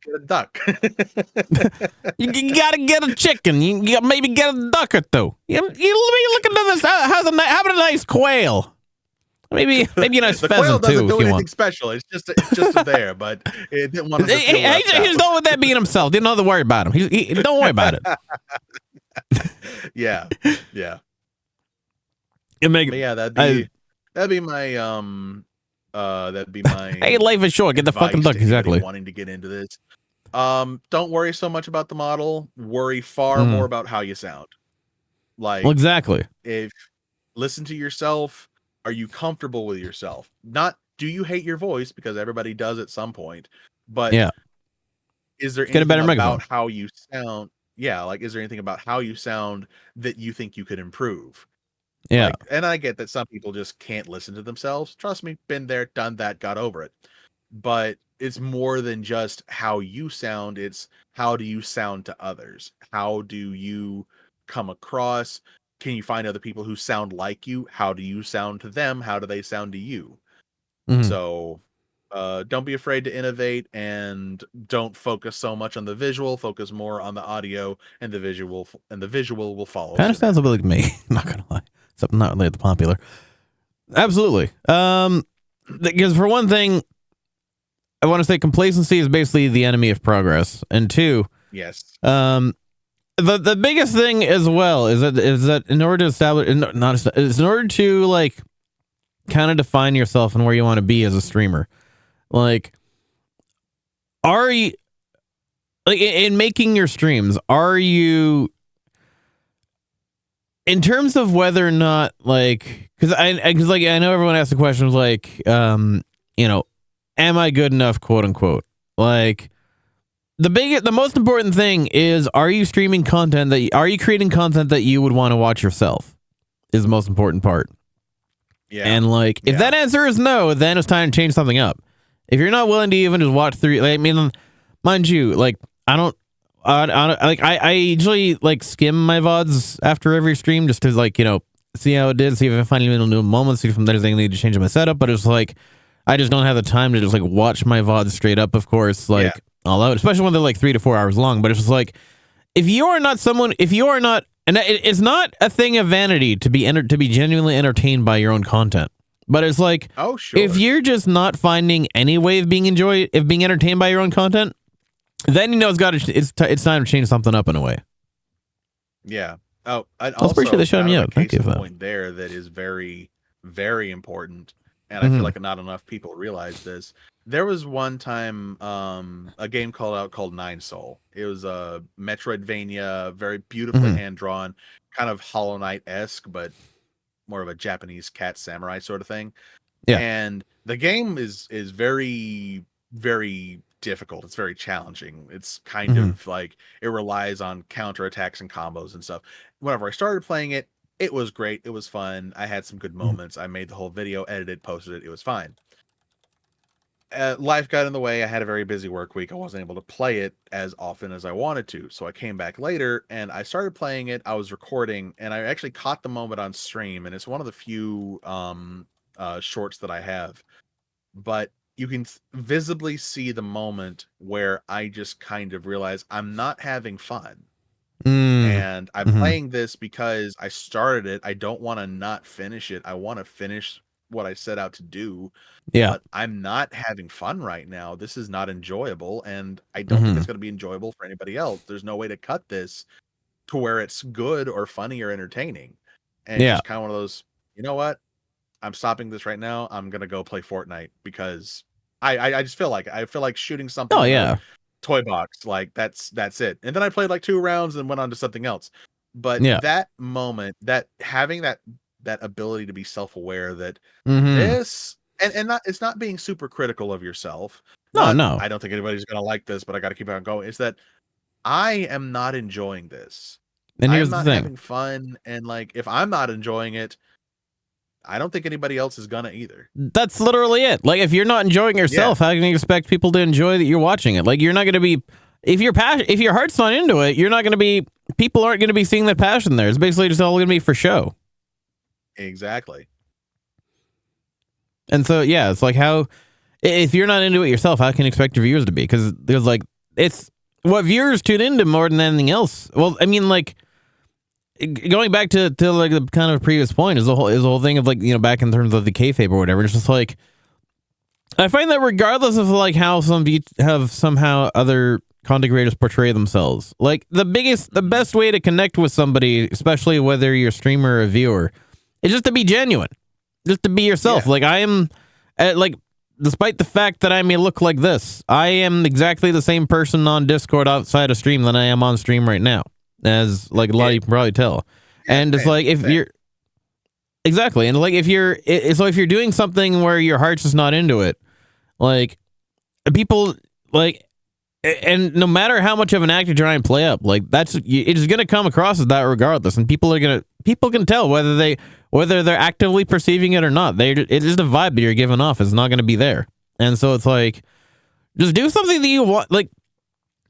Get a duck. You gotta get a chicken. You gotta maybe get a duck or two. You look into this. How about a nice quail? Maybe a nice The quail pheasant doesn't too, do if you anything want. special. It's just there, but it didn't want to. He's done with that being himself. Didn't have to worry about him. Don't worry about it. Yeah. It make, But yeah, that'd be my hey, life is short. Get the fucking duck. Exactly. Wanting to get into this. Don't worry so much about the model. Worry far more about how you sound. Like, Well, exactly. if listen to yourself. Are you comfortable with yourself? Not do you hate your voice, because everybody does at some point, but Yeah. Is there Get a better anything microphone. about how you sound? Yeah, like, is there anything about how you sound that you think you could improve? Yeah. Like, and I get that some people just can't listen to themselves. Trust me, been there, done that, got over it. But it's more than just how you sound. It's how do you sound to others? How do you come across? Can you find other people who sound like you? How do you sound to them? How do they sound to you? So don't be afraid to innovate, and don't focus so much on the visual. Focus more on the audio, and the visual will follow. Kind of sounds a bit like me. I'm not gonna lie. Something not related to popular. Absolutely. Because for one thing, I want to say complacency is basically the enemy of progress, and two, Yes. the biggest thing as well is that in order to establish, in order to like kind of define yourself and where you want to be as a streamer, like, are you like in making your streams? Are you, in terms of whether or not, like, because I know everyone asks the questions like, am I good enough, quote unquote, like. The most important thing is, are you streaming content are you creating content that you would want to watch yourself, is the most important part. Yeah. And like, if that answer is no, then it's time to change something up. If you're not willing to even just watch through, like, I mean, mind you, like, I usually like skim my VODs after every stream just to, like, see how it did, see if I find any little new moments, see if there's anything I need to change in my setup. But it's like, I just don't have the time to just like watch my VODs straight up, of course, like all out, especially when they're like 3 to 4 hours long. But it's just like, if you are not, and it's not a thing of vanity to be genuinely entertained by your own content. But it's like, oh sure, if you're just not finding any way of being entertained by your own content, then it's time to change something up in a way. Yeah. Oh, I appreciate the showing me up. Thank you for that. Point there that is very, very important, and I feel like not enough people realize this. There was one time a game called Nine Soul. It was a Metroidvania, very beautifully hand drawn, kind of Hollow Knight-esque, but more of a Japanese cat samurai sort of thing. Yeah. And the game is very, very difficult. It's very challenging. It's kind of like, it relies on counterattacks and combos and stuff. Whenever I started playing it, it was great. It was fun. I had some good moments. I made the whole video, edited, posted it. It was fine. Life got in the way. I had a very busy work week. I wasn't able to play it as often as I wanted to. So I came back later and I started playing it. I was recording and I actually caught the moment on stream. And it's one of the few shorts that I have. But you can visibly see the moment where I just kind of realize I'm not having fun. And I'm playing this because I started it. I don't want to not finish it. I want to finish what I set out to do. Yeah. But I'm not having fun right now. This is not enjoyable, and I don't think it's going to be enjoyable for anybody else. There's no way to cut this to where it's good or funny or entertaining. And it's just kind of one of those, you know what? I'm stopping this right now. I'm gonna go play Fortnite because I just feel like shooting something. Oh in yeah. the toy box, like that's it. And then I played like 2 rounds and went on to something else. But that moment, that having that ability to be self-aware that this and not, it's not being super critical of yourself. No. I don't think anybody's gonna like this, but I got to keep on going. Is that I am not enjoying this. And here's I'm the not thing. having fun, and like if I'm not enjoying it, I don't think anybody else is gonna either. That's literally it. Like, if you're not enjoying yourself, how can you expect people to enjoy that you're watching it? Like, you're not going to be, if your heart's not into it, you're not going to be, people aren't going to be seeing that passion there. It's basically just all going to be for show. Exactly. And so, yeah, it's like how, if you're not into it yourself, how can you expect your viewers to be? Because there's like, it's what viewers tune into more than anything else. Well, I mean, like, going back to like the kind of previous point is the whole thing of like, you know, back in terms of the kayfabe or whatever. It's just like, I find that regardless of like how some have somehow other content creators portray themselves, like the best way to connect with somebody, especially whether you're a streamer or a viewer, is just to be genuine, just to be yourself. Yeah. Like I am, like, despite the fact that I may look like this, I am exactly the same person on Discord outside of stream than I am on stream right now. As like a lot of you can probably tell. And it's like, if you're exactly, and like if you're doing something where your heart's just not into it, like people like, and no matter how much of an act you try and play up, like it's gonna come across as that regardless, and people can tell whether they're actively perceiving it or not. It's just a vibe that you're giving off. It's not gonna be there, and so it's like, just do something that you want. Like,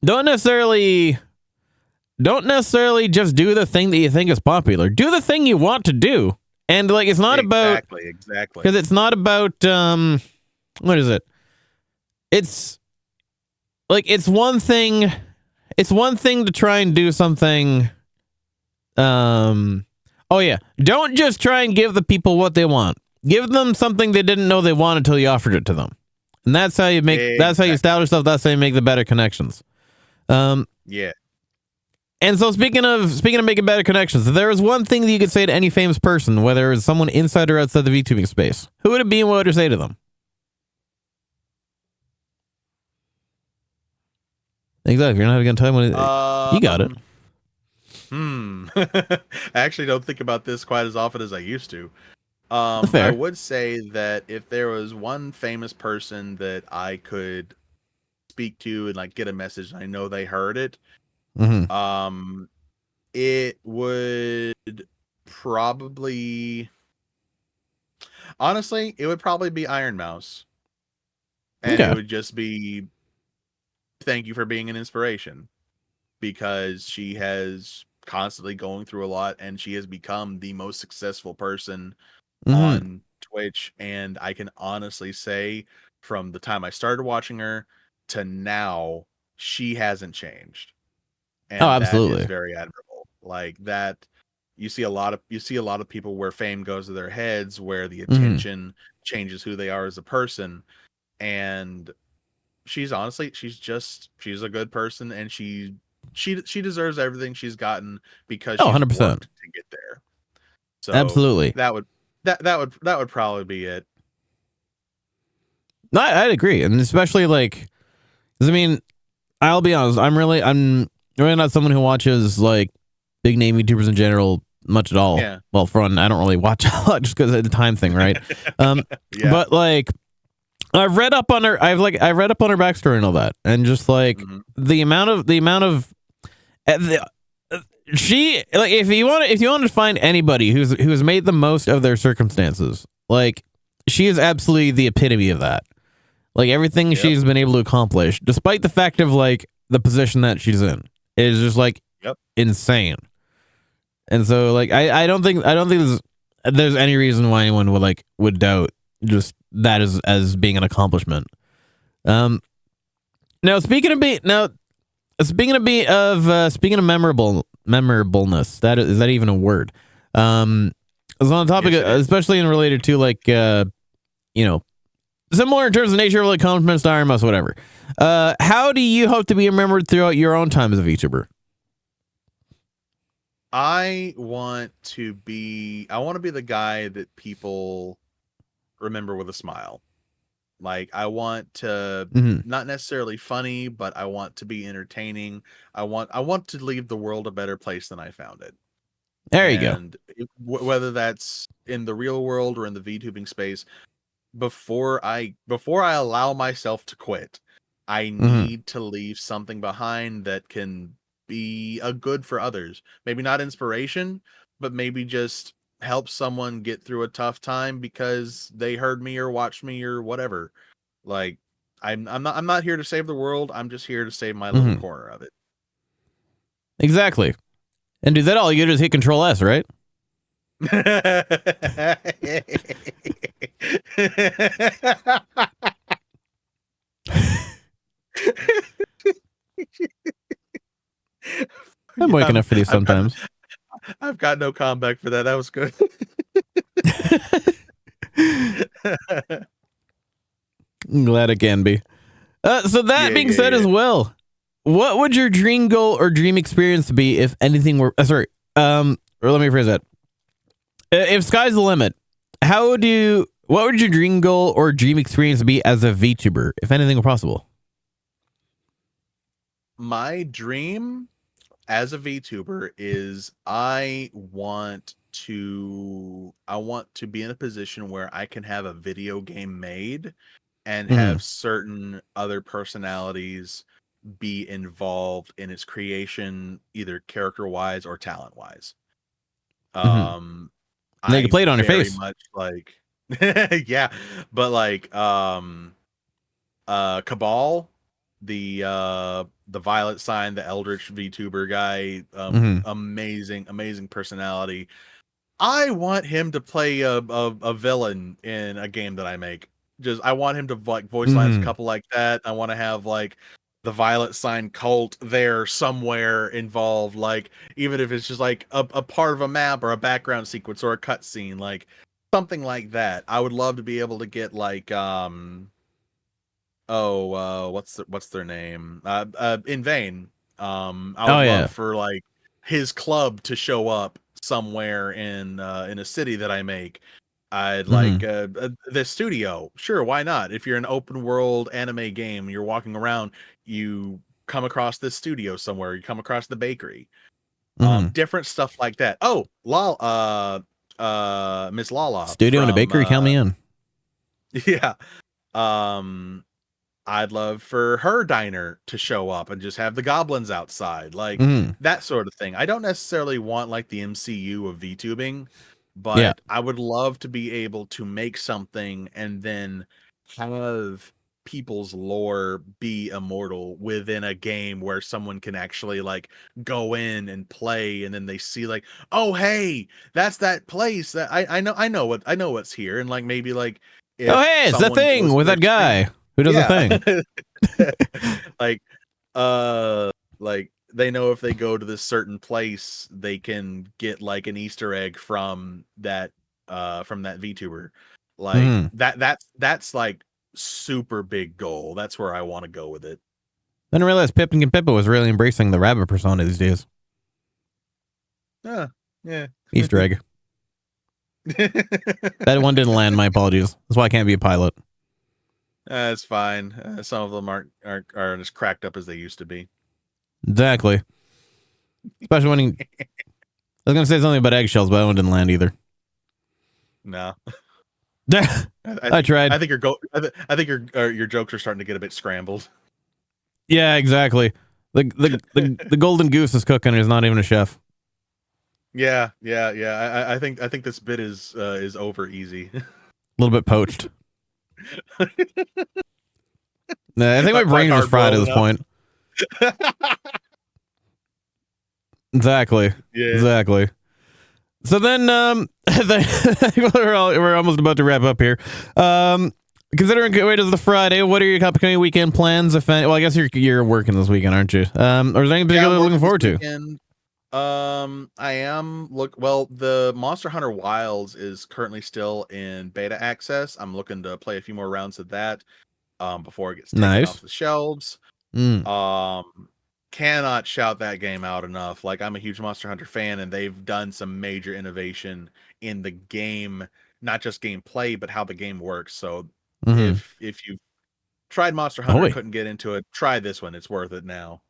don't necessarily just do the thing that you think is popular. Do the thing you want to do. And like, it's not exactly because it's not about what is it? It's like, it's one thing to try and do something. Oh yeah, don't just try and give the people what they want. Give them something they didn't know they wanted until you offered it to them. And that's how you make that's how you establish stuff. That's how you make the better connections. Yeah. And so speaking of making better connections, if there was one thing that you could say to any famous person, whether it's someone inside or outside the VTubing space, who would it be and what would you say to them? Exactly. You're not having a time when you got it. I actually don't think about this quite as often as I used to. Fair. I would say that if there was one famous person that I could speak to and like get a message, and I know they heard it, it would probably, honestly, it would probably be Iron Mouse, and it would just be, thank you for being an inspiration, because she has constantly going through a lot, and she has become the most successful person on Twitch. And I can honestly say, from the time I started watching her to now, she hasn't changed. And absolutely. that is very admirable. Like that, you see a lot of people where fame goes to their heads, where the attention changes who they are as a person. And she's honestly, she's a good person, and she deserves everything she's gotten because she's 100% worked to get there. So absolutely, that would probably be it. No, I'd agree, and especially like, 'cause I mean, I'll be honest, I'm really not someone who watches like big name YouTubers in general much at all. Yeah. Well, for one, I don't really watch a lot just because of the time thing, right? But like, I've read up on her backstory and all that, and just like the amount of she, like, if you want to find anybody who's made the most of their circumstances, like, she is absolutely the epitome of that. Like, everything she's been able to accomplish, despite the fact of like the position that she's in, is just like insane. And so like, I don't think there's any reason why anyone would doubt just that is as being an accomplishment. Now speaking of memorableness, is that even a word? I was on the topic, Yes, it is. especially in related to similar in terms of nature of like accomplishments to Iron Mouse, whatever. How do you hope to be remembered throughout your own time as a VTuber? I want to be the guy that people remember with a smile. Like, I want to Mhm. not necessarily funny, but I want to be entertaining. I want to leave the world a better place than I found it. There you go. And whether that's in the real world or in the VTubing space, before I allow myself to quit, I need to leave something behind that can be a good for others. Maybe not inspiration, but maybe just help someone get through a tough time because they heard me or watched me or whatever. Like, I'm not here to save the world. I'm just here to save my little corner of it. Exactly. And do that all you do is hit Control S, right? I'm waking up for these sometimes. I've got no comeback for that. That was good. I'm glad it can be. So that being said as well, what would your dream goal or dream experience be if anything were... or let me phrase that. If sky's the limit, what would your dream goal or dream experience be as a VTuber, if anything were possible? My dream as a VTuber is I want to be in a position where I can have a video game made and have certain other personalities be involved in its creation, either character wise or talent wise. They can play it on your face. Much like yeah, but like Cabal, the Violet Sign, the Eldritch VTuber guy, amazing personality. I want him to play a villain in a game that I make. I want him to like voice lines a couple like that. I want to have like the Violet Sign cult there somewhere involved, like even if it's just like a part of a map or a background sequence or a cutscene, like something like that. I would love to be able to get like what's their name? In Vain. I would love for like his club to show up somewhere in a city that I make. I'd like the studio. Sure, why not? If you're an open world anime game, you're walking around, you come across this studio somewhere, you come across the bakery. Different stuff like that. Oh, Miss Lala. Studio and a bakery, count me in. Yeah. I'd love for her diner to show up and just have the goblins outside, like that sort of thing. I don't necessarily want like the MCU of VTubing, but I would love to be able to make something and then have people's lore be immortal within a game where someone can actually like go in and play, and then they see like, oh hey, that's that place that I know what's here, and like maybe like oh hey, it's that thing with that guy who does a thing. like they know if they go to this certain place, they can get like an Easter egg from that VTuber. Like that's like super big goal. That's where I want to go with it. Then I realized Pip and Pippa was really embracing the rabbit persona these days. Yeah. Easter egg. That one didn't land. My apologies. That's why I can't be a pilot. It's fine. Some of them aren't as cracked up as they used to be. Exactly. Especially when I was gonna say something about eggshells, but that one didn't land either. No. I tried. I think your jokes are starting to get a bit scrambled. Yeah, exactly. The golden goose is cooking. He's not even a chef. Yeah. I think this bit is over easy. A little bit poached. Nah, I think my brain was fried at this point. Exactly. Yeah. Exactly. So then, we're almost about to wrap up here. Considering it is the Friday, what are your upcoming weekend plans? If any, well, I guess you're working this weekend, aren't you? Or is there anything particular looking forward to? I am well, the Monster Hunter Wilds is currently still in beta access. I'm looking to play a few more rounds of that before it gets taken off the shelves. Cannot shout that game out enough. Like, I'm a huge Monster Hunter fan, and they've done some major innovation in the game, not just gameplay, but how the game works. So if you tried Monster Hunter, couldn't get into it, try this one. It's worth it now.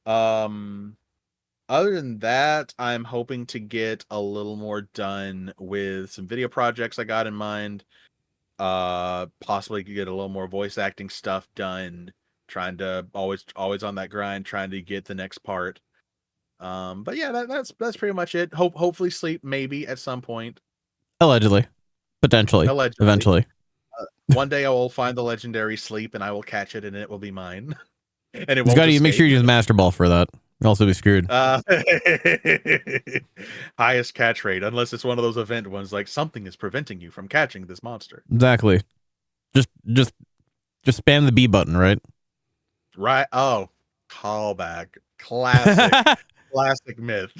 Other than that, I'm hoping to get a little more done with some video projects I got in mind. Possibly could get a little more voice acting stuff done. Trying to always on that grind, trying to get the next part. But yeah, that's pretty much it. Hopefully sleep maybe at some point. Allegedly. Potentially. Eventually. One day I will find the legendary sleep and I will catch it and it will be mine. And it won't got to make sure you use Master Ball for that. You'll also be screwed. Highest catch rate, unless it's one of those event ones like something is preventing you from catching this monster. Exactly. Just spam the B button, right? Right. Oh, callback. Classic. Classic myth.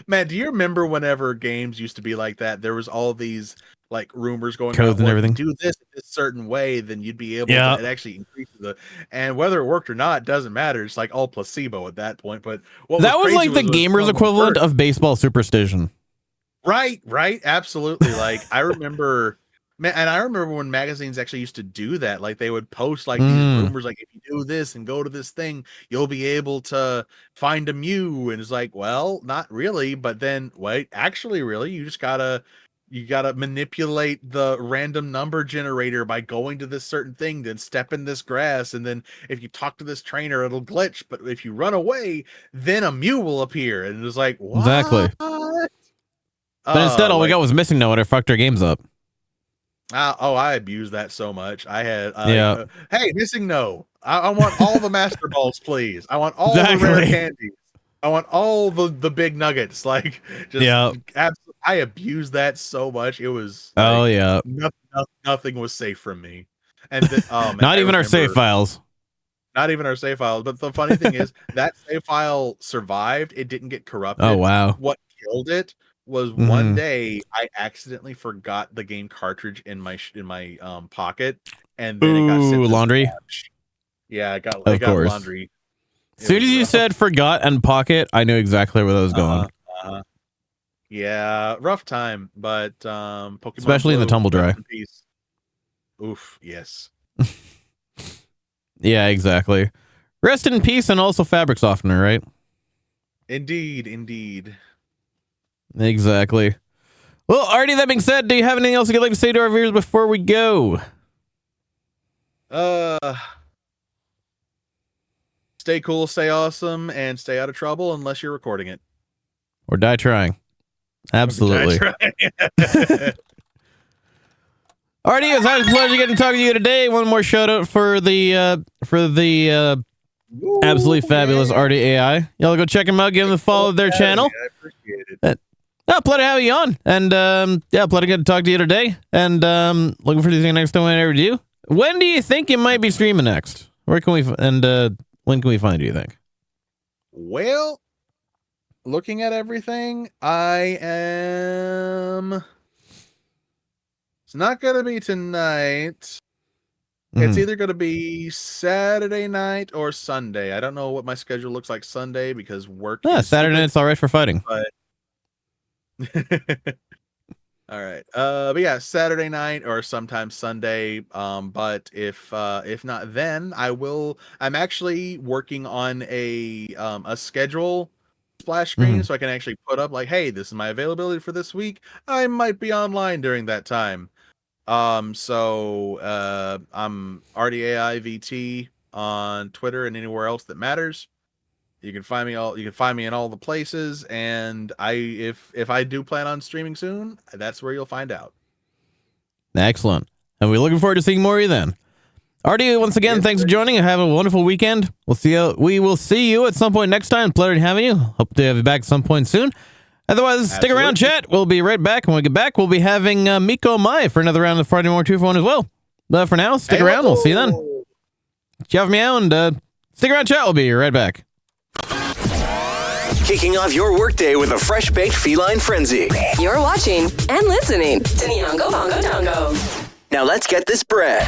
Man, do you remember whenever games used to be like that? There was all these like rumors going codes and everything. Do this certain way, then you'd be able to. It actually increases and whether it worked or not doesn't matter. It's like all placebo at that point. But that was like the gamers equivalent of baseball superstition. Right. Absolutely. Like I remember. Man, and I remember when magazines actually used to do that. Like they would post like these rumors, like if you do this and go to this thing, you'll be able to find a Mew. And it's like, well, not really. But then wait, actually, really, you gotta manipulate the random number generator by going to this certain thing, then step in this grass, and then if you talk to this trainer, it'll glitch. But if you run away, then a Mew will appear. And it's like, what? Exactly. But instead, all we got was missing no, and it fucked our games up. I abused that so much. I had hey, missing no. I want all the Master Balls, please. I want all the rare candies. I want all the big nuggets. Like, just I abused that so much. It was nothing was safe from me. And then, not even our save files. Not even our save files. But the funny thing is that save file survived. It didn't get corrupted. Oh wow! What killed it was one day I accidentally forgot the game cartridge in my pocket, and then it got sent to laundry. Yeah, I got course. Laundry. As soon as you said forgot and pocket, I knew exactly where that was going. Yeah, rough time, but Pokemon especially in the tumble dry. Oof, yes. Yeah, exactly. Rest in peace, and also fabric softener, right? Indeed. Exactly. Well, Artie, that being said, do you have anything else you'd like to say to our viewers before we go? Stay cool, stay awesome, and stay out of trouble unless you're recording it. Or die trying. Absolutely. Artie, it's a pleasure getting to talk to you today. One more shout out for the absolutely fabulous Artie AI. Y'all go check him out, give him a follow their channel. I appreciate it. Pleasure having you on. And pleasure getting to talk to you today. And looking for these next time I ever do. When do you think you might be streaming next? Where can we when can we find you, think? Well, looking at everything, I am. It's not going to be tonight. It's either going to be Saturday night or Sunday. I don't know what my schedule looks like Sunday because work. Yeah, Saturday night's all right for fighting. But all right. But yeah, Saturday night or sometimes Sunday. But if not, then I'm actually working on a schedule splash screen so I can actually put up like, hey, this is my availability for this week. I might be online during that time. So I'm RDAIVT on Twitter and anywhere else that matters. You can find me in all the places, and if I do plan on streaming soon, that's where you'll find out. Excellent. And we're looking forward to seeing more of you then. Artie, once again, thanks for joining and have a wonderful weekend. We will see you at some point next time. Pleasure having you. Hope to have you back at some point soon. Otherwise, stick around, Absolutely. chat. We'll be right back. When we get back, we'll be having Miko Mai for another round of Friday Morning 2 for 1 as well. But for now, stick around. We'll see you then. Ciao, meow, and stick around, chat. We'll be right back. Kicking off your workday with a fresh baked feline frenzy. You're watching and listening to Nyongo Bongo Dongo. Now let's get this bread.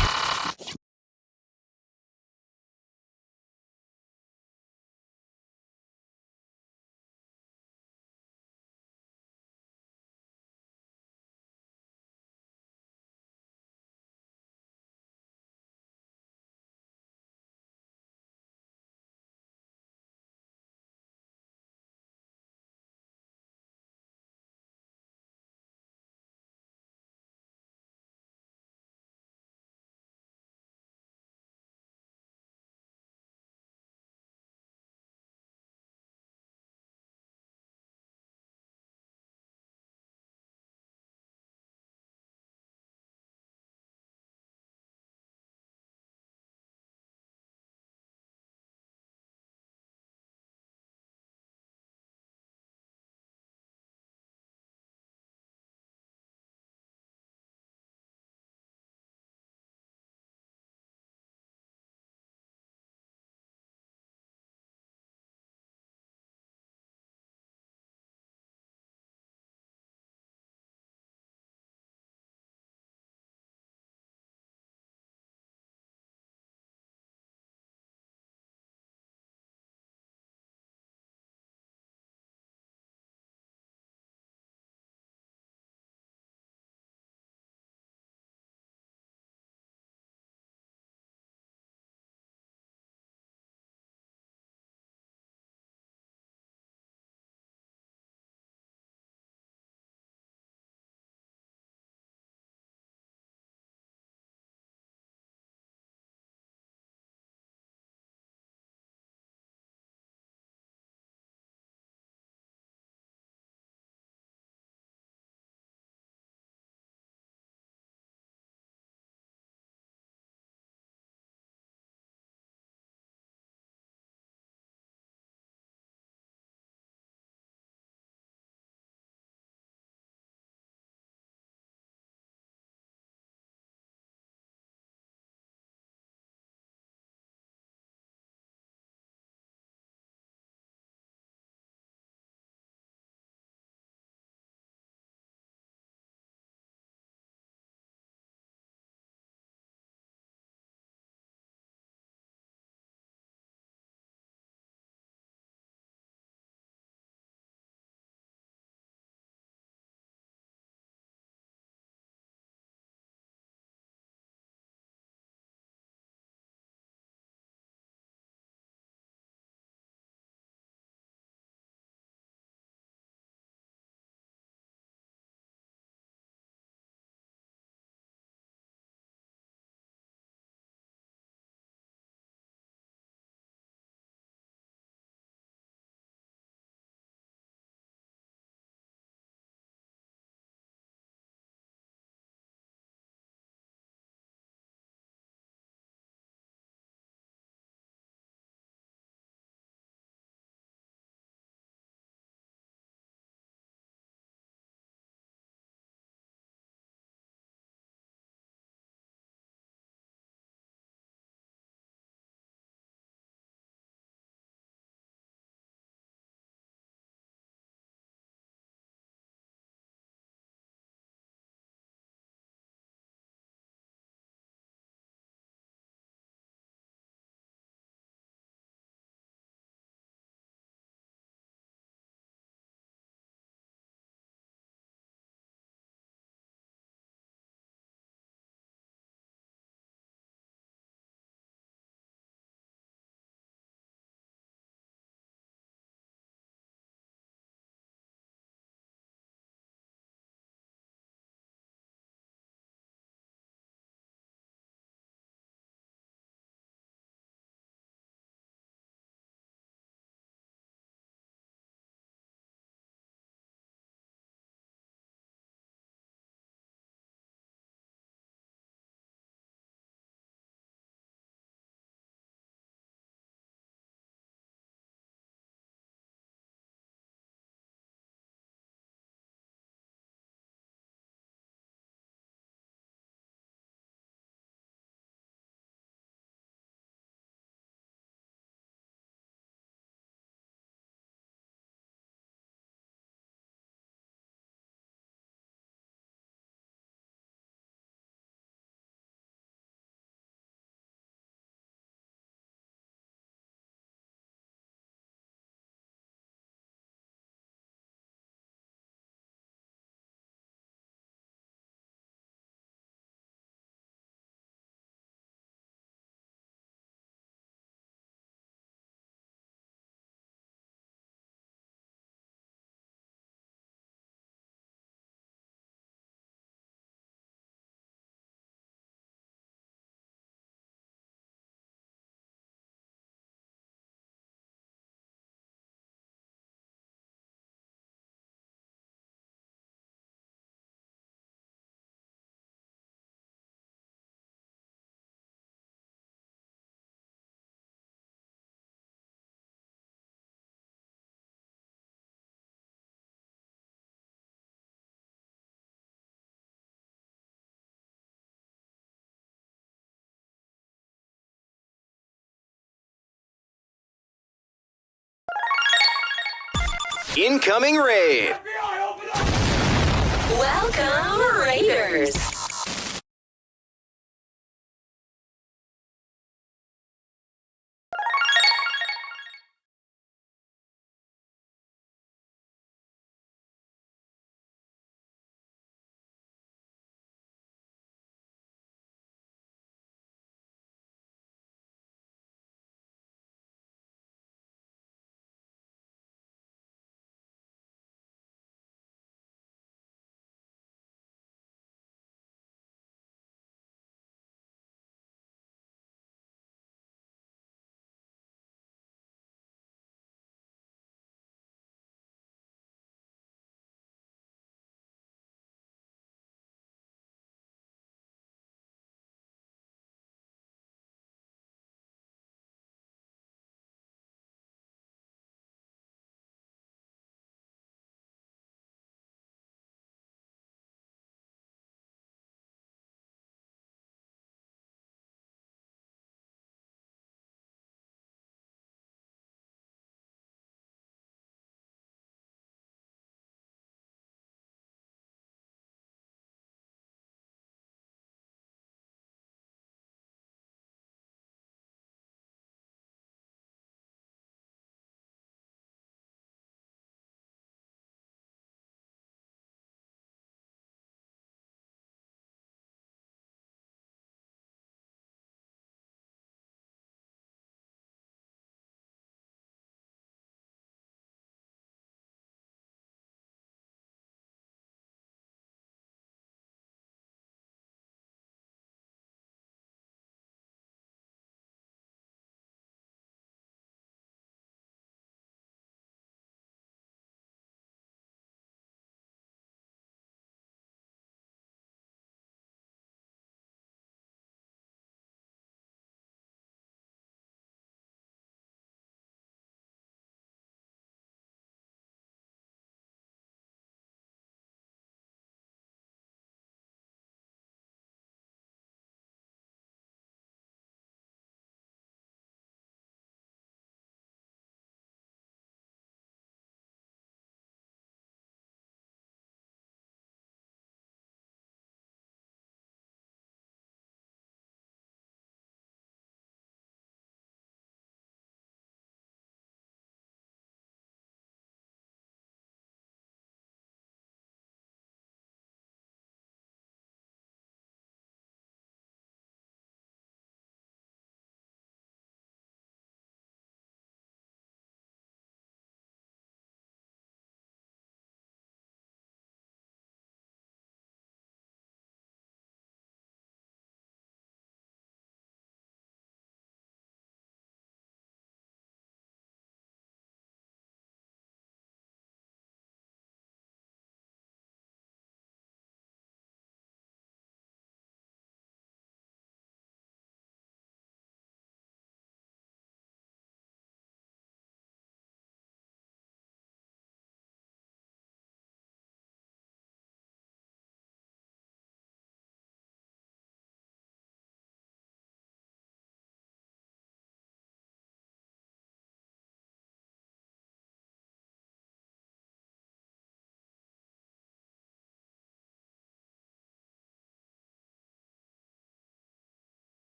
Incoming raid. FBI, open up! Welcome, Raiders.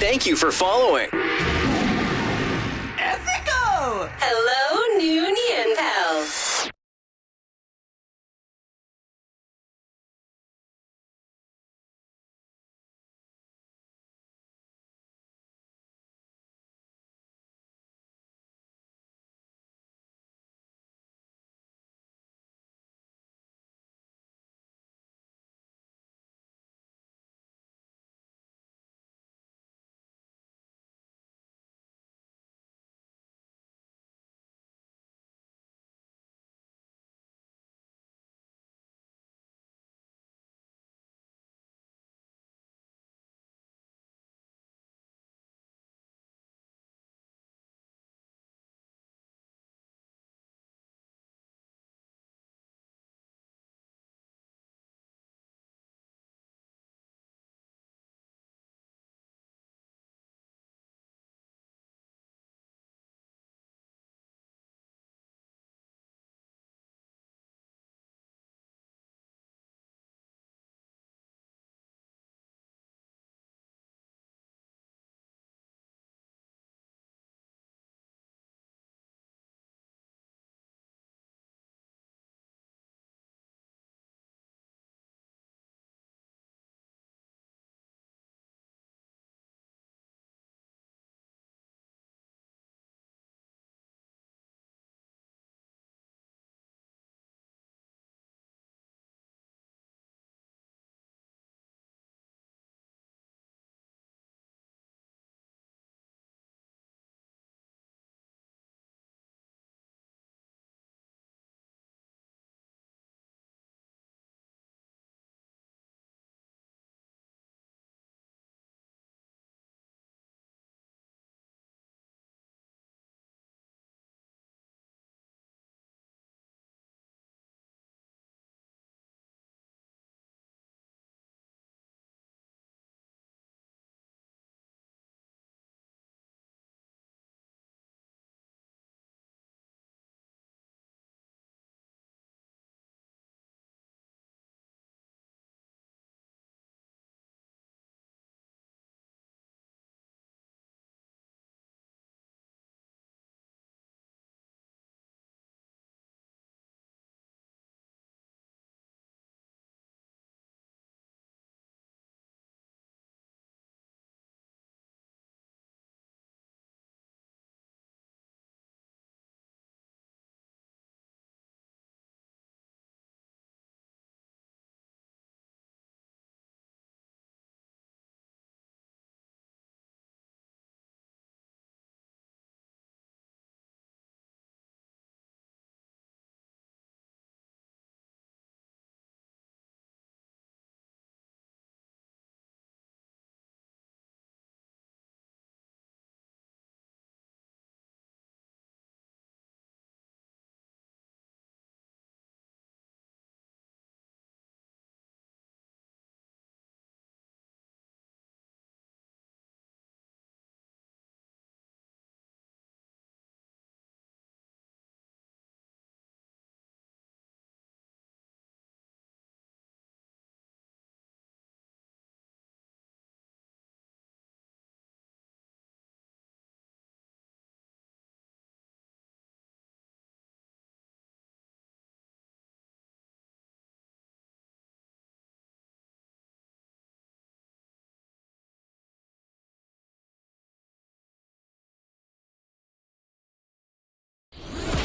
Thank you for following. Ethico! Hello, Noonian pal.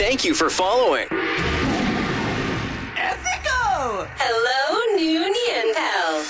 Thank you for following. Ethico! Hello, Noonian pal.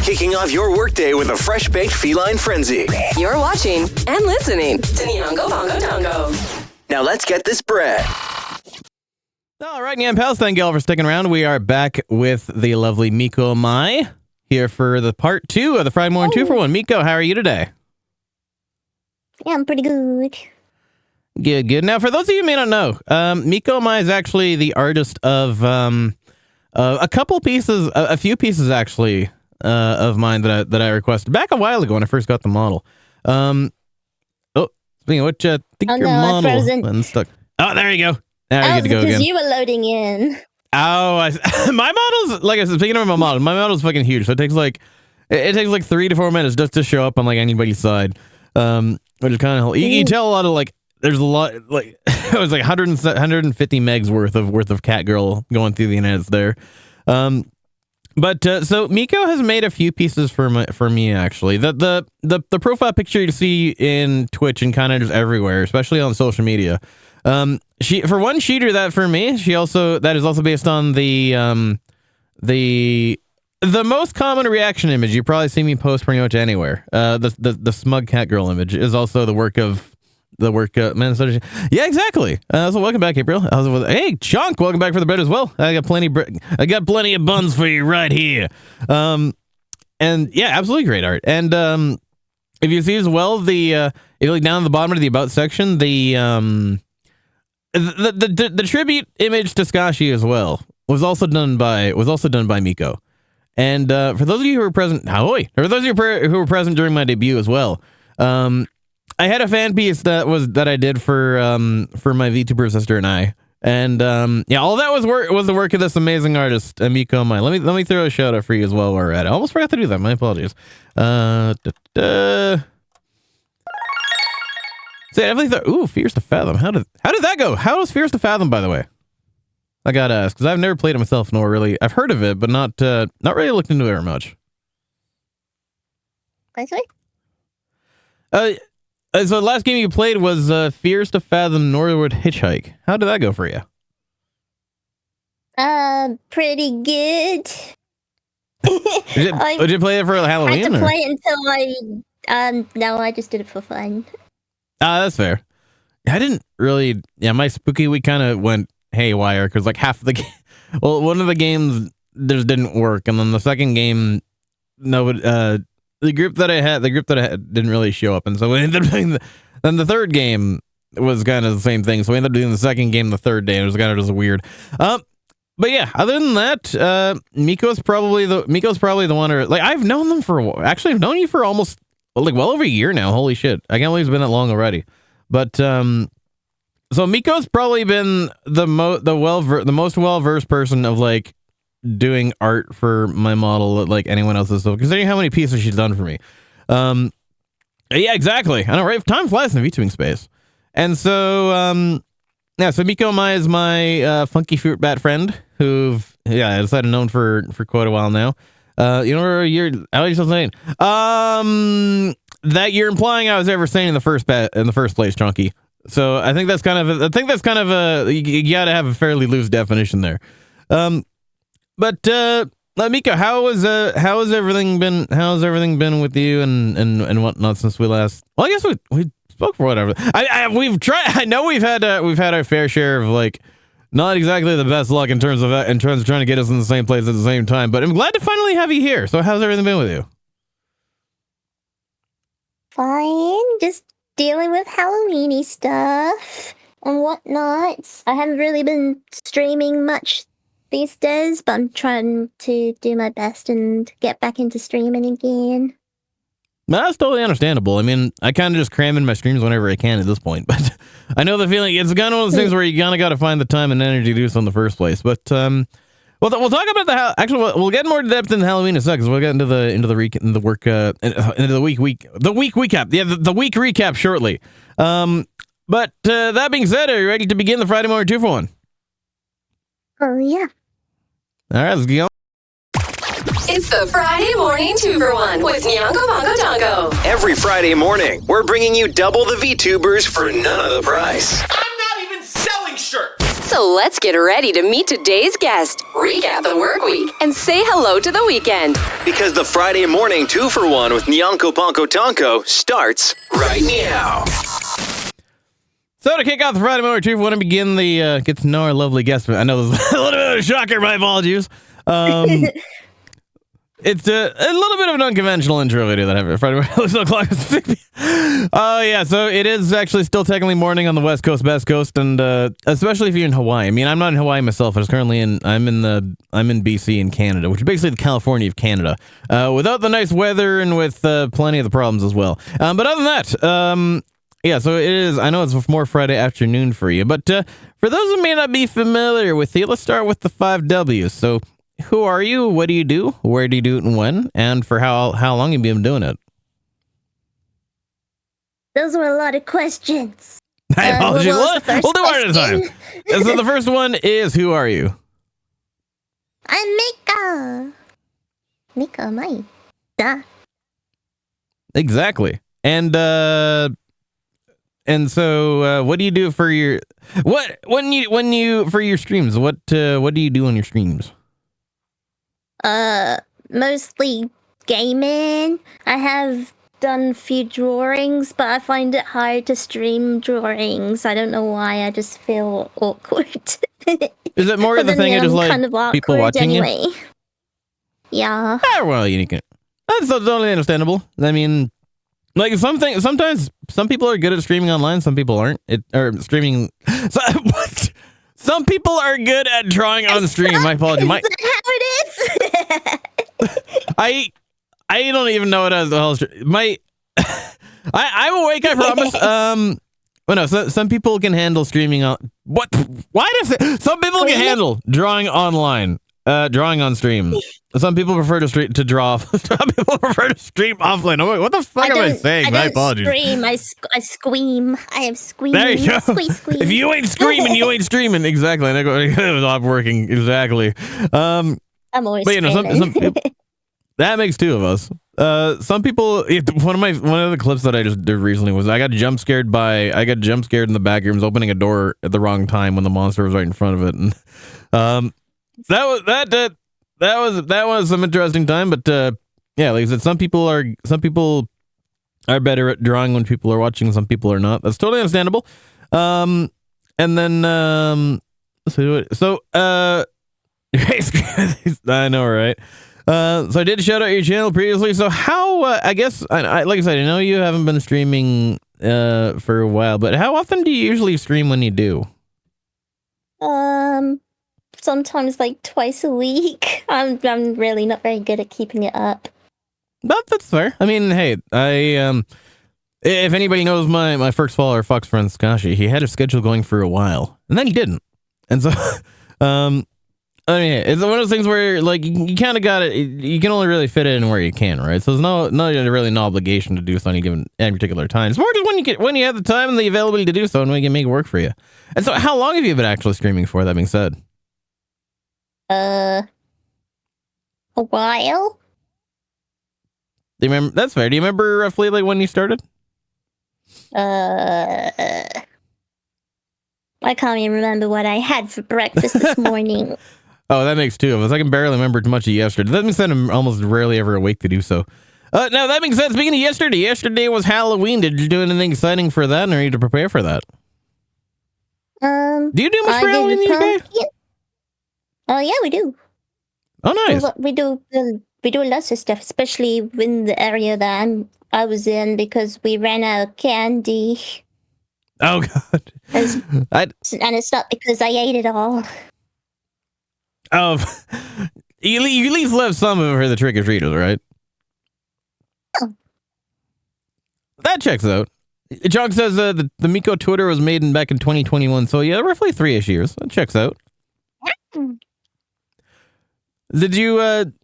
kicking off your workday with a fresh-baked feline frenzy. You're watching and listening to Nyongo Bongo Dongo. Now let's get this bread. All right, Nyan pals, thank you all for sticking around. We are back with the lovely Miko Mai here for the part 2 of the Friday Morning 2-for-1. Miko, how are you today? Yeah, I'm pretty good. Good. Now, for those of you who may not know, Miko Mai is actually the artist of a couple pieces, a few pieces actually, of mine that I requested back a while ago when I first got the model. Speaking of which, I think your model went stuck. Oh, there you go. Now you get to go again. Because you were loading in. Oh, my model's, like I said, speaking of my model's fucking huge. So it takes like 3 to 4 minutes just to show up on like anybody's side. Which is kind of, you can tell a lot of like, there's a lot, like, it was like 150 megs worth of Catgirl going through the internets there. So Miko has made a few pieces for me actually. The profile picture you see in Twitch and kind of just everywhere, especially on social media. She drew that for me. That is also based on the most common reaction image you probably see me post pretty much anywhere. The smug Catgirl image is also the work of man. Yeah, exactly. So welcome back, April. Hey, Chunk, welcome back for the bread as well. I got plenty of buns for you right here. And yeah, absolutely great art. And if you see as well, if you look down at the bottom of the about section, the tribute image to Skashi as well was also done by Miko. And for those of you who were present, for those of you who were present during my debut as well, I had a fan piece that I did for my VTuber sister and I, and all that was the work of this amazing artist, Miko Mai. Let me throw a shout out for you as well while we're at it. I almost forgot to do that. My apologies. So I definitely thought, Fierce to Fathom. How did that go? How was Fierce to Fathom, by the way? I gotta ask, because I've never played it myself, nor really. I've heard of it, but not really looked into it very much. Honestly? So the last game you played was Fierce to Fathom Northward Hitchhike. How did that go for you? Pretty good. Did you play it for Halloween? I had to play it until no, I just did it for fun. That's fair. I didn't really. Yeah, my spooky week kind of went haywire because like half of the game. Well, one of the games just didn't work, and then the second game, the group that I had didn't really show up, and so we ended up doing then the third game was kind of the same thing. So we ended up doing the second game the third day, and it was kind of just weird. But yeah, other than that, Miko's probably the one. Or like I've known them for a while. Actually, I've known you for almost well over a year now. Holy shit! I can't believe it's been that long already. But so Miko's probably been the most well-versed person of like doing art for my model that like anyone else is. So considering how many pieces she's done for me. Yeah, exactly. I know, right? Time flies in the VTubing space. And so so Miko Mai is my funky fruit bat friend I decided to known for quite a while now. How are you still saying? That you're implying I was ever saying in the first place, Chunky. So I think that's kind of you gotta have a fairly loose definition there. But Miko, how has everything been with you and whatnot since we last? Well, I guess we spoke for whatever. We've tried. I know we've had our fair share of like not exactly the best luck in terms of trying to get us in the same place at the same time. But I'm glad to finally have you here. So how's everything been with you? Fine, just dealing with Halloweeny stuff and whatnot. I haven't really been streaming much these days, but I'm trying to do my best and get back into streaming again. That's totally understandable. I mean, I kind of just cram in my streams whenever I can at this point, but I know the feeling. It's kind of one of those things where you kind of got to find the time and energy to do so in the first place. But we'll talk about we'll get more depth in Halloween in a second. We'll get into the week recap. Yeah, the week recap shortly. But that being said, are you ready to begin the Friday Morning 2-for-1? Oh yeah. All right, let's go. It's the Friday Morning 2-for-1 with Nyongo Bongo Dongo. Every Friday morning, we're bringing you double the VTubers for none of the price. I'm not even selling shirts. So So let's get ready to meet today's guest, recap the work week, and say hello to the weekend. Because the Friday morning 2-for-1 with Nyanko Ponko Tonko starts right now. So to kick off the Friday morning, Chief, want to begin the get to know our lovely guest. I know this is a little bit of a shocker. My apologies. It's a little bit of an unconventional intro video that I have Friday morning. 11 o'clock. Oh yeah, so it is actually still technically morning on the West Coast, Best Coast, and especially if you're in Hawaii. I mean, I'm not in Hawaii myself. I'm in BC in Canada, which is basically the California of Canada, without the nice weather and with plenty of the problems as well. But other than that, yeah, so it is. I know it's more Friday afternoon for you, but for those who may not be familiar with you, let's start with the 5 W's. So, who are you? What do you do? Where do you do it, and when? And for how long have you been doing it? Those were a lot of questions. I apologize. what was the first We'll do one at a time. question? So the first one is, who are you? I'm Mika. Mika, my. Duh. Exactly. And so what do you do for your when you for your streams? What do you do on your streams? Mostly gaming. I have done a few drawings, but I find it hard to stream drawings. I don't know why. I just feel awkward. Is it more But of the then thing again, of just I'm like kind of people awkward watching you? anyway. Yeah. Ah, well, you can. That's totally understandable. I mean, like sometimes some people are good at streaming online, some people aren't. Streaming. So, what? Some people are good at drawing on stream. My apologies. Is that how it is? I don't even know what the hell. I'm awake. I promise. Well, no. So, some people can handle streaming on. What? Why does it? Some people can handle drawing online. Drawing on stream. Some people prefer to draw. Some people prefer to stream offline. I'm like, what the fuck am I saying? My apologies. Scream. I squeam. I am squeaming. There you go. Squeam. If you ain't screaming, you ain't streaming. Exactly. And I go, it was not working. Exactly. I'm always But you know, screaming. some people, that makes two of us. Some people. One of the clips that I just did recently was I got jump scared in the back rooms opening a door at the wrong time when the monster was right in front of it, and that was some interesting time. But yeah, like I said, some people are better at drawing when people are watching. Some people are not. That's totally understandable. And then so I know, right? So I did shout out your channel previously. So how, I guess, I like I said, I know you haven't been streaming for a while, but how often do you usually stream when you do? Sometimes like twice a week. I'm really not very good at keeping it up. That's fair. I mean, hey, if anybody knows my first follower, Fox Friend Skashi, he had a schedule going for a while, and then he didn't. And so, I mean, it's one of those things where, like, you kind of got it. You can only really fit it in where you can, right? So there's not really no obligation to do something given any particular time. It's more just when you have the time and the availability to do so, and we can make it work for you. And so, how long have you been actually streaming for? That being said, A while. do you remember? That's fair. Do you remember roughly like when you started? I can't even remember what I had for breakfast this morning. Oh, that makes two of us. I can barely remember much of yesterday. That means that I'm almost rarely ever awake to do so. Now, that being said, speaking of yesterday was Halloween. Did you do anything exciting for that, or are you to prepare for that? Do you do much I for did Halloween the these days? pumpkin. Oh yeah, we do. Oh, nice. We do lots of stuff, especially in the area that I was in, because we ran out of candy, Oh, God. and it's not because I ate it all. Oh, you at least left some of it for the trick-or-treaters, right? Oh. That checks out. John says the Miko Twitter was made back in 2021, so yeah, roughly 3-ish years. That checks out. Did you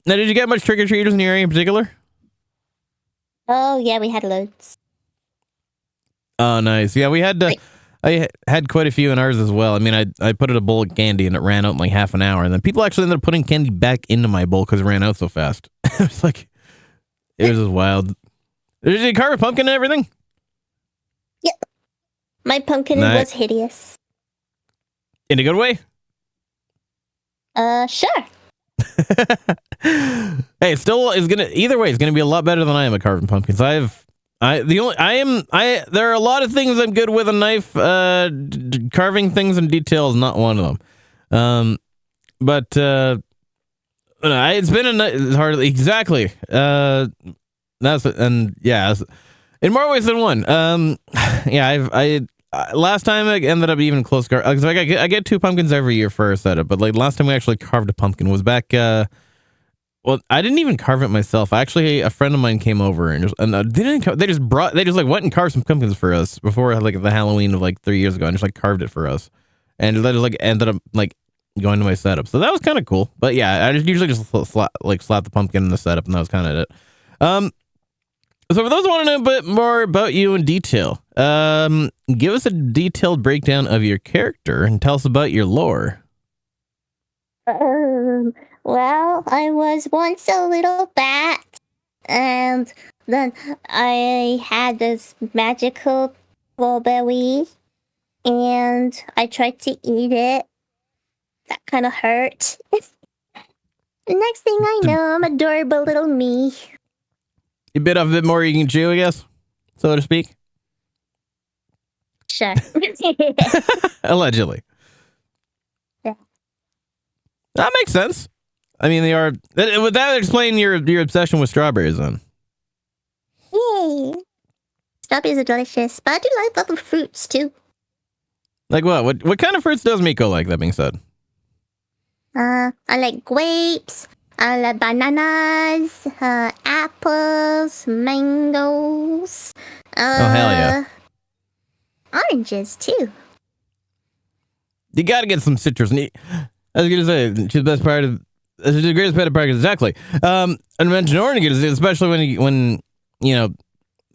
get much trick-or-treaters in your area in particular? Oh yeah, we had loads. Oh, nice. Yeah, we had I had quite a few in ours as well. I mean, I put in a bowl of candy and it ran out in like half an hour, and then people actually ended up putting candy back into my bowl because it ran out so fast. It was like, it was just wild. Did you carve a pumpkin and everything? Yep. My pumpkin Nice. was hideous. In a good way? Sure. Hey, it still is gonna either way. It's gonna be a lot better than I am at carving pumpkins. There are a lot of things I'm good with a knife. Carving things in detail is not one of them. But it's been it's hardly exactly. In more ways than one. Yeah, last time I ended up even close. Cause I get 2 pumpkins every year for a setup, but like last time we actually carved a pumpkin was back. Well, I didn't even carve it myself. Actually, a friend of mine came over and they just went and carved some pumpkins for us before like the Halloween of like 3 years ago and just like carved it for us, and that just like ended up like going to my setup. So that was kind of cool. But yeah, I usually just slap the pumpkin in the setup, and that was kind of it. So for those who want to know a bit more about you in detail, give us a detailed breakdown of your character and tell us about your lore. Well, I was once a little bat, and then I had this magical strawberry, and I tried to eat it. That kind of hurt. Next thing I know, I'm adorable little me. You bit off a bit more you can chew, I guess, so to speak. Sure. Allegedly. Yeah. That makes sense. I mean, would that explain your obsession with strawberries then? Yay. Strawberries are delicious, but I do like other fruits too. Like what? What kind of fruits does Miko like, that being said? I like grapes, I like bananas, apples, mangoes. Oh, hell yeah. Oranges too. You gotta get some citrus. I was gonna say, she's the best part of... She's the greatest part of practice, exactly. And mention oranges, especially when you know...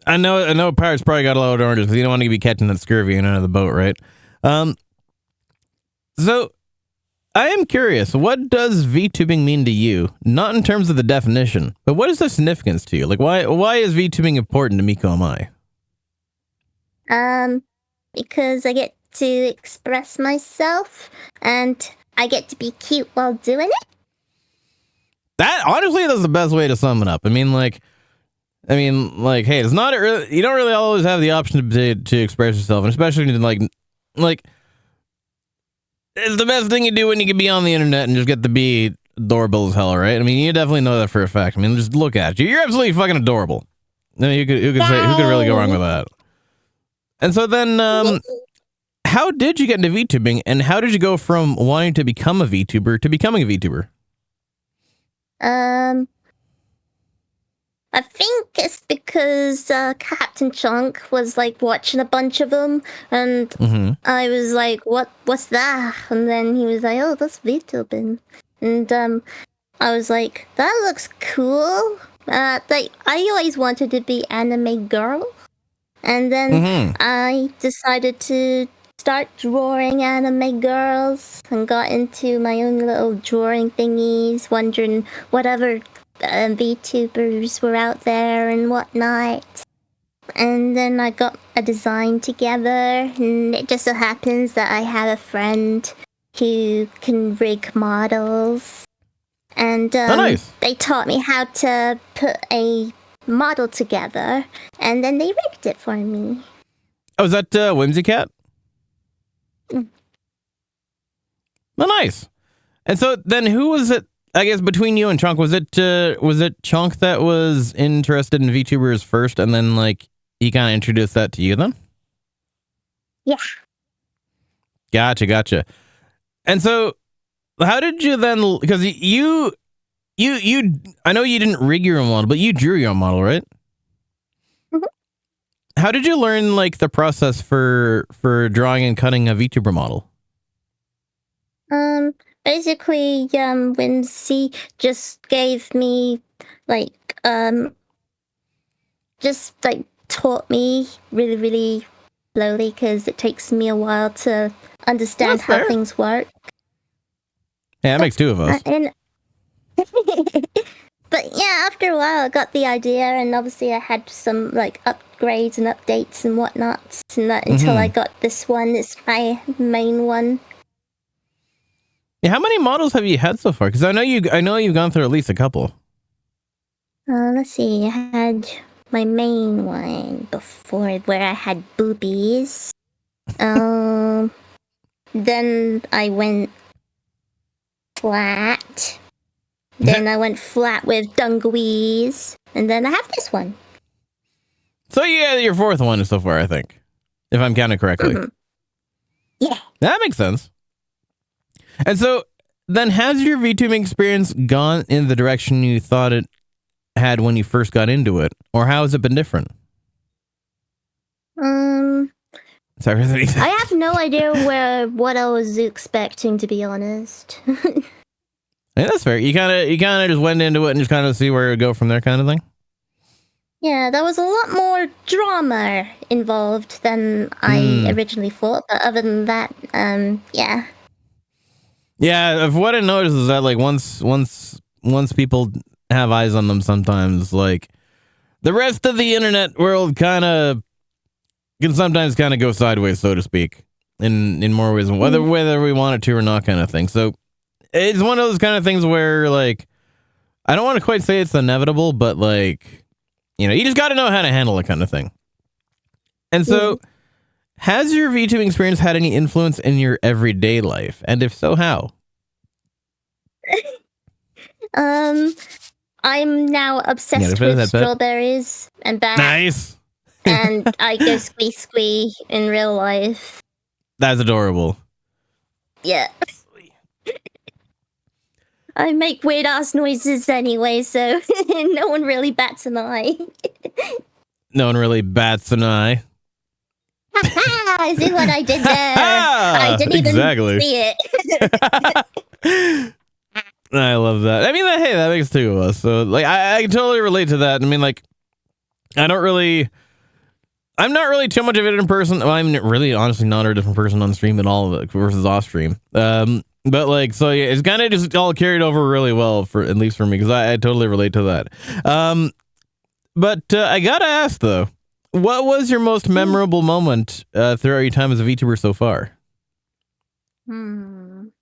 I know pirates probably got a lot of oranges because you don't want to be catching that scurvy in another boat, right? So... I am curious, what does VTubing mean to you? Not in terms of the definition, but what is the significance to you? Like, why is VTubing important to Miko Mai? Because I get to express myself, and I get to be cute while doing it. That, honestly, that's the best way to sum it up. I mean, hey, it's not you don't really always have the option to express yourself, and especially like it's the best thing you do when you can be on the internet and just get to be adorable as hell, right? I mean, you definitely know that for a fact. I mean, just look at you. You're absolutely fucking adorable. I mean, who could really go wrong with that? And so then, how did you get into VTubing, and how did you go from wanting to become a VTuber to becoming a VTuber? I think it's because Captain Chunk was like watching a bunch of them, and I was like, "What's that?" And then he was like, "Oh, that's VTubing," and I was like, "That looks cool." Like I always wanted to be anime girl, and then I decided to start drawing anime girls and got into my own little drawing thingies, wondering whatever VTubers were out there and whatnot. And then I got a design together, and it just so happens that I have a friend who can rig models. And nice. They taught me how to put a model together, and then they rigged it for me. Oh, is that Whimsy Cat? Oh, nice. And so then who was it, I guess, between you and Chunk? Was it Chunk that was interested in VTubers first, and then like he kind of introduced that to you then? Yeah. Gotcha. And so how did you then, because you I know you didn't rig your own model, but you drew your own model, right? How did you learn like the process for drawing and cutting a VTuber model? Basically, Whimsy just gave me just taught me really, really slowly, because it takes me a while to understand That's how fair. things work. Yeah, that makes two of us. But yeah, after a while I got the idea, and obviously I had some like upgrades and updates and whatnot, and that until I got this one. It's my main one. Yeah, how many models have you had so far? Because I know you've gone through at least a couple. Let's see. I had my main one before where I had boobies. Then I went flat. Then I went flat with dungarees. And then I have this one. So yeah, your fourth one so far, I think, if I'm counting correctly. Mhm. Yeah. That makes sense. And so then has your VTubing experience gone in the direction you thought it had when you first got into it? Or how has it been different? Sorry, I have no idea what I was expecting, to be honest. Yeah, that's fair. You kind of just went into it and just kind of see where it would go from there, kind of thing. Yeah, there was a lot more drama involved than I originally thought. But other than that, yeah. Yeah, what I noticed is that like once people have eyes on them, sometimes like the rest of the internet world can sometimes kind of go sideways, so to speak, in more ways, whether we want it to or not, kind of thing. So it's one of those kind of things where like I don't want to quite say it's inevitable, but like you just got to know how to handle it, kind of thing. And so, has your VTubing experience had any influence in your everyday life, and if so, how? I'm now obsessed with strawberries and bats. Nice. And I go squee in real life. That's adorable. Yeah. I make weird ass noises anyway, so no one really bats an eye. No one really bats an eye. I see what I did there. I didn't even see it. I love that. I mean, hey, that makes two of us. So, like, I can totally relate to that. I mean, like, I'm not really too much of it in person. Well, I'm really, honestly, not a different person on stream at all versus off stream. But like, so yeah, it's kind of just all carried over really well for at least for me because I totally relate to that. But I gotta ask though, what was your most memorable moment throughout your time as a VTuber so far? You're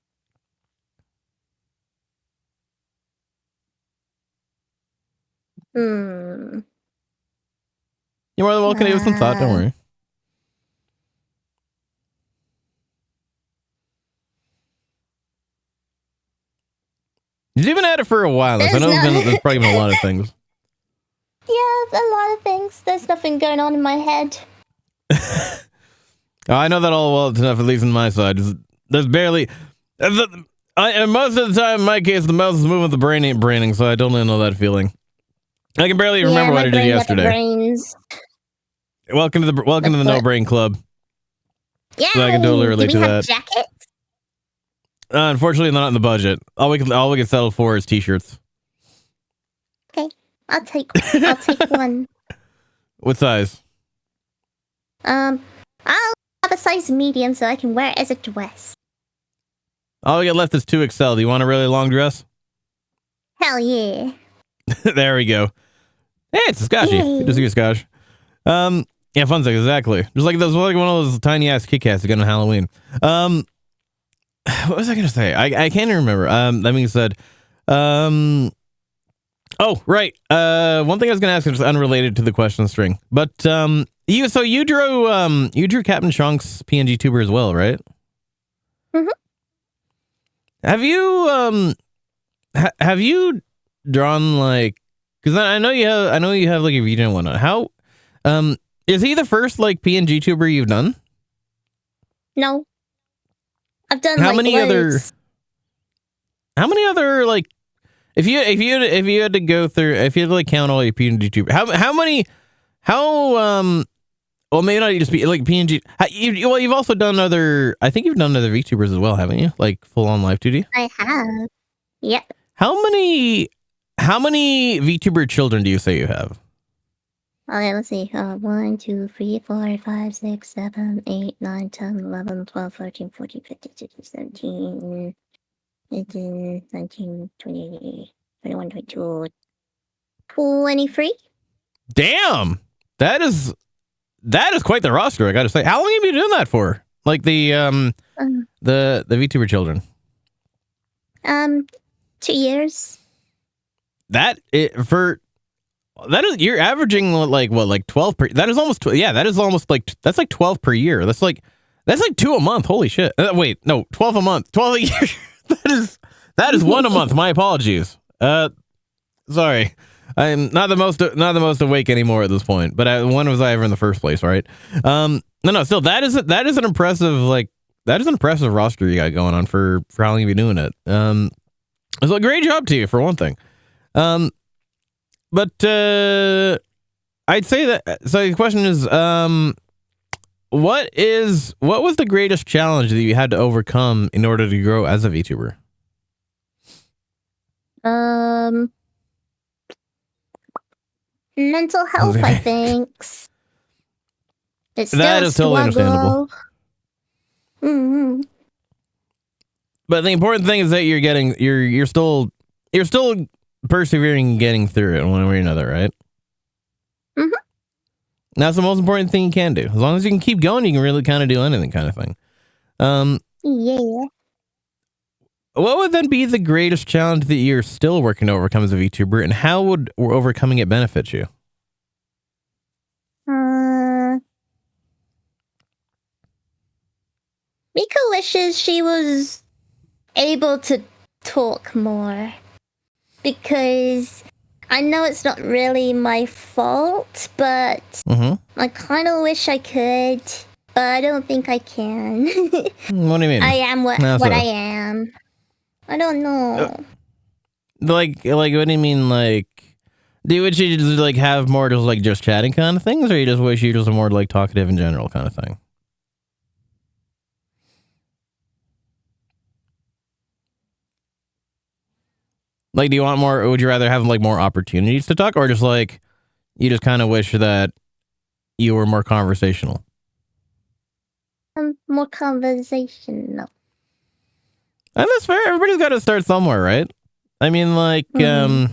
more than welcome to give some thought. Don't worry. You've been at it for a while. I know there's probably been a lot of things. Yeah, a lot of things. There's nothing going on in my head. I know that all well enough, at least on my side. There's barely... and most of the time, in my case, the mouse is moving, the brain ain't braining, so I don't really know that feeling. I can barely remember what I did yesterday. Welcome to the No Brain Club. Yeah, so I can totally relate to that. Jackets? Unfortunately, not in the budget. All we can settle for is t-shirts. Okay, I'll take one. What size? I'll have a size medium so I can wear it as a dress. All we got left is 2XL. Do you want a really long dress? Hell yeah. There we go. Hey, it's a Scotchy. Good to see you, Scotch. Yeah, fun size, exactly. Just like those, like one of those tiny ass Kit Kats you got on Halloween. What was I gonna say? I can't even remember. That being said, oh right. One thing I was gonna ask is unrelated to the question string, but you drew Captain Chunks PNG tuber as well, right? Mm-hmm. Have you drawn like? Because I know you have like a video and whatnot. How is he the first like PNG tuber you've done? No. I've done how many other like if you had to go through, if you had to like count all your PNG tubers, well, maybe not just be like PNG. You've also done I think you've done other VTubers as well, haven't you? Like full on live 2D. I have. Yep. How many VTuber children do you say you have? Okay, let's see. 1, 2, 3, 4, 5, 6, 7, 8, 9, 10, 11, 12, 13, 14, 15, 16, 17, 18, 19, 20, 21, 22, 23. Damn! That is quite the roster, I gotta say. How long have you been doing that for? Like the VTuber children? 2 years. That is you're averaging like 12 per. That is almost that is almost like that's like 12 per year. That's like 2 a month. Holy shit! Wait, no, 12 a month. 12 a year. that is 1 a month. My apologies. Sorry. I'm not the most awake anymore at this point. But when was I ever in the first place, right? No. Still, that is an impressive roster you got going on for how long you've been doing it. So a great job to you for one thing. But I'd say that. So the question is, what was the greatest challenge that you had to overcome in order to grow as a VTuber? Mental health, I think. It's still That is totally understandable. Mm-hmm. But the important thing is that you're still persevering and getting through it one way or another, right? Mm-hmm. That's the most important thing you can do. As long as you can keep going, you can really kind of do anything, kind of thing. Yeah. What would then be the greatest challenge that you're still working to overcome as a VTuber, and how would overcoming it benefit you? Mika wishes she was able to talk more, because I know it's not really my fault, but I kind of wish I could, but I don't think I can. What do you mean? I am what I am. I don't know. Like, what do you mean? Like, do you wish you just like have more just like just chatting kind of things, or you just wish you just more like talkative in general kind of thing? Like, do you want more? Or would you rather have like more opportunities to talk, or just like you just kind of wish that you were more conversational? More conversational. And that's fair. Everybody's got to start somewhere, right? I mean, like, like,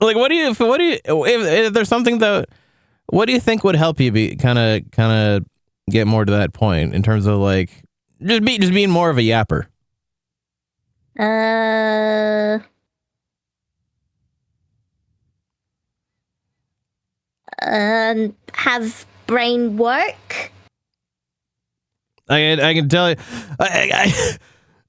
what do you, if there's something that, what do you think would help you be kind of get more to that point in terms of like, just being more of a yapper? Have brain work. I can tell you,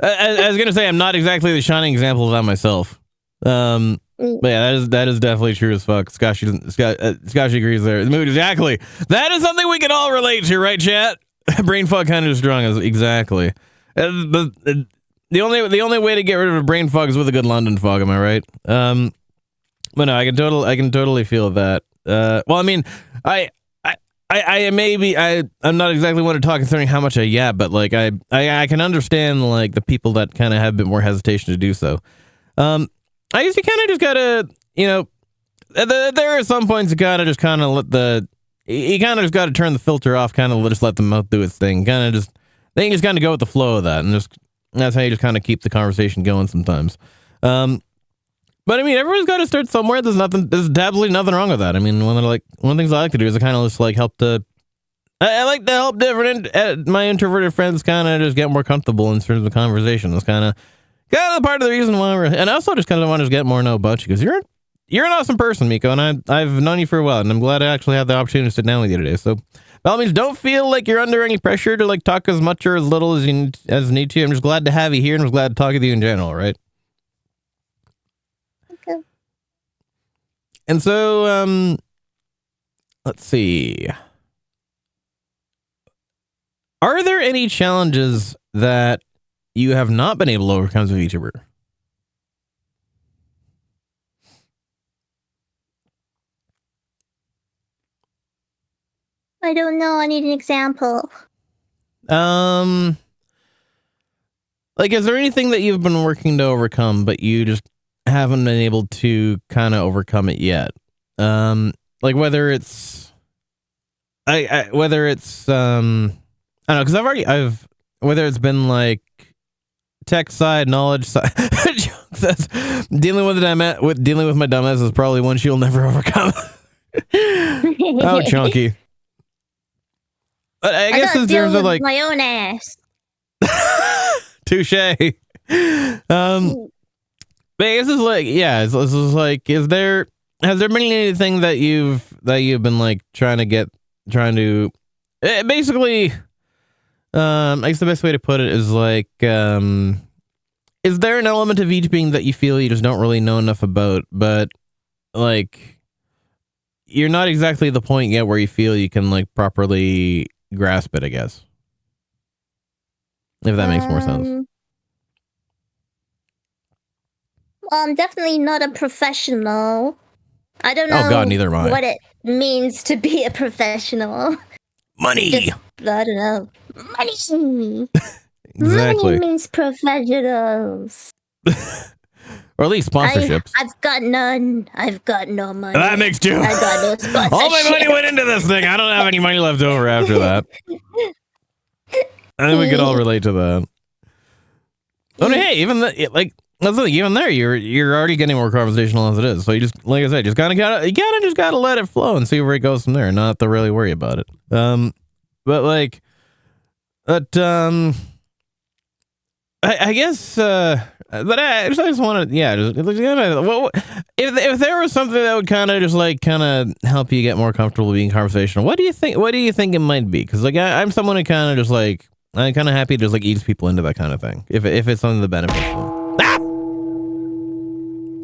I was gonna say I'm not exactly the shining example of that myself. But yeah, that is definitely true as fuck. Scotch agrees there. The mood, exactly. That is something we can all relate to, right, chat? Brain fog kind of strong as exactly. The only way to get rid of a brain fog is with a good London fog. Am I right? But no, I can totally feel that. Well, I mean, I'm not exactly one to talk concerning how much I yap, but like I can understand like the people that kind of have a bit more hesitation to do so. I guess you kind of just gotta, you know, there are some points you gotta just kind of you kind of just gotta turn the filter off, kind of just let the mouth do its thing, kind of just, then you just kind of go with the flow of that, and just that's how you just kind of keep the conversation going sometimes. But I mean, everyone's got to start somewhere. There's absolutely nothing wrong with that. I mean, one of the things I like to do is I kind of just like help I like to help my introverted friends kind of just get more comfortable in terms of conversation. That's kind of part of the reason why and I also just kind of want to get more know about you, because you're an awesome person, Miko, and I've known you for a while, and I'm glad I actually had the opportunity to sit down with you today. So by all means, don't feel like you're under any pressure to like talk as much or as little as you need to. I'm just glad to have you here, and I'm glad to talk with you in general, right? Okay. And so, let's see. Are there any challenges that you have not been able to overcome as a VTuber? I don't know. I need an example. Like, is there anything that you've been working to overcome, but you just haven't been able to kind of overcome it yet? Like whether it's, whether it's, I don't know, because whether it's been like tech side, knowledge side, dealing with my dumbass is probably one she'll never overcome. Oh, chunky. But I guess in terms of like my own ass. touche. But this is like, yeah, this is like, has there been anything that you've been like trying to basically, I guess the best way to put it is like, is there an element of each being that you feel you just don't really know enough about, but like you're not exactly the point yet where you feel you can like properly grasp it, I guess. If that makes more sense. Well, I'm definitely not a professional. I don't know Oh God, neither am I. what it means to be a professional. Money. Just, I don't know. Money. Exactly. Money means professionals. Or at least sponsorships. I've got none. I've got no money. That makes two. I got no sponsorship. All my money went into this thing. I don't have any money left over after that. I think we could all relate to that. I mean, hey, even like that's the thing. Even there, you're already getting more conversational as it is. So you just, like I said, just kind of gotta let it flow and see where it goes from there. Not have to really worry about it. But like, but I guess. But I just want to, yeah. Just, if there was something that would kind of help you get more comfortable being conversational, what do you think? What do you think it might be? Because like I'm someone who kind of just like I'm kind of happy to just like ease people into that kind of thing. If it's something that benefits them. Ah!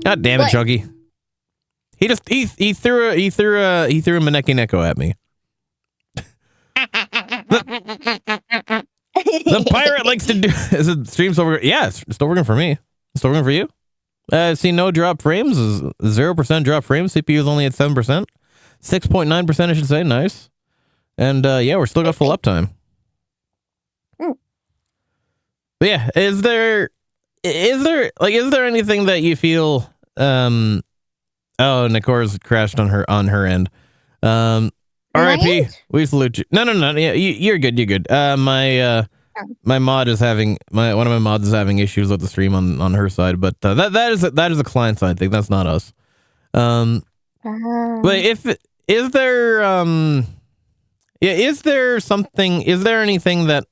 God damn it, What? Chunky! He threw a Maneki Neko at me. The pirate likes to do. Is it stream still working? Yeah, it's still working for me. Still working for you? See no drop frames. 0% drop frames. CPU is only at 7%. 6.9%, I should say. Nice. And yeah, we're still got full uptime. But yeah, is there anything that you feel? Oh, Nicora's crashed on her end. R.I.P. We salute you. No. Yeah, you're good. You're good. My mod is having one of my mods is having issues with the stream on her side, but that is a client side thing. That's not us. But is there anything that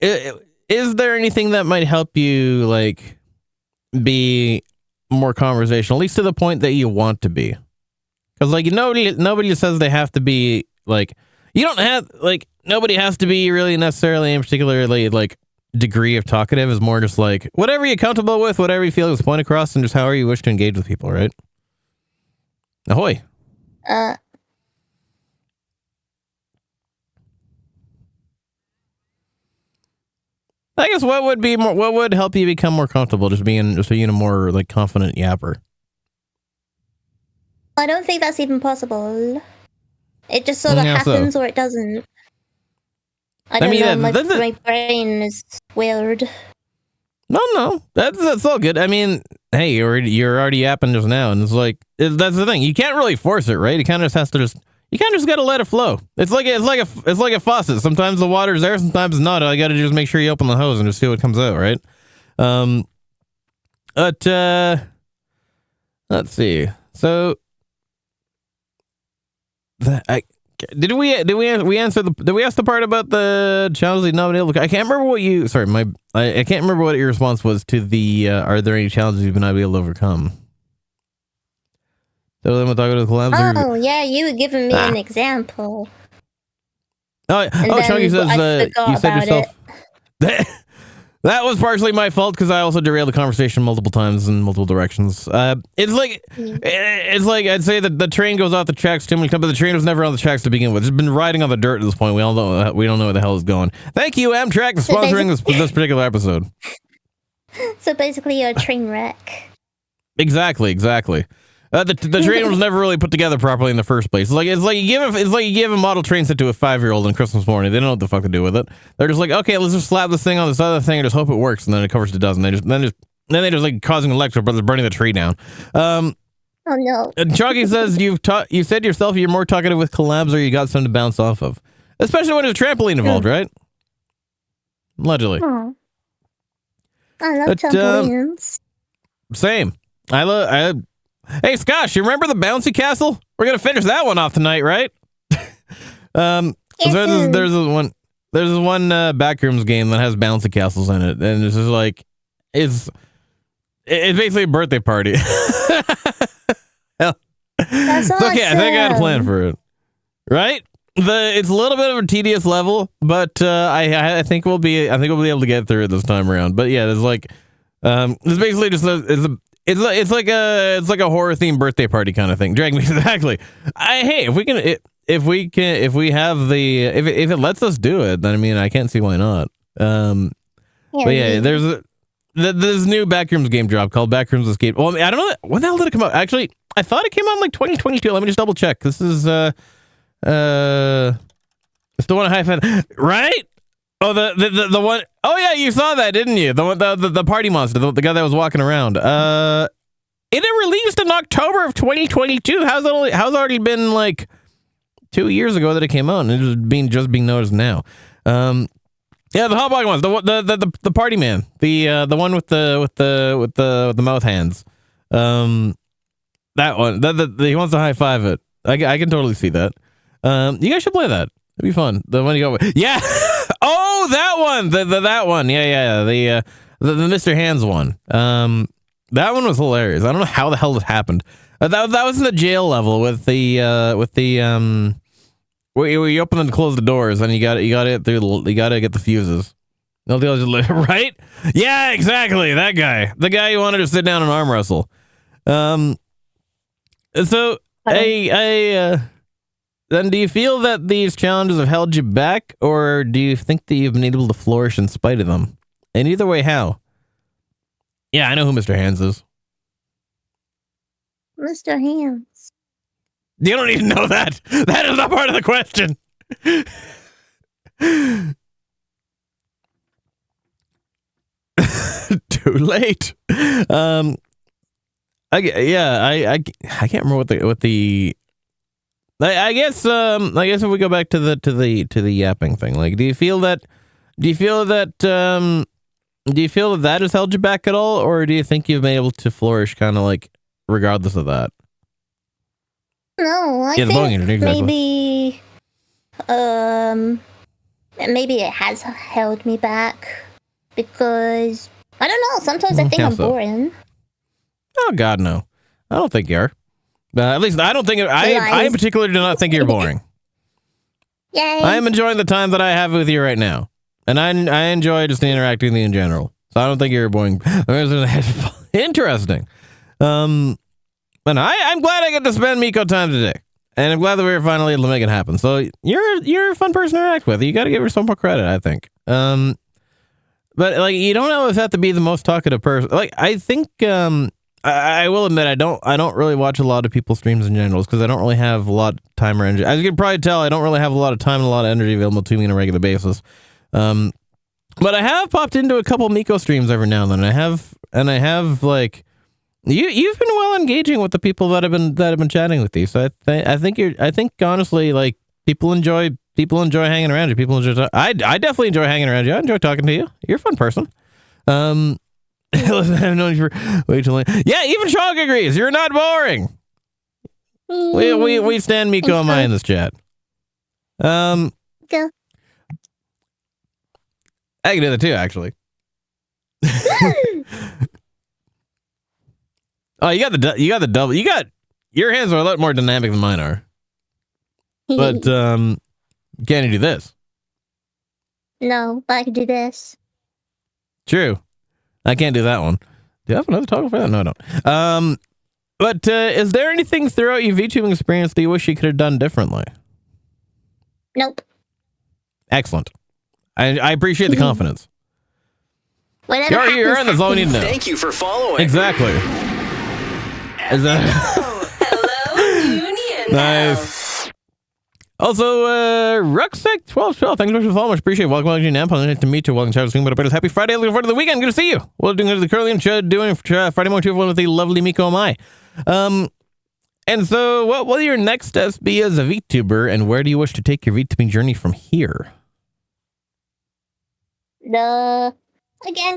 is there anything that might help you like be more conversational, at least to the point that you want to be? Because like nobody says they have to be like, you don't have like, nobody has to be really necessarily in particularly like degree of talkative. Is more just like whatever you're comfortable with, whatever you feel is point across, and just however you wish to engage with people, right? Ahoy. I guess what would help you become more comfortable just being a more like confident yapper? I don't think that's even possible. It just sort of happens or it doesn't. I don't know. My brain is weird. No, that's all good. I mean, hey, you're already yapping just now, and it's like that's the thing. You can't really force it, right? You kind of just have to you kind of just gotta let it flow. It's like a faucet. Sometimes the water's there, sometimes it's not. I gotta just make sure you open the hose and just see what comes out, right? But let's see. So did we answer did we ask the part about the challenges not able to, I can't remember what you I can't remember what your response was to the are there any challenges you've been able to overcome? So then we'll talk about the collabs. Oh yeah, you were giving me an example. Chunky says you said yourself that was partially my fault because I also derailed the conversation multiple times in multiple directions. It's like I'd say that the train goes off the tracks too many times, but the train was never on the tracks to begin with. It's been riding on the dirt at this point. We don't know where the hell it's going. Thank you, Amtrak, for sponsoring this particular episode. So basically, you're a train wreck. Exactly. The train was never really put together properly in the first place. It's like you give a model train set to a 5-year-old on Christmas morning. They don't know what the fuck to do with it. They're just like, okay, let's just slap this thing on this other thing and just hope it works, and then it covers the dozen. Then they just like causing electric, but they're burning the tree down. Oh no. And Chalky says you said yourself you're more talkative with collabs, or you got something to bounce off of, especially when there's a trampoline involved, right? Allegedly. Oh. I love trampolines. Same. Hey, Scotch, you remember the bouncy castle? We're going to finish that one off tonight, right? There's one. There's one Backrooms game that has bouncy castles in it, and it's just like it's basically a birthday party. That's awesome. It's okay. I think I had a plan for it. Right? It's a little bit of a tedious level, but I think we'll be able to get through it this time around. But yeah, it's like it's basically just it's like a horror themed birthday party kind of thing. Drag me exactly. If it lets us do it, then I mean I can't see why not. But yeah, there's this new Backrooms game drop called Backrooms Escape. Well, I mean, I don't know when the hell did it come out. Actually, I thought it came out in like 2022. Let me just double check. This is it's the one at High Five, right? Oh, the one. Oh yeah, you saw that, didn't you? The one, the party monster, the guy that was walking around. It released in October of 2022. How's already been like 2 years ago that it came out, and it's just being noticed now. Yeah, the hot ones, the party man, the one with the mouth hands. That one, he wants to high five it. I can totally see that. You guys should play that. It'd be fun. The one you go, yeah. Oh, that one, that one, yeah. The Mr. Hands one. That one was hilarious. I don't know how the hell this happened. That was in the jail level with the where you open and close the doors, and you got to get the fuses. No deal, just right? Yeah, exactly. That guy, the guy who wanted to sit down and arm wrestle. So then do you feel that these challenges have held you back, or do you think that you've been able to flourish in spite of them? And either way, how? Yeah, I know who Mr. Hands is. Mr. Hands. You don't need to know that. That is not part of the question. Too late. I can't remember what the. I guess if we go back to the yapping thing, like, do you feel that that has held you back at all, or do you think you've been able to flourish kind of like regardless of that? No, I think maybe maybe it has held me back because I don't know. Sometimes I think I'm boring. Oh God, no! I don't think you are. At least I don't think I in particular do not think you're boring. Yay! I am enjoying the time that I have with you right now, and I enjoy just interacting with you in general. So I don't think you're boring. Interesting. But I'm glad I get to spend Miko time today, and I'm glad that we were finally able to make it happen. So you're a fun person to interact with. You got to give her some more credit, I think. But like, you don't always have to be the most talkative person. Like, I think I will admit I don't really watch a lot of people's streams in general because I don't really have a lot of time or energy. As you can probably tell, I don't really have a lot of time and a lot of energy available to me on a regular basis. But I have popped into a couple Miko streams every now and then. I have like. You've been well engaging with the people that have been chatting with you. So I think honestly, like, people enjoy hanging around you. People enjoy. I definitely enjoy hanging around you. I enjoy talking to you. You're a fun person. Listen, I've known you for way too long. Yeah, even Shog agrees. You're not boring. We stand Miko and Mai in this chat. Go. I can do that too, actually. Oh, you got the double. Your hands are a lot more dynamic than mine are. But can you do this? No, but I can do this. True. I can't do that one. Do I have another toggle for that? No, I don't. But is there anything throughout your VTubing experience that you wish you could have done differently? Nope. Excellent. I appreciate the confidence. Whatever You're in the zone. You need to know. Thank you for following. Exactly. Is that Hello, Union. nice? Also, Rucksack 1212. Thanks so much for following. Much appreciate it. Welcome to Nampa. Nice to meet you. Welcome to Stream. But happy Friday. Looking forward to the weekend. Good to see you. We're doing the curly and doing Friday morning 2 with the lovely Miko and Mai. And so, what will your next steps be as a VTuber, and where do you wish to take your VTubing journey from here? Again,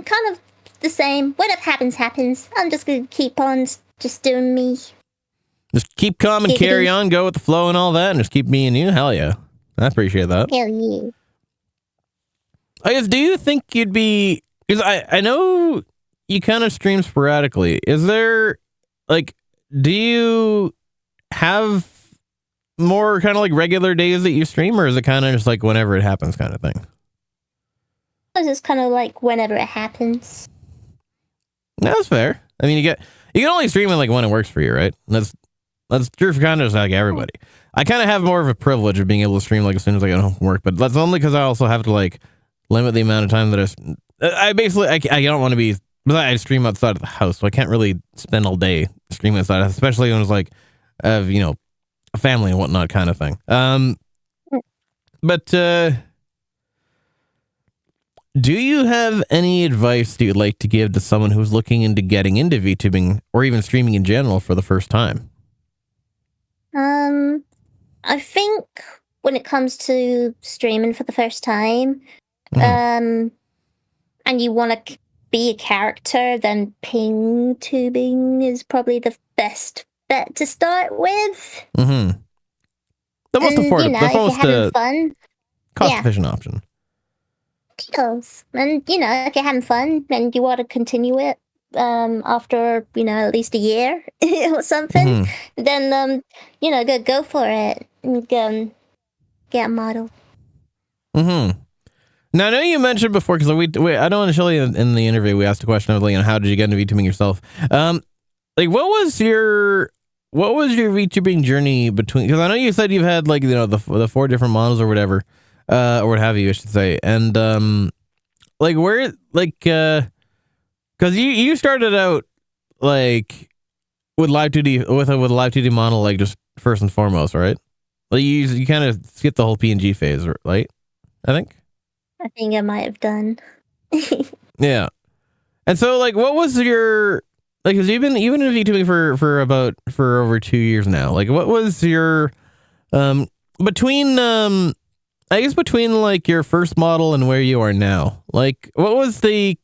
kind of the same. Whatever happens, happens. I'm just gonna keep on just doing me. Just keep calm and carry on, go with the flow and all that, and just keep being you. Hell yeah. I appreciate that. Hell yeah. I guess, do you think you'd be, because I know you kind of stream sporadically. Is there, like, do you have more kind of like regular days that you stream, or is it kind of just like whenever it happens kind of thing? It's just kind of like whenever it happens. That's fair. I mean, you can only stream it like when it works for you, right? That's true for kind of just like everybody. I kind of have more of a privilege of being able to stream like as soon as I get home from work, but that's only because I also have to like limit the amount of time that I basically I don't want to be. I stream outside of the house, so I can't really spend all day streaming outside, especially when it's like, you know, a family and whatnot kind of thing. But do you have any advice that you'd like to give to someone who's looking into getting into VTubing or even streaming in general for the first time? I think when it comes to streaming for the first time, Mhm. and you want to be a character, then ping tubing is probably the best bet to start with. Mm-hmm. The most And, affordable, you know, the if you're most having fun, cost-efficient option. Yes. And, you know, if you're having fun and you want to continue it after, you know, at least a year or something, Mhm. then, you know, go for it and get a model. Mm-hmm. Now, I know you mentioned before, because I don't initially in the interview, we asked a question of, like, you know, how did you get into VTubing yourself? Like, what was your VTubing journey between, because I know you said you've had, like, you know, the 4 different models or whatever, or what have you, I should say. And, like, where, like, because you started out, like, with Live 2D, with a Live 2D model, like, just first and foremost, right? Like, you kind of skipped the whole PNG phase, right? I think. I think I might have done. Yeah. And so, like, what was your, like, because you've been in VTubing for over 2 years now. Like, what was your between between like your first model and where you are now? Like, what were the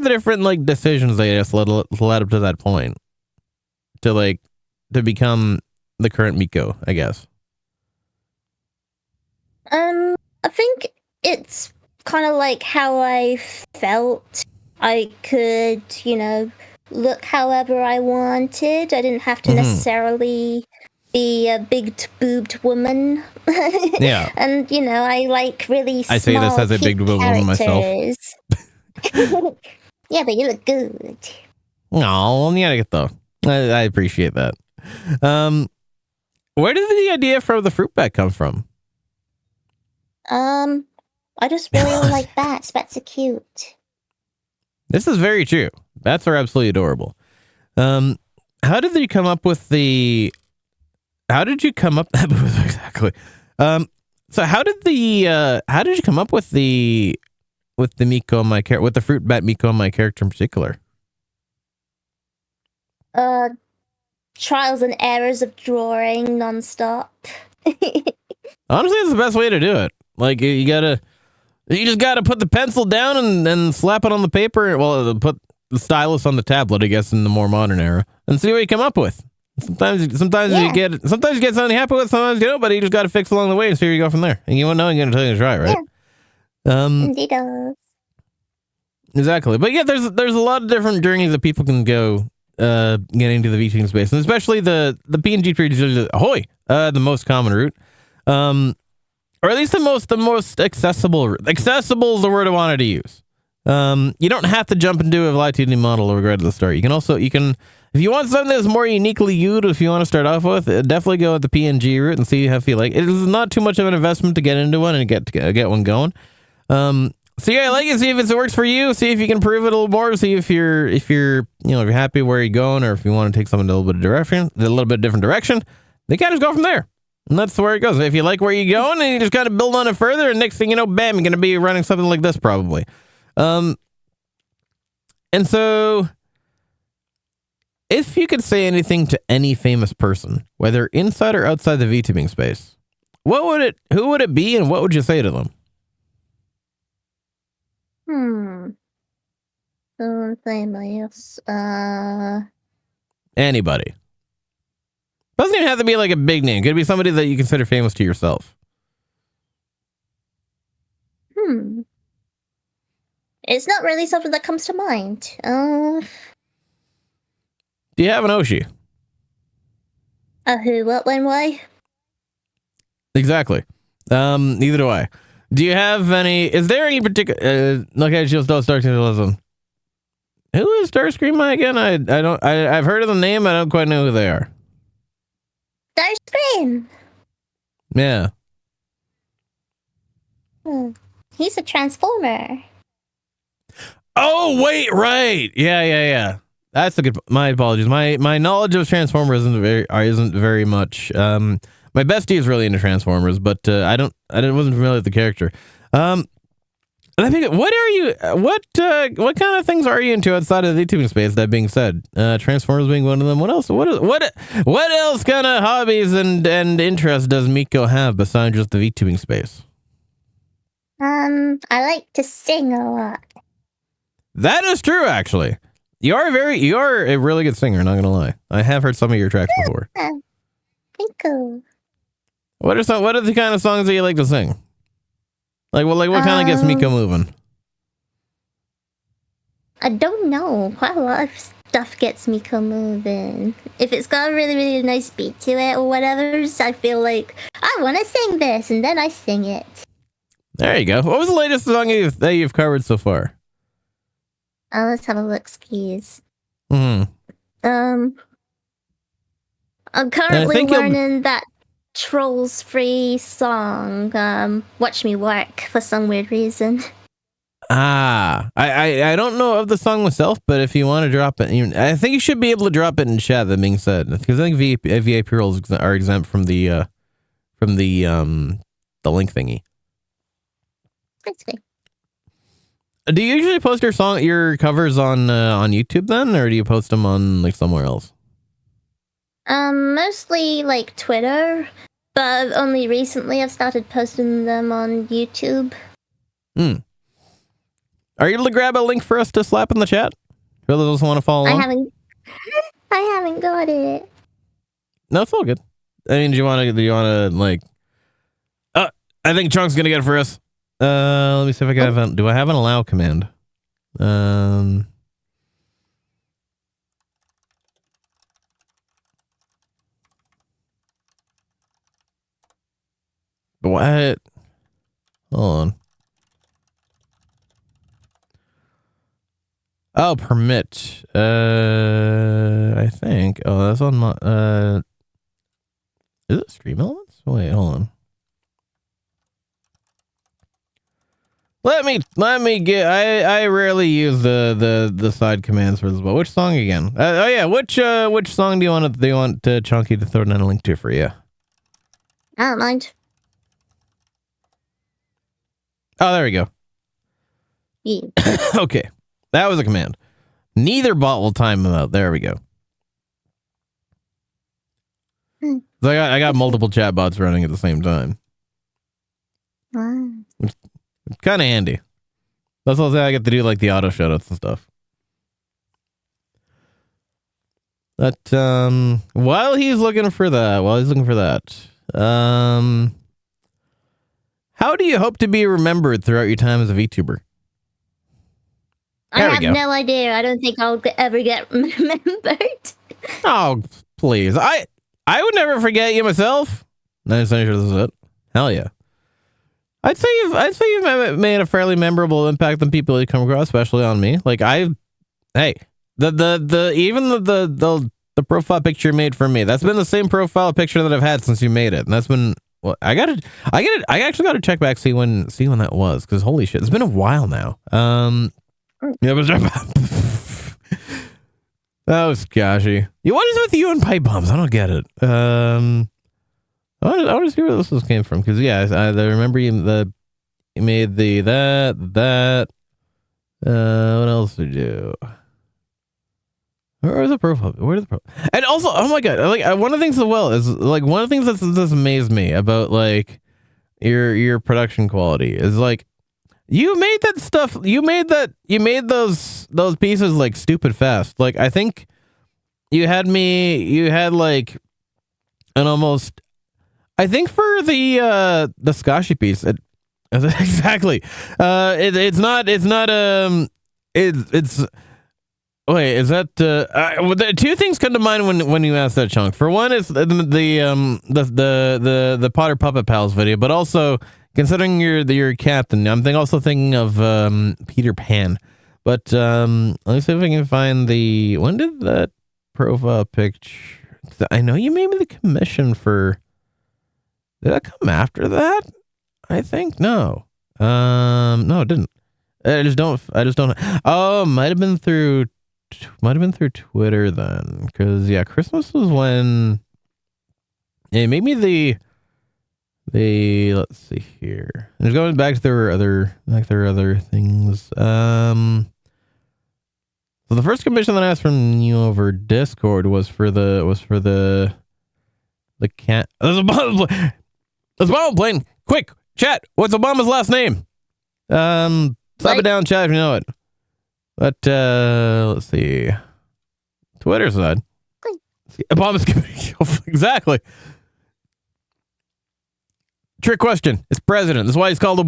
different, like, decisions, I guess, led up to that point to become the current Miko, I guess? I think it's kind of like how I felt. I could, you know, look however I wanted. I didn't have to Mhm. necessarily be a big-boobed woman. Yeah. And, you know, I like really small, I say this as a cute big-boobed woman myself. characters. Yeah, but you look good. Oh, yeah, though. I appreciate that. Where did the idea for the fruit bat come from? I just really like bats. Bats are cute. This is very true. Bats are absolutely adorable. How did you come up with the? How did you come up exactly? So how did you come up with the Miko on my character, with the fruit bat Miko on my character in particular? Trials and errors of drawing nonstop. Honestly, it's the best way to do it. Like, you just gotta put the pencil down and then slap it on the paper. Well, put the stylus on the tablet, I guess, in the more modern era, and see what you come up with. Sometimes Yeah. you get something you happy with, sometimes you don't, but you just gotta fix along the way and see where you go from there. And you won't know until you try, right? Indeed does. Exactly. But yeah, there's a lot of different journeys that people can go getting into the VTubing space, and especially the PNG trees is the most common route. Or at least the most accessible route. Accessible is the word I wanted to use. You don't have to jump into a Live 2D model right at the start. You can if you want something that's more uniquely you, if you want to start off with, definitely go with the PNG route and see how you feel like. It is not too much of an investment to get into one and get one going. So yeah, I like it. See if it works for you. See if you can improve it a little more. See if you're happy where you're going, or if you want to take something a little bit different direction. They kind of just go from there, and that's where it goes. If you like where you're going, and you just got to build on it further, and next thing you know, bam, you're gonna be running something like this probably. And so, if you could say anything to any famous person, whether inside or outside the VTubing space, who would it be, and what would you say to them? Famous. Anybody. Doesn't even have to be like a big name. Could be somebody that you consider famous to yourself. It's not really something that comes to mind. Do you have an Oshi? Who, what, when, why? Exactly. Neither do I. Do you have any? Is there any particular? Okay, just don't start to listen. Who is Starscream again? I don't. I've heard of the name. I don't quite know who they are. Starscream! Yeah. He's a transformer. Oh wait, right. Yeah. That's a good. My apologies. My knowledge of Transformers isn't very much. My bestie is really into Transformers, but I wasn't familiar with the character. I think, what are you? What kind of things are you into outside of the YouTubing space? That being said, Transformers being one of them. What else? What else kind of hobbies and interests does Miko have besides just the VTubing space? I like to sing a lot. That is true, actually. You are a really good singer. Not gonna lie, I have heard some of your tracks before. Thank you. What are the kind of songs that you like to sing? What kind of gets Miko moving? I don't know. Quite a lot of stuff gets Miko moving. If it's got a really, really nice beat to it or whatever, I feel like I want to sing this, and then I sing it. There you go. What was the latest song that you've covered so far? Let's have a look, skis. Hmm. I'm currently learning that Trolls Free song, Watch Me Work, for some weird reason. I don't know of the song myself, but if you want to drop it, I think you should be able to drop it in chat. That being said, because I think VIP roles are exempt from the link thingy. Basically. Do you usually post your covers on YouTube then, or do you post them on like somewhere else? Mostly like Twitter, but only recently I've started posting them on YouTube. Are you able to grab a link for us to slap in the chat? For those who want to follow along? I haven't got it. No, it's all good. I mean, do you want to like? I think Chunk's gonna get it for us. Let me see if I can have. Do I have an allow command? What? Hold on. Oh, permit. I think. Oh, that's on my. Is it Stream Elements? Wait, hold on. Let me get. I rarely use the side commands for this, but which song again? Which song do you want Chunky to throw down a link to for you? I don't mind. Oh, there we go. Yeah. Okay, that was a command. Neither bot will time them out. There we go. So I got multiple chat bots running at the same time. Wow. It's kind of handy. That's also I get to do like the auto shoutouts and stuff. But while he's looking for that, how do you hope to be remembered throughout your time as a VTuber? I have no idea. I don't think I'll ever get remembered. Oh, please. I would never forget you myself. Nice, sure this is it. Hell yeah. I'd say you've made a fairly memorable impact on people you come across, especially on me. Like the profile picture you made for me. That's been the same profile picture that I've had since you made it, and that's been. Well, I actually got to check back see when that was, because holy shit, it's been a while now. Yeah, but oh, Skoshy. What is with you and pipe bombs? I don't get it. I want to see where this came from, because yeah, I remember you made that. What else did you do? Where's the profile? And also, oh my god, like one of the things as well is like one of the things that's amazed me about like your production quality is like you made that stuff. You made those pieces like stupid fast. Like I think you had like an almost. I think for the Skoshy piece, Exactly. It's not. It's. Wait, is that? Well, two things come to mind when you ask that, Chunk. For one, it's the Potter Puppet Pals video, but also considering you're captain, I'm also thinking of Peter Pan. But let me see if I can find the. When did that profile picture? I know you made me the commission for. Did that come after that? I think no. No, it didn't. I just don't. Oh, might have been through Twitter then, because yeah, Christmas was when it made me the let's see here. And going back to their other things. So the first commission that I asked from you over Discord was for the cat. There's Obama plane. Quick, chat. What's Obama's last name? Slap it down, chat, if you know it. But let's see. Twitter said Obama's exactly. Trick question. It's president. That's why he's called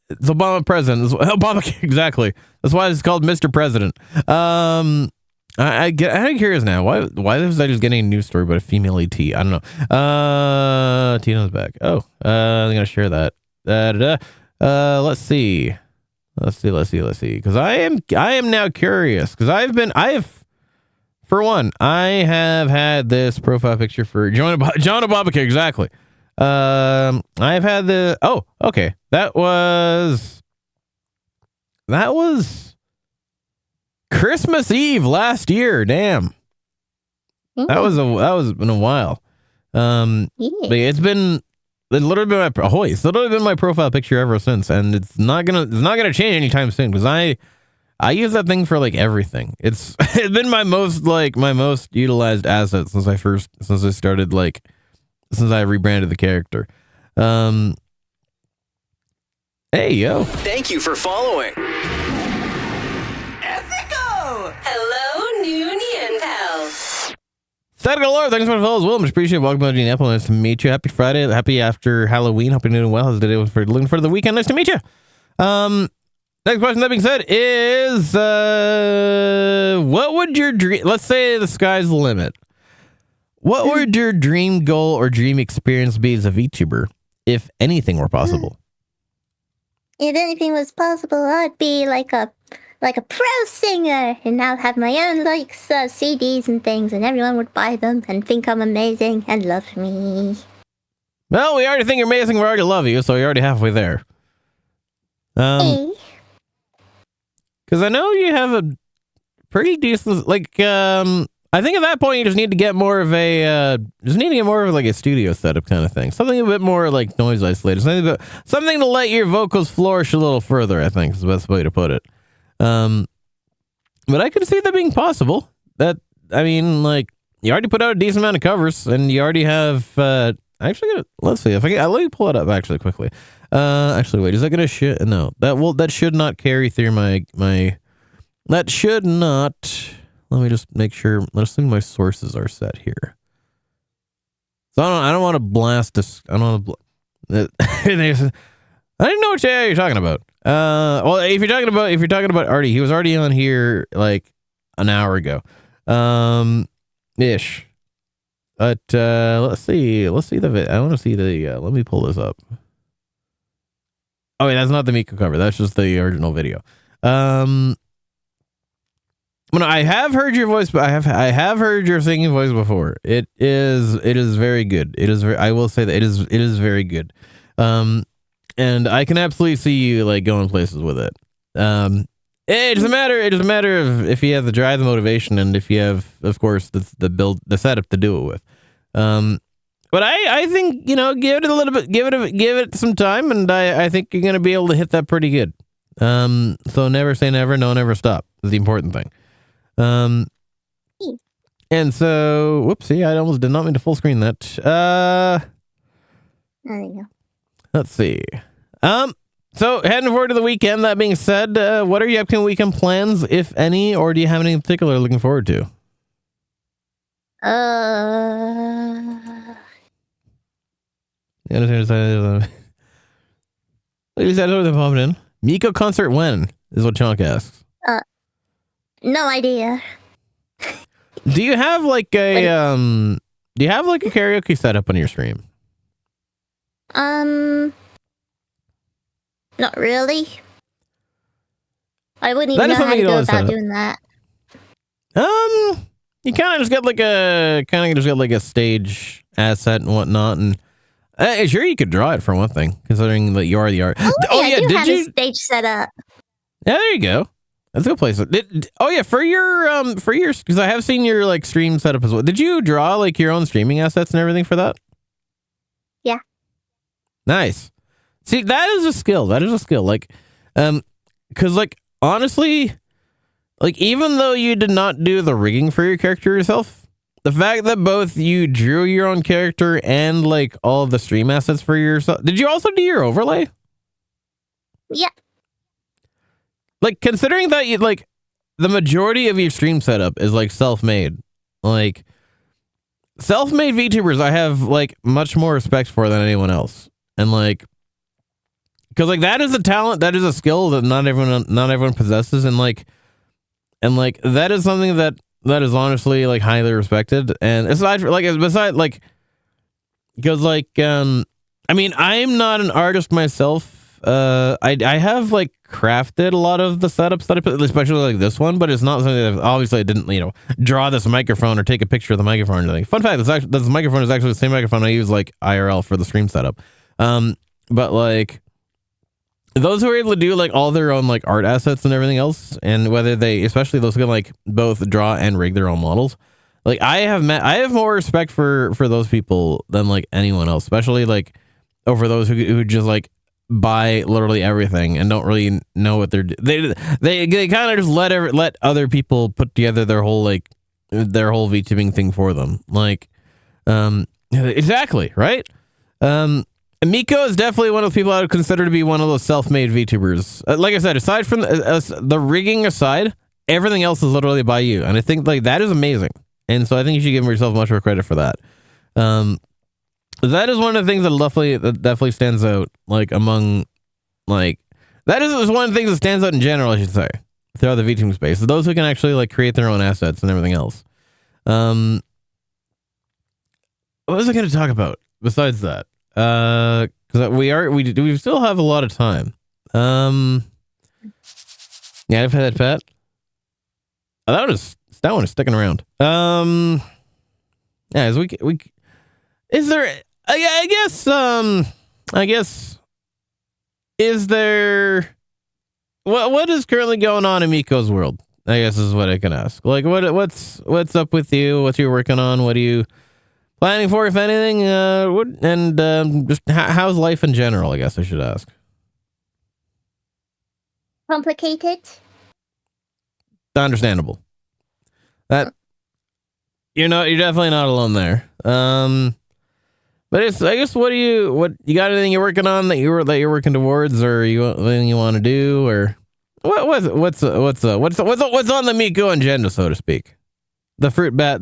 it's Obama president. Obama exactly. That's why it's called Mr. President. I'm curious now. Why was I just getting a news story about a female ET? I don't know. Tina's back. Oh, I'm gonna share that. Let's see. Because I am now curious. Because I have had this profile picture for John Obamacare. Exactly. I've had the. Oh, okay. That was Christmas Eve last year. Damn. That was been a while. But it's literally been my profile picture ever since, and it's not gonna change anytime soon because I use that thing for like everything. It's been my most utilized asset since I rebranded the character. Hey yo. Thank you for following. Hello, new Neon pals. Static Lord, thanks for the follows. Will, much appreciate it. Welcome to Indianapolis. Nice to meet you. Happy Friday. Happy after Halloween. Hope you're doing well. How's the day for looking for the weekend? Nice to meet you. Next question, that being said, is what would your dream, let's say the sky's the limit. What would your dream goal or dream experience be as a VTuber, if anything were possible? If anything was possible, I'd be like a pro singer, and I'll have my own CDs and things, and everyone would buy them and think I'm amazing and love me. Well, we already think you're amazing. We already love you, so you're already halfway there. Hey. Because I know you have a pretty decent, I think at that point you just need to get more of a like a studio setup kind of thing. Something a bit more like noise isolated. Something to let your vocals flourish a little further, I think is the best way to put it. But I could see that being possible. You already put out a decent amount of covers, and you already have. Let's see if let me pull it up actually quickly. Wait, is that gonna No, that should not carry through my. That should not. Let me just make sure. Let's assume my sources are set here. So I don't want to blast this. I don't want to. I didn't know what you're talking about. Well, if you're talking about Artie, he was already on here like an hour ago, ish. But let's see the. I want to see the. Let me pull this up. Oh wait, that's not the Miko cover. That's just the original video. I have heard your voice, but I have heard your singing voice before. It is very good. I will say that it is very good. And I can absolutely see you like going places with it. It doesn't matter of if you have the drive, the motivation, and if you have, of course, the setup to do it with. But I think, give it a little bit, give it some time, and I think you're gonna be able to hit that pretty good. So never say never, no, never stop is the important thing. And so, whoopsie, I almost did not mean to full screen that. There you go. Let's see. So heading forward to the weekend. That being said, what are your upcoming weekend plans, if any, or do you have any in particular looking forward to? Is that what they're popping in? Miko concert when? Is what Chonk asks. No idea. Do you have like a karaoke setup on your stream? Not really. I wouldn't That even is know how something to you go don't set about up. doing that. You kind of just get like a stage asset and whatnot, and sure you could draw it for one thing, considering that you are the art. I do have a stage set up. Yeah, there you go. That's a good place. For your because I have seen your like stream setup as well. Did you draw like your own streaming assets and everything for that? Yeah. Nice. See, that is a skill. Like, because like honestly, like even though you did not do the rigging for your character yourself, the fact that both you drew your own character and like all of the stream assets for yourself, did you also do your overlay? Yeah. Like, considering that you like the majority of your stream setup is like self-made, like self-made VTubers, I have like much more respect for than anyone else, and like, because like that is a talent, that is a skill that not everyone possesses, and like that is something that is honestly like highly respected. And besides like, because like I mean, I'm not an artist myself. I have like crafted a lot of the setups that I put, especially like this one, but it's not something that obviously I didn't, draw this microphone or take a picture of the microphone or anything. Fun fact, this microphone is actually the same microphone I use like IRL for the stream setup. But like those who are able to do like all their own like art assets and everything else, and whether they, especially those who can like both draw and rig their own models, like I have more respect for those people than like anyone else, especially like over those who just like buy literally everything and don't really know what they kind of just let other people put together their whole VTubing thing for them. Like, exactly, right? Miko is definitely one of the people I would consider to be one of those self-made VTubers. Like I said, aside from the rigging aside, everything else is literally by you, and I think like that is amazing. And so I think you should give yourself much more credit for that. That is one of the things that definitely stands out, like among, like, that is one of the things that stands out in general, I should say, throughout the VTubing space. Those who can actually like create their own assets and everything else. What was I going to talk about besides that? Because we still have a lot of time. Yeah, I've had that, Pat. Oh, that one is sticking around. Yeah, as we is there? I guess. Is there? What is currently going on in Miko's world? I guess is what I can ask. Like, what's up with you? What you're working on? What are you planning for, if anything? Just how's life in general? I guess I should ask. Complicated. Understandable. That you're definitely not alone there. But it's, I guess, what you got anything you're working on that you're working towards, or anything you want to do, or what's on the Miko agenda, so to speak? The fruit bat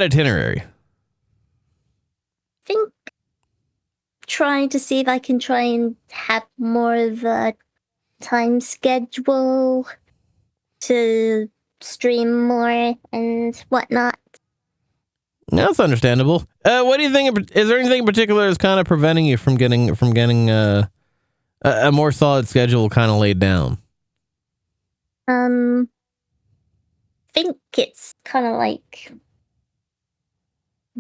itinerary. I think trying to see if I can try and have more of a time schedule to stream more and whatnot. That's understandable. What do you think? Is there anything in particular that's kind of preventing you from getting a more solid schedule kind of laid down? I think it's kind of like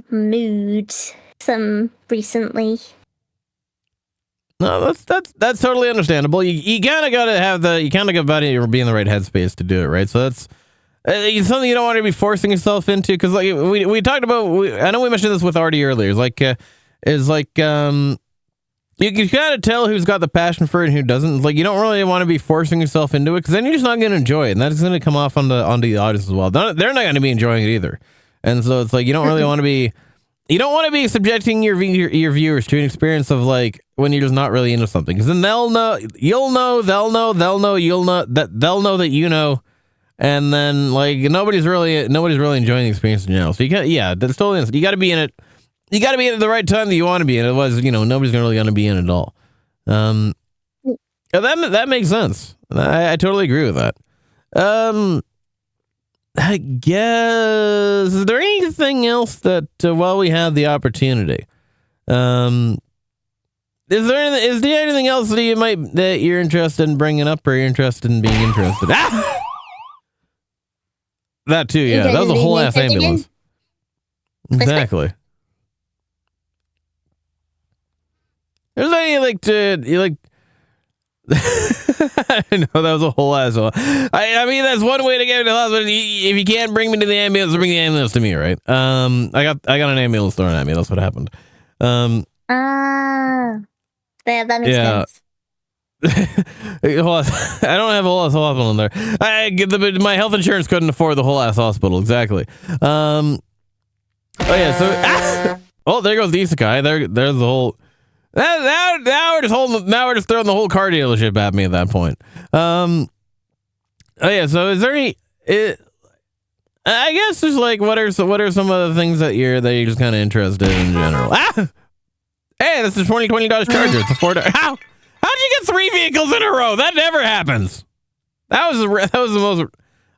mood some recently. No, that's totally understandable. You kind of gotta have be in the right headspace to do it, right? So that's it's something you don't want to be forcing yourself into, because like we talked about. I know we mentioned this with Artie earlier. You can kind of tell who's got the passion for it and who doesn't. It's like you don't really want to be forcing yourself into it, because then you're just not going to enjoy it, and that's going to come off onto the audience as well. They're not going to be enjoying it either, and so it's like you don't really want to be. You don't want to be subjecting your viewers to an experience of like when you're just not really into something, because then they'll know that you know, and then like nobody's really enjoying the experience in general. So that's totally, you got to be in it you got to be in at the right time that you want to be in. Otherwise, nobody's really going to be in at all. That makes sense. I totally agree with that. I guess, is there anything else that while we have the opportunity, is there anything else that you're interested in bringing up, or you're interested in being interested? That too, yeah. That was a whole ass ambulance. Exactly. There's any I know that was a whole asshole. I mean, that's one way to get me to the hospital. If you can't bring me to the ambulance, bring the ambulance to me, right? I got an ambulance thrown at me. That's what happened. Yeah, that makes sense. Hold on. I don't have a whole ass hospital in there. My health insurance couldn't afford the whole ass hospital. Exactly. Oh yeah. So oh, there goes the isekai. There's the whole. Now we're just throwing the whole car dealership at me at that point. Oh yeah. So is there any? I guess just like what are some of the things that you're just kind of interested in general? Hey, this is $20 Charger. It's a $4. How'd you get 3 vehicles in a row? That never happens. That was the most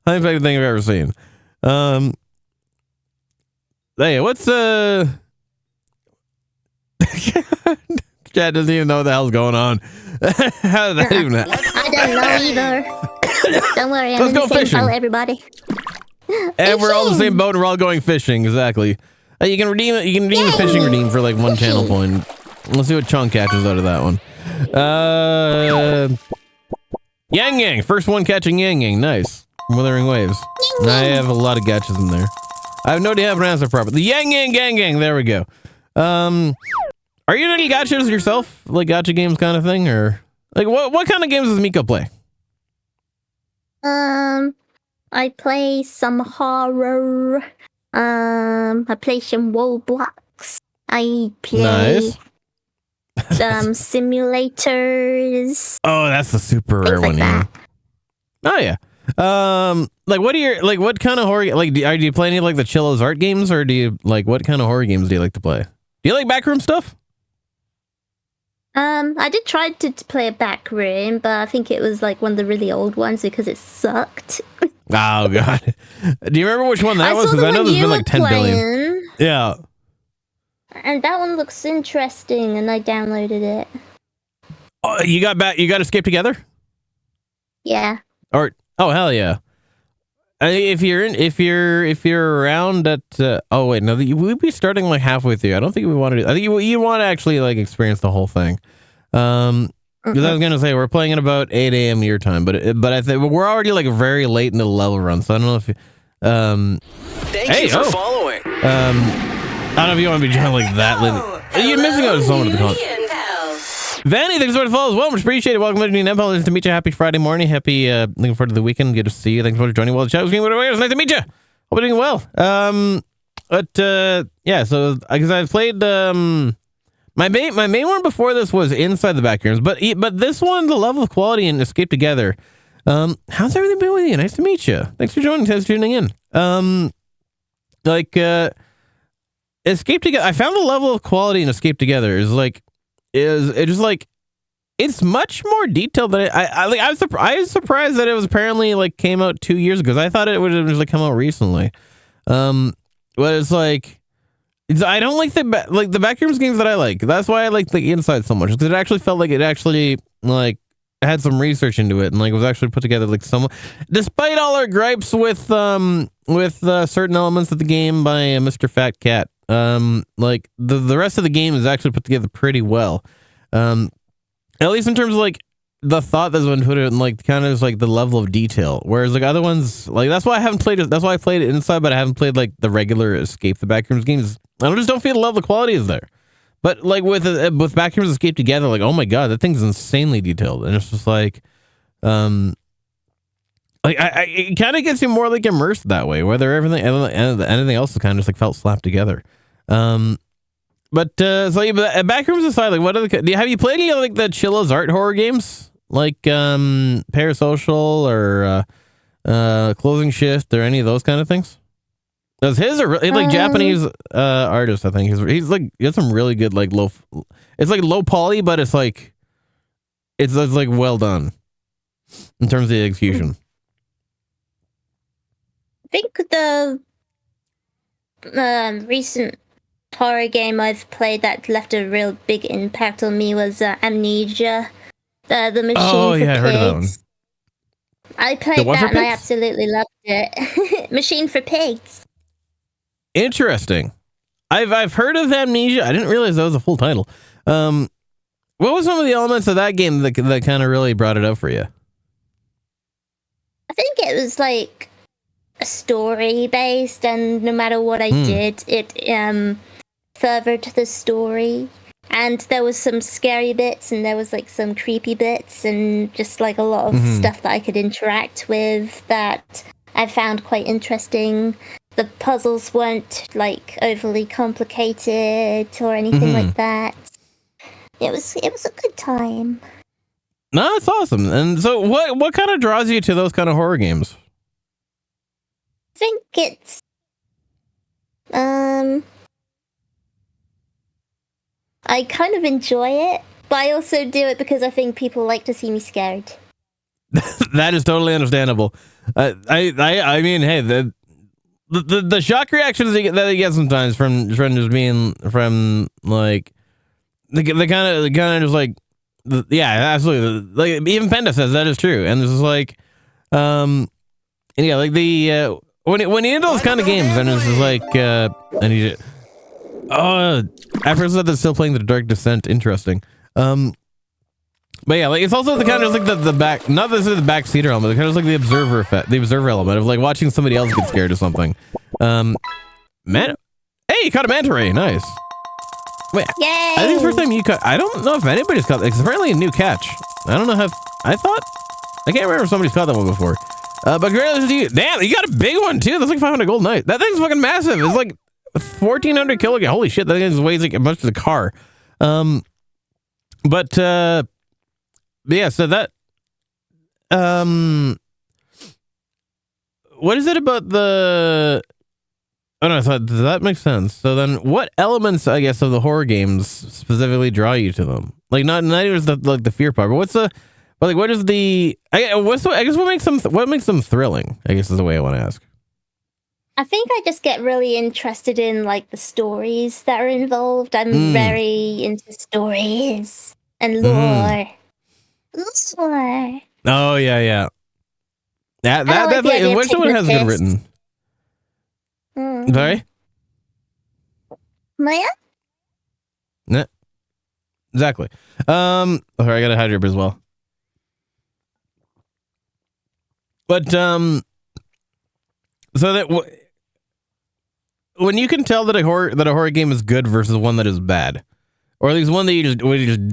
unexpected thing I've ever seen. Hey, what's Chad doesn't even know what the hell's going on. How did that even happen? I don't know either. Don't worry, I'm Let's in go the same fishing. boat, everybody. And we're all in the same boat and we're all going fishing, exactly. You can redeem it. You can redeem a fishing redeem for like 1 channel point. Let's see what Chunk catches out of that one. Yang Yang. First one catching Yang Yang. Nice. Withering Waves. I have a lot of gachas in there. I have no idea how to answer properly. The Yang Yang Gang Gang. There we go. Are you doing any gachas yourself? Like gacha games kind of thing? Or like what kind of games does Miko play? I play some horror. I play some Roblox. I play Nice. simulators. Oh, that's the super rare Things like one. Yeah. Oh yeah. Like what kind of horror? Like, do you play any of like the Chillo's art games, or do you like what kind of horror games do you like to play? Do you like backroom stuff? I did try to play a back room, but I think it was like one of the really old ones because it sucked. Oh god. Do you remember which one that was? saw Because the I know one there's you been were like 10 billion. playing, Yeah. and that one looks interesting, and I downloaded it. Oh, you got Escape Together? Yeah. Or oh hell yeah. If you're around at oh wait no we'd be starting like halfway through. I don't think we want to do. I think you want to actually like experience the whole thing. Because I was gonna say we're playing at about 8 a.m. your time, but I think we're already like very late in the level run, so I don't know if Thank you for following. I don't know if you want to be joining like that late. You're missing out on so much of the content. Vanny, thanks for the follow as well. Much appreciated. Welcome to New Empire. Nice to meet you. Happy Friday morning. Happy looking forward to the weekend. Good to see you. Thanks for joining. Well, the chat was going it's nice to meet you. Hope you're doing well. Yeah. So because I've played my main one before this was Inside the Backrooms, but this one, the level of quality and Escape Together. How's everything been with you? Nice to meet you. Thanks for joining. Thanks for tuning in. Escape Together. I found the level of quality in Escape Together it's much more detailed than I was surprised that it was apparently like came out 2 years ago. 'Cause I thought it would have just like come out recently. But it's like I don't like the Backrooms games that I like. That's why I like the Inside so much, because it actually felt like it actually like had some research into it and like was actually put together like some. Despite all our gripes with certain elements of the game by Mr. Fat Cat. Like the rest of the game is actually put together pretty well. At least in terms of like the thought that's been put in, like kind of like the level of detail. Whereas like other ones, like that's why I haven't played it. That's why I played it Inside, but I haven't played like the regular Escape the Backrooms games. I just don't feel the level of quality is there. But like with Backrooms Escape Together, like oh my god, that thing's insanely detailed, and it's just like, like it kind of gets you more like immersed that way. Whether anything else is kind of just like felt slapped together. But Backrooms aside, like what have you played any of like the Chilla's art horror games like Parasocial or Closing Shift or any of those kind of things? Does his or like Japanese artist? I think he's like he has some really good like low. It's like low poly, but it's like it's like well done in terms of the execution. I think the recent horror game I've played that left a real big impact on me was Amnesia, the machine Oh for yeah, I heard of that one. pigs. I played what for that and I pigs? absolutely loved it. Machine for pigs. Interesting. I've heard of Amnesia. I didn't realize that was a full title. What was some of the elements of that game that kind of really brought it up for you? I think it was like a story based, and no matter what I did, it furthered the story. And there was some scary bits, and there was like some creepy bits, and just like a lot of stuff that I could interact with that I found quite interesting. The puzzles weren't like overly complicated or anything like that. It was a good time. No, that's awesome. And so, what kind of draws you to those kind of horror games? I think it's I kind of enjoy it, but I also do it because I think people like to see me scared. That is totally understandable. I mean, hey, the shock reactions that you get sometimes from just being from like the kind of just like yeah, absolutely. Like even Penda says that is true, and this is like yeah, like the when you into those kind of games, and it's just like I need it. Oh, after that, they're still playing the Dark Descent. Interesting. But yeah, like it's also the kind of like the back, not this is the backseater element, the kind of like the observer effect, the observer element of like watching somebody else get scared of something. Man, hey, you caught a manta ray, nice. Wait, Yay! I think it's the first time you caught. I don't know if anybody's caught. It's apparently a new catch. I don't know how. I can't remember if somebody's caught that one before. But congratulations to you. Damn, you got a big one too. That's like 500 gold night. That thing's fucking massive. It's like 1,400 kilograms. Holy shit, that thing weighs like as much as a car. But yeah, so that what is it about the oh no, I thought does that make sense? So then what elements, I guess, of the horror games specifically draw you to them? Like not even just the fear part, but what is the what makes them thrilling, I guess is the way I want to ask. I think I just get really interested in like the stories that are involved. I'm very into stories and lore. Lore. Oh yeah. That I like the idea of which taking one the has good piss. written? Sorry? Maya? Nah. Exactly. Okay, I got a hydrate as well. But so that when you can tell that a horror game is good versus one that is bad, or at least one that you just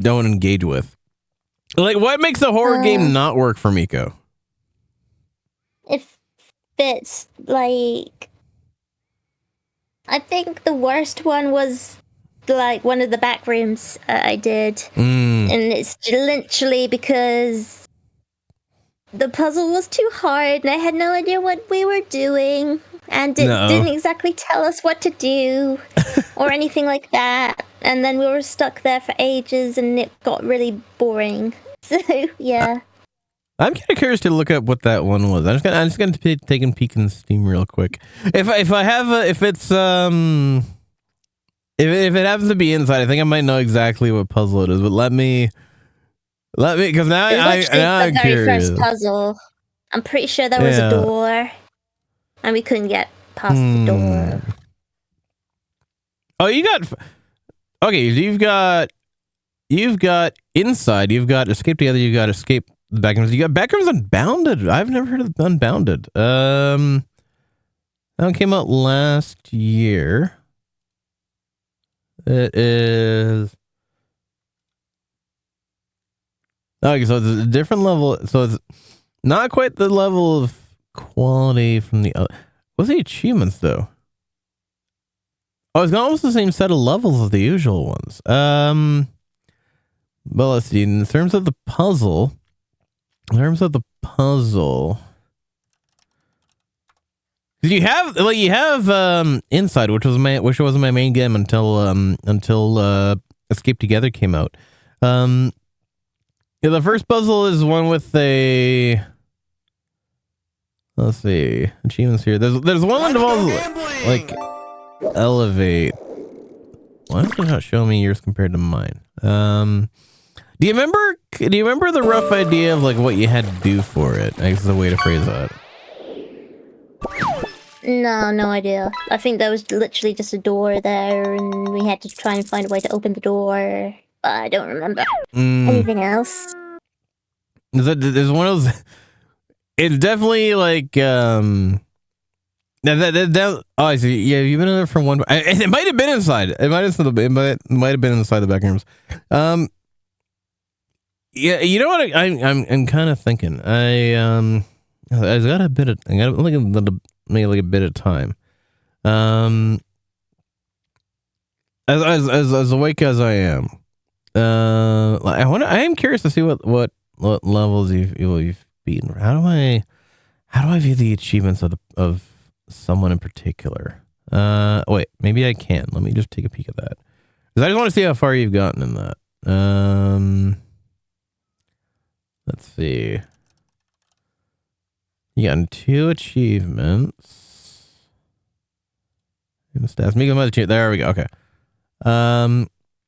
don't engage with, like what makes a horror game not work for Miko? If it's like, I think the worst one was like one of the back rooms I did, and it's literally because the puzzle was too hard and I had no idea what we were doing, and it didn't exactly tell us what to do or anything like that, and then we were stuck there for ages and it got really boring. So yeah. I'm kind of curious to look up what that one was. I'm just gonna take a peek in Steam real quick. If it happens to be inside, I think I might know exactly what puzzle it is. But let me because now I'm the very curious. first puzzle. I'm pretty sure there was a door, and we couldn't get past the door. Oh, you got okay. So you've got inside. You've got escape together. You got escape the backrooms. You got backrooms Unbounded. I've never heard of Unbounded. That one came out last year. It is. Okay, so it's a different level. So it's not quite the level of quality from the other. What's the achievements though? Oh, it's got almost the same set of levels as the usual ones. But let's see. In terms of the puzzle, You have Inside, which wasn't my main game until Escape Together came out. Yeah, the first puzzle is one with a. Let's see achievements here. There's one that involves like elevate. Why does it not show me yours compared to mine? Do you remember the rough idea of like what you had to do for it? I guess is a way to phrase that. No idea. I think there was literally just a door there, and we had to try and find a way to open the door. But I don't remember anything else. There's one of those. It's definitely like that. Oh, I see. Yeah, you've been in there for one. It might have been inside. It might have been inside the back rooms. Yeah, you know what? I'm kind of thinking. I got a bit of. I got maybe like a bit of time. As awake as I am, I am curious to see what levels you've beaten. How do I view the achievements of someone in particular? Wait, maybe I can. Let me just take a peek at that, because I just want to see how far you've gotten in that. Let's see. You got 2 achievements. There we go. Okay.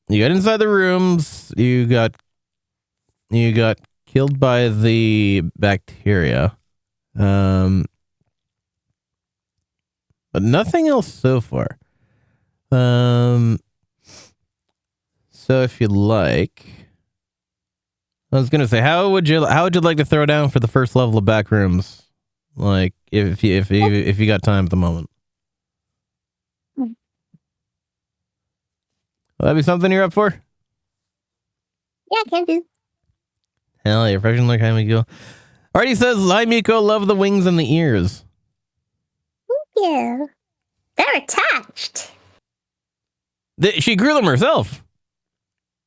You got inside the rooms. You got killed by the bacteria. But nothing else so far. So if you like, I was gonna say, how would you like to throw down for the first level of back rooms? Like, if you got time at the moment. Will that be something you're up for? Yeah, I can do. Hell yeah, fresh and like how we go. Already says, hi Miko, love the wings and the ears. Yeah. They're attached. She grew them herself.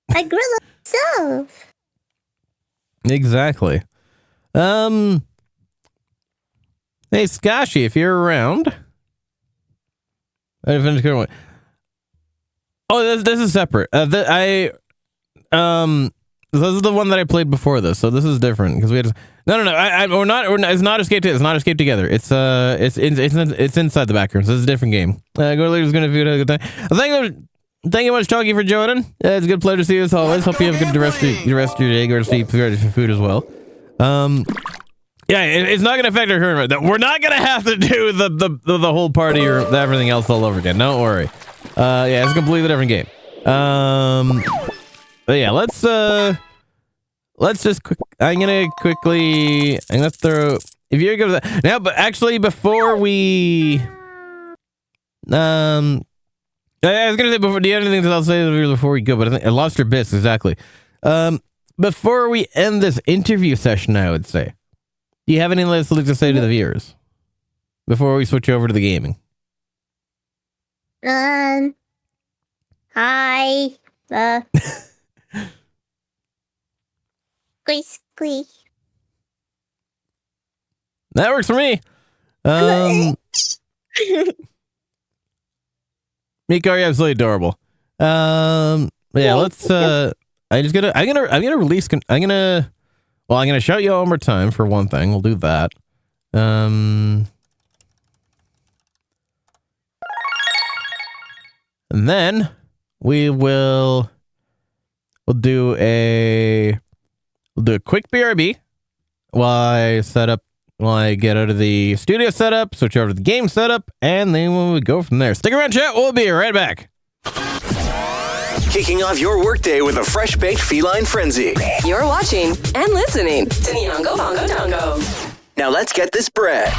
I grew them myself. Exactly. Hey, Skashi, if you're around. I finished one. Oh, this is separate. This is the one that I played before this, so this is different because we had. No. We're not. It's not Escape. It's not Escape Together. It's inside the back rooms. This is a different game. Go later's gonna have a good time. Thank you much, Chalky, for joining. It's a good pleasure to see you as always. Hope you have a good rest of your day. Go to sleep, for food as well. Yeah, it's not gonna affect our current. We're not gonna have to do the whole party or everything else all over again. Don't worry. Yeah, it's a completely different game. But yeah, let's just I'm gonna throw if you're good with that now. But actually, before we I was gonna say before. Do you have anything that I'll say before we go? But I think I lost your bits exactly. Before we end this interview session, I would say, do you have anything else to say to the viewers before we switch over to the gaming? Hi. Squeak. That works for me. Miko, you're absolutely adorable. Yeah, let's. I'm gonna release. I'm gonna shout you out one more time for one thing. We'll do that. And then we'll do a quick BRB while I get out of the studio setup, switch over to the game setup, and then we'll go from there. Stick around, chat. We'll be right back. Kicking off your workday with a fresh-baked feline frenzy. You're watching and listening to Nyongo Bongo Dongo. Now let's get this bread.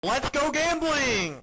Let's go gambling!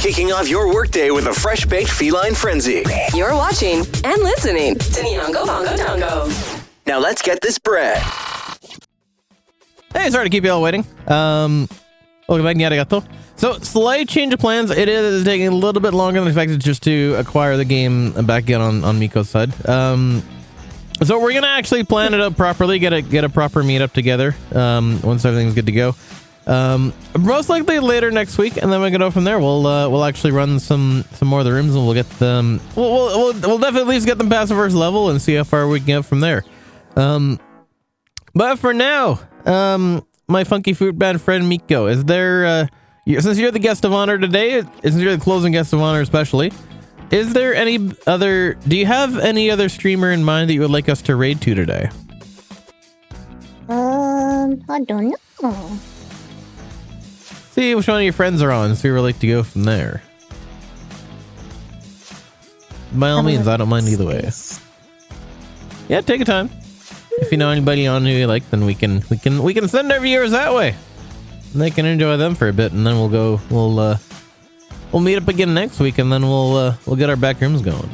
Kicking off your workday with a fresh baked feline frenzy. You're watching and listening to Nyongo Bongo Tongo. Now let's get this bread. Hey, sorry to keep you all waiting. Welcome back, arigato. So, slight change of plans. It is taking a little bit longer than expected just to acquire the game back again on Miko's side. So we're gonna actually plan it out properly, get a proper meetup together once everything's good to go. Most likely later next week, and then we can go from there. We'll actually run some more of the rooms, and we'll get them. We'll definitely at least get them past the first level and see how far we can get from there. But for now, my funky fruit band friend Miko, is there? Since you're the guest of honor today, since you're the closing guest of honor especially, is there any other? Do you have any other streamer in mind that you would like us to raid to today? I don't know. See which one of your friends are on. See where we'd like to go from there. By all means, I don't mind either way. Yeah, take your time. If you know anybody on who you like, then we can send our viewers that way. And they can enjoy them for a bit, and then we'll meet up again next week, and then we'll get our back rooms going.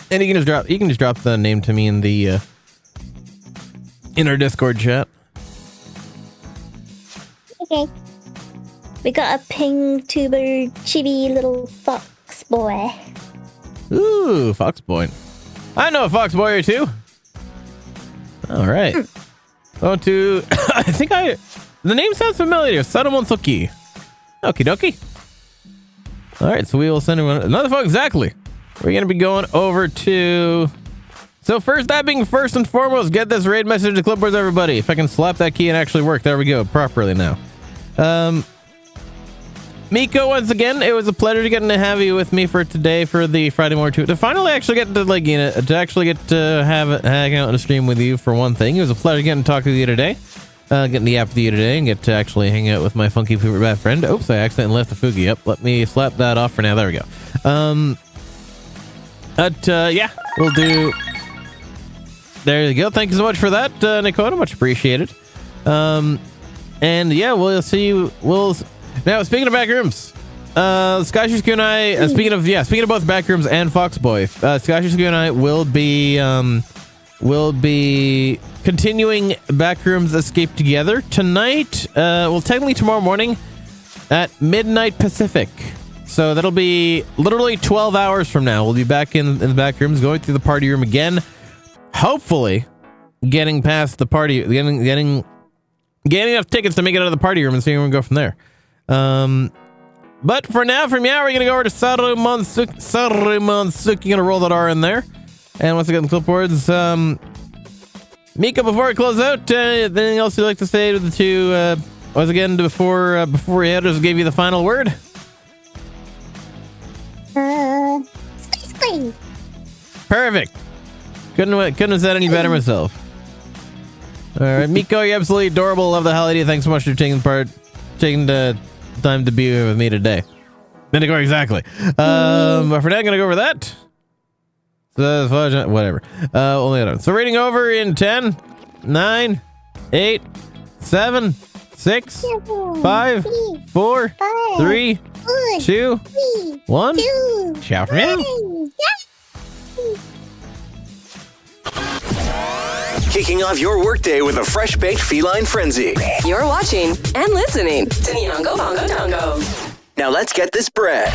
And you can just drop the name to me in the in our Discord chat. Okay. We got a pink tuber chibi little fox boy. Ooh, fox boy. I know a fox boy or two. All right. Go to the name sounds familiar. Sadamonsuki. Okie dokie. All right, so we will send another fox. Exactly. We're going to be going over to... So first and foremost, get this raid message to clipboards, everybody. If I can slap that key and actually work. There we go. Properly now. Miko, once again, it was a pleasure getting to have you with me for today for the Friday Morning 2. To finally actually get to hang out on a stream with you for one thing. It was a pleasure getting to talk with you today. Getting the app with you today and get to actually hang out with my funky favorite bad friend. Oops, I accidentally left the Fugi up. Let me slap that off for now. There we go. Yeah, we'll do... There you go. Thank you so much for that, Nikota. Much appreciated. And yeah, we'll see you. Now, speaking of back rooms, Skyshisku and I, speaking of both back rooms and Foxboy, Skyshisku and I will be continuing Backrooms Escape together tonight. Well, technically tomorrow morning at midnight Pacific. So that'll be literally 12 hours from now. We'll be back in the back rooms, going through the party room again. Hopefully, getting past the party, getting enough tickets to make it out of the party room and see where we go from there. But for now, we're gonna go over to Sadamonsuki. Gonna roll that R in there. And once again, the clipboards. Mika, before we close out, anything else you'd like to say to the two? Once again, before we just gave you the final word. Squeeze. Perfect. Couldn't have said any better myself. All right, Miko, you're absolutely adorable. Love the holiday. Thanks so much for taking the time to be here with me today. Then to go exactly. But for now, I'm gonna go over that. So, whatever. Only other. So rating over in 10, 9, 8, 7, 6, 5, 4, 3, 2, 1. Ciao for now. Kicking off your workday with a fresh-baked feline frenzy. You're watching and listening to Nyongo Bongo Dongo. Now let's get this bread.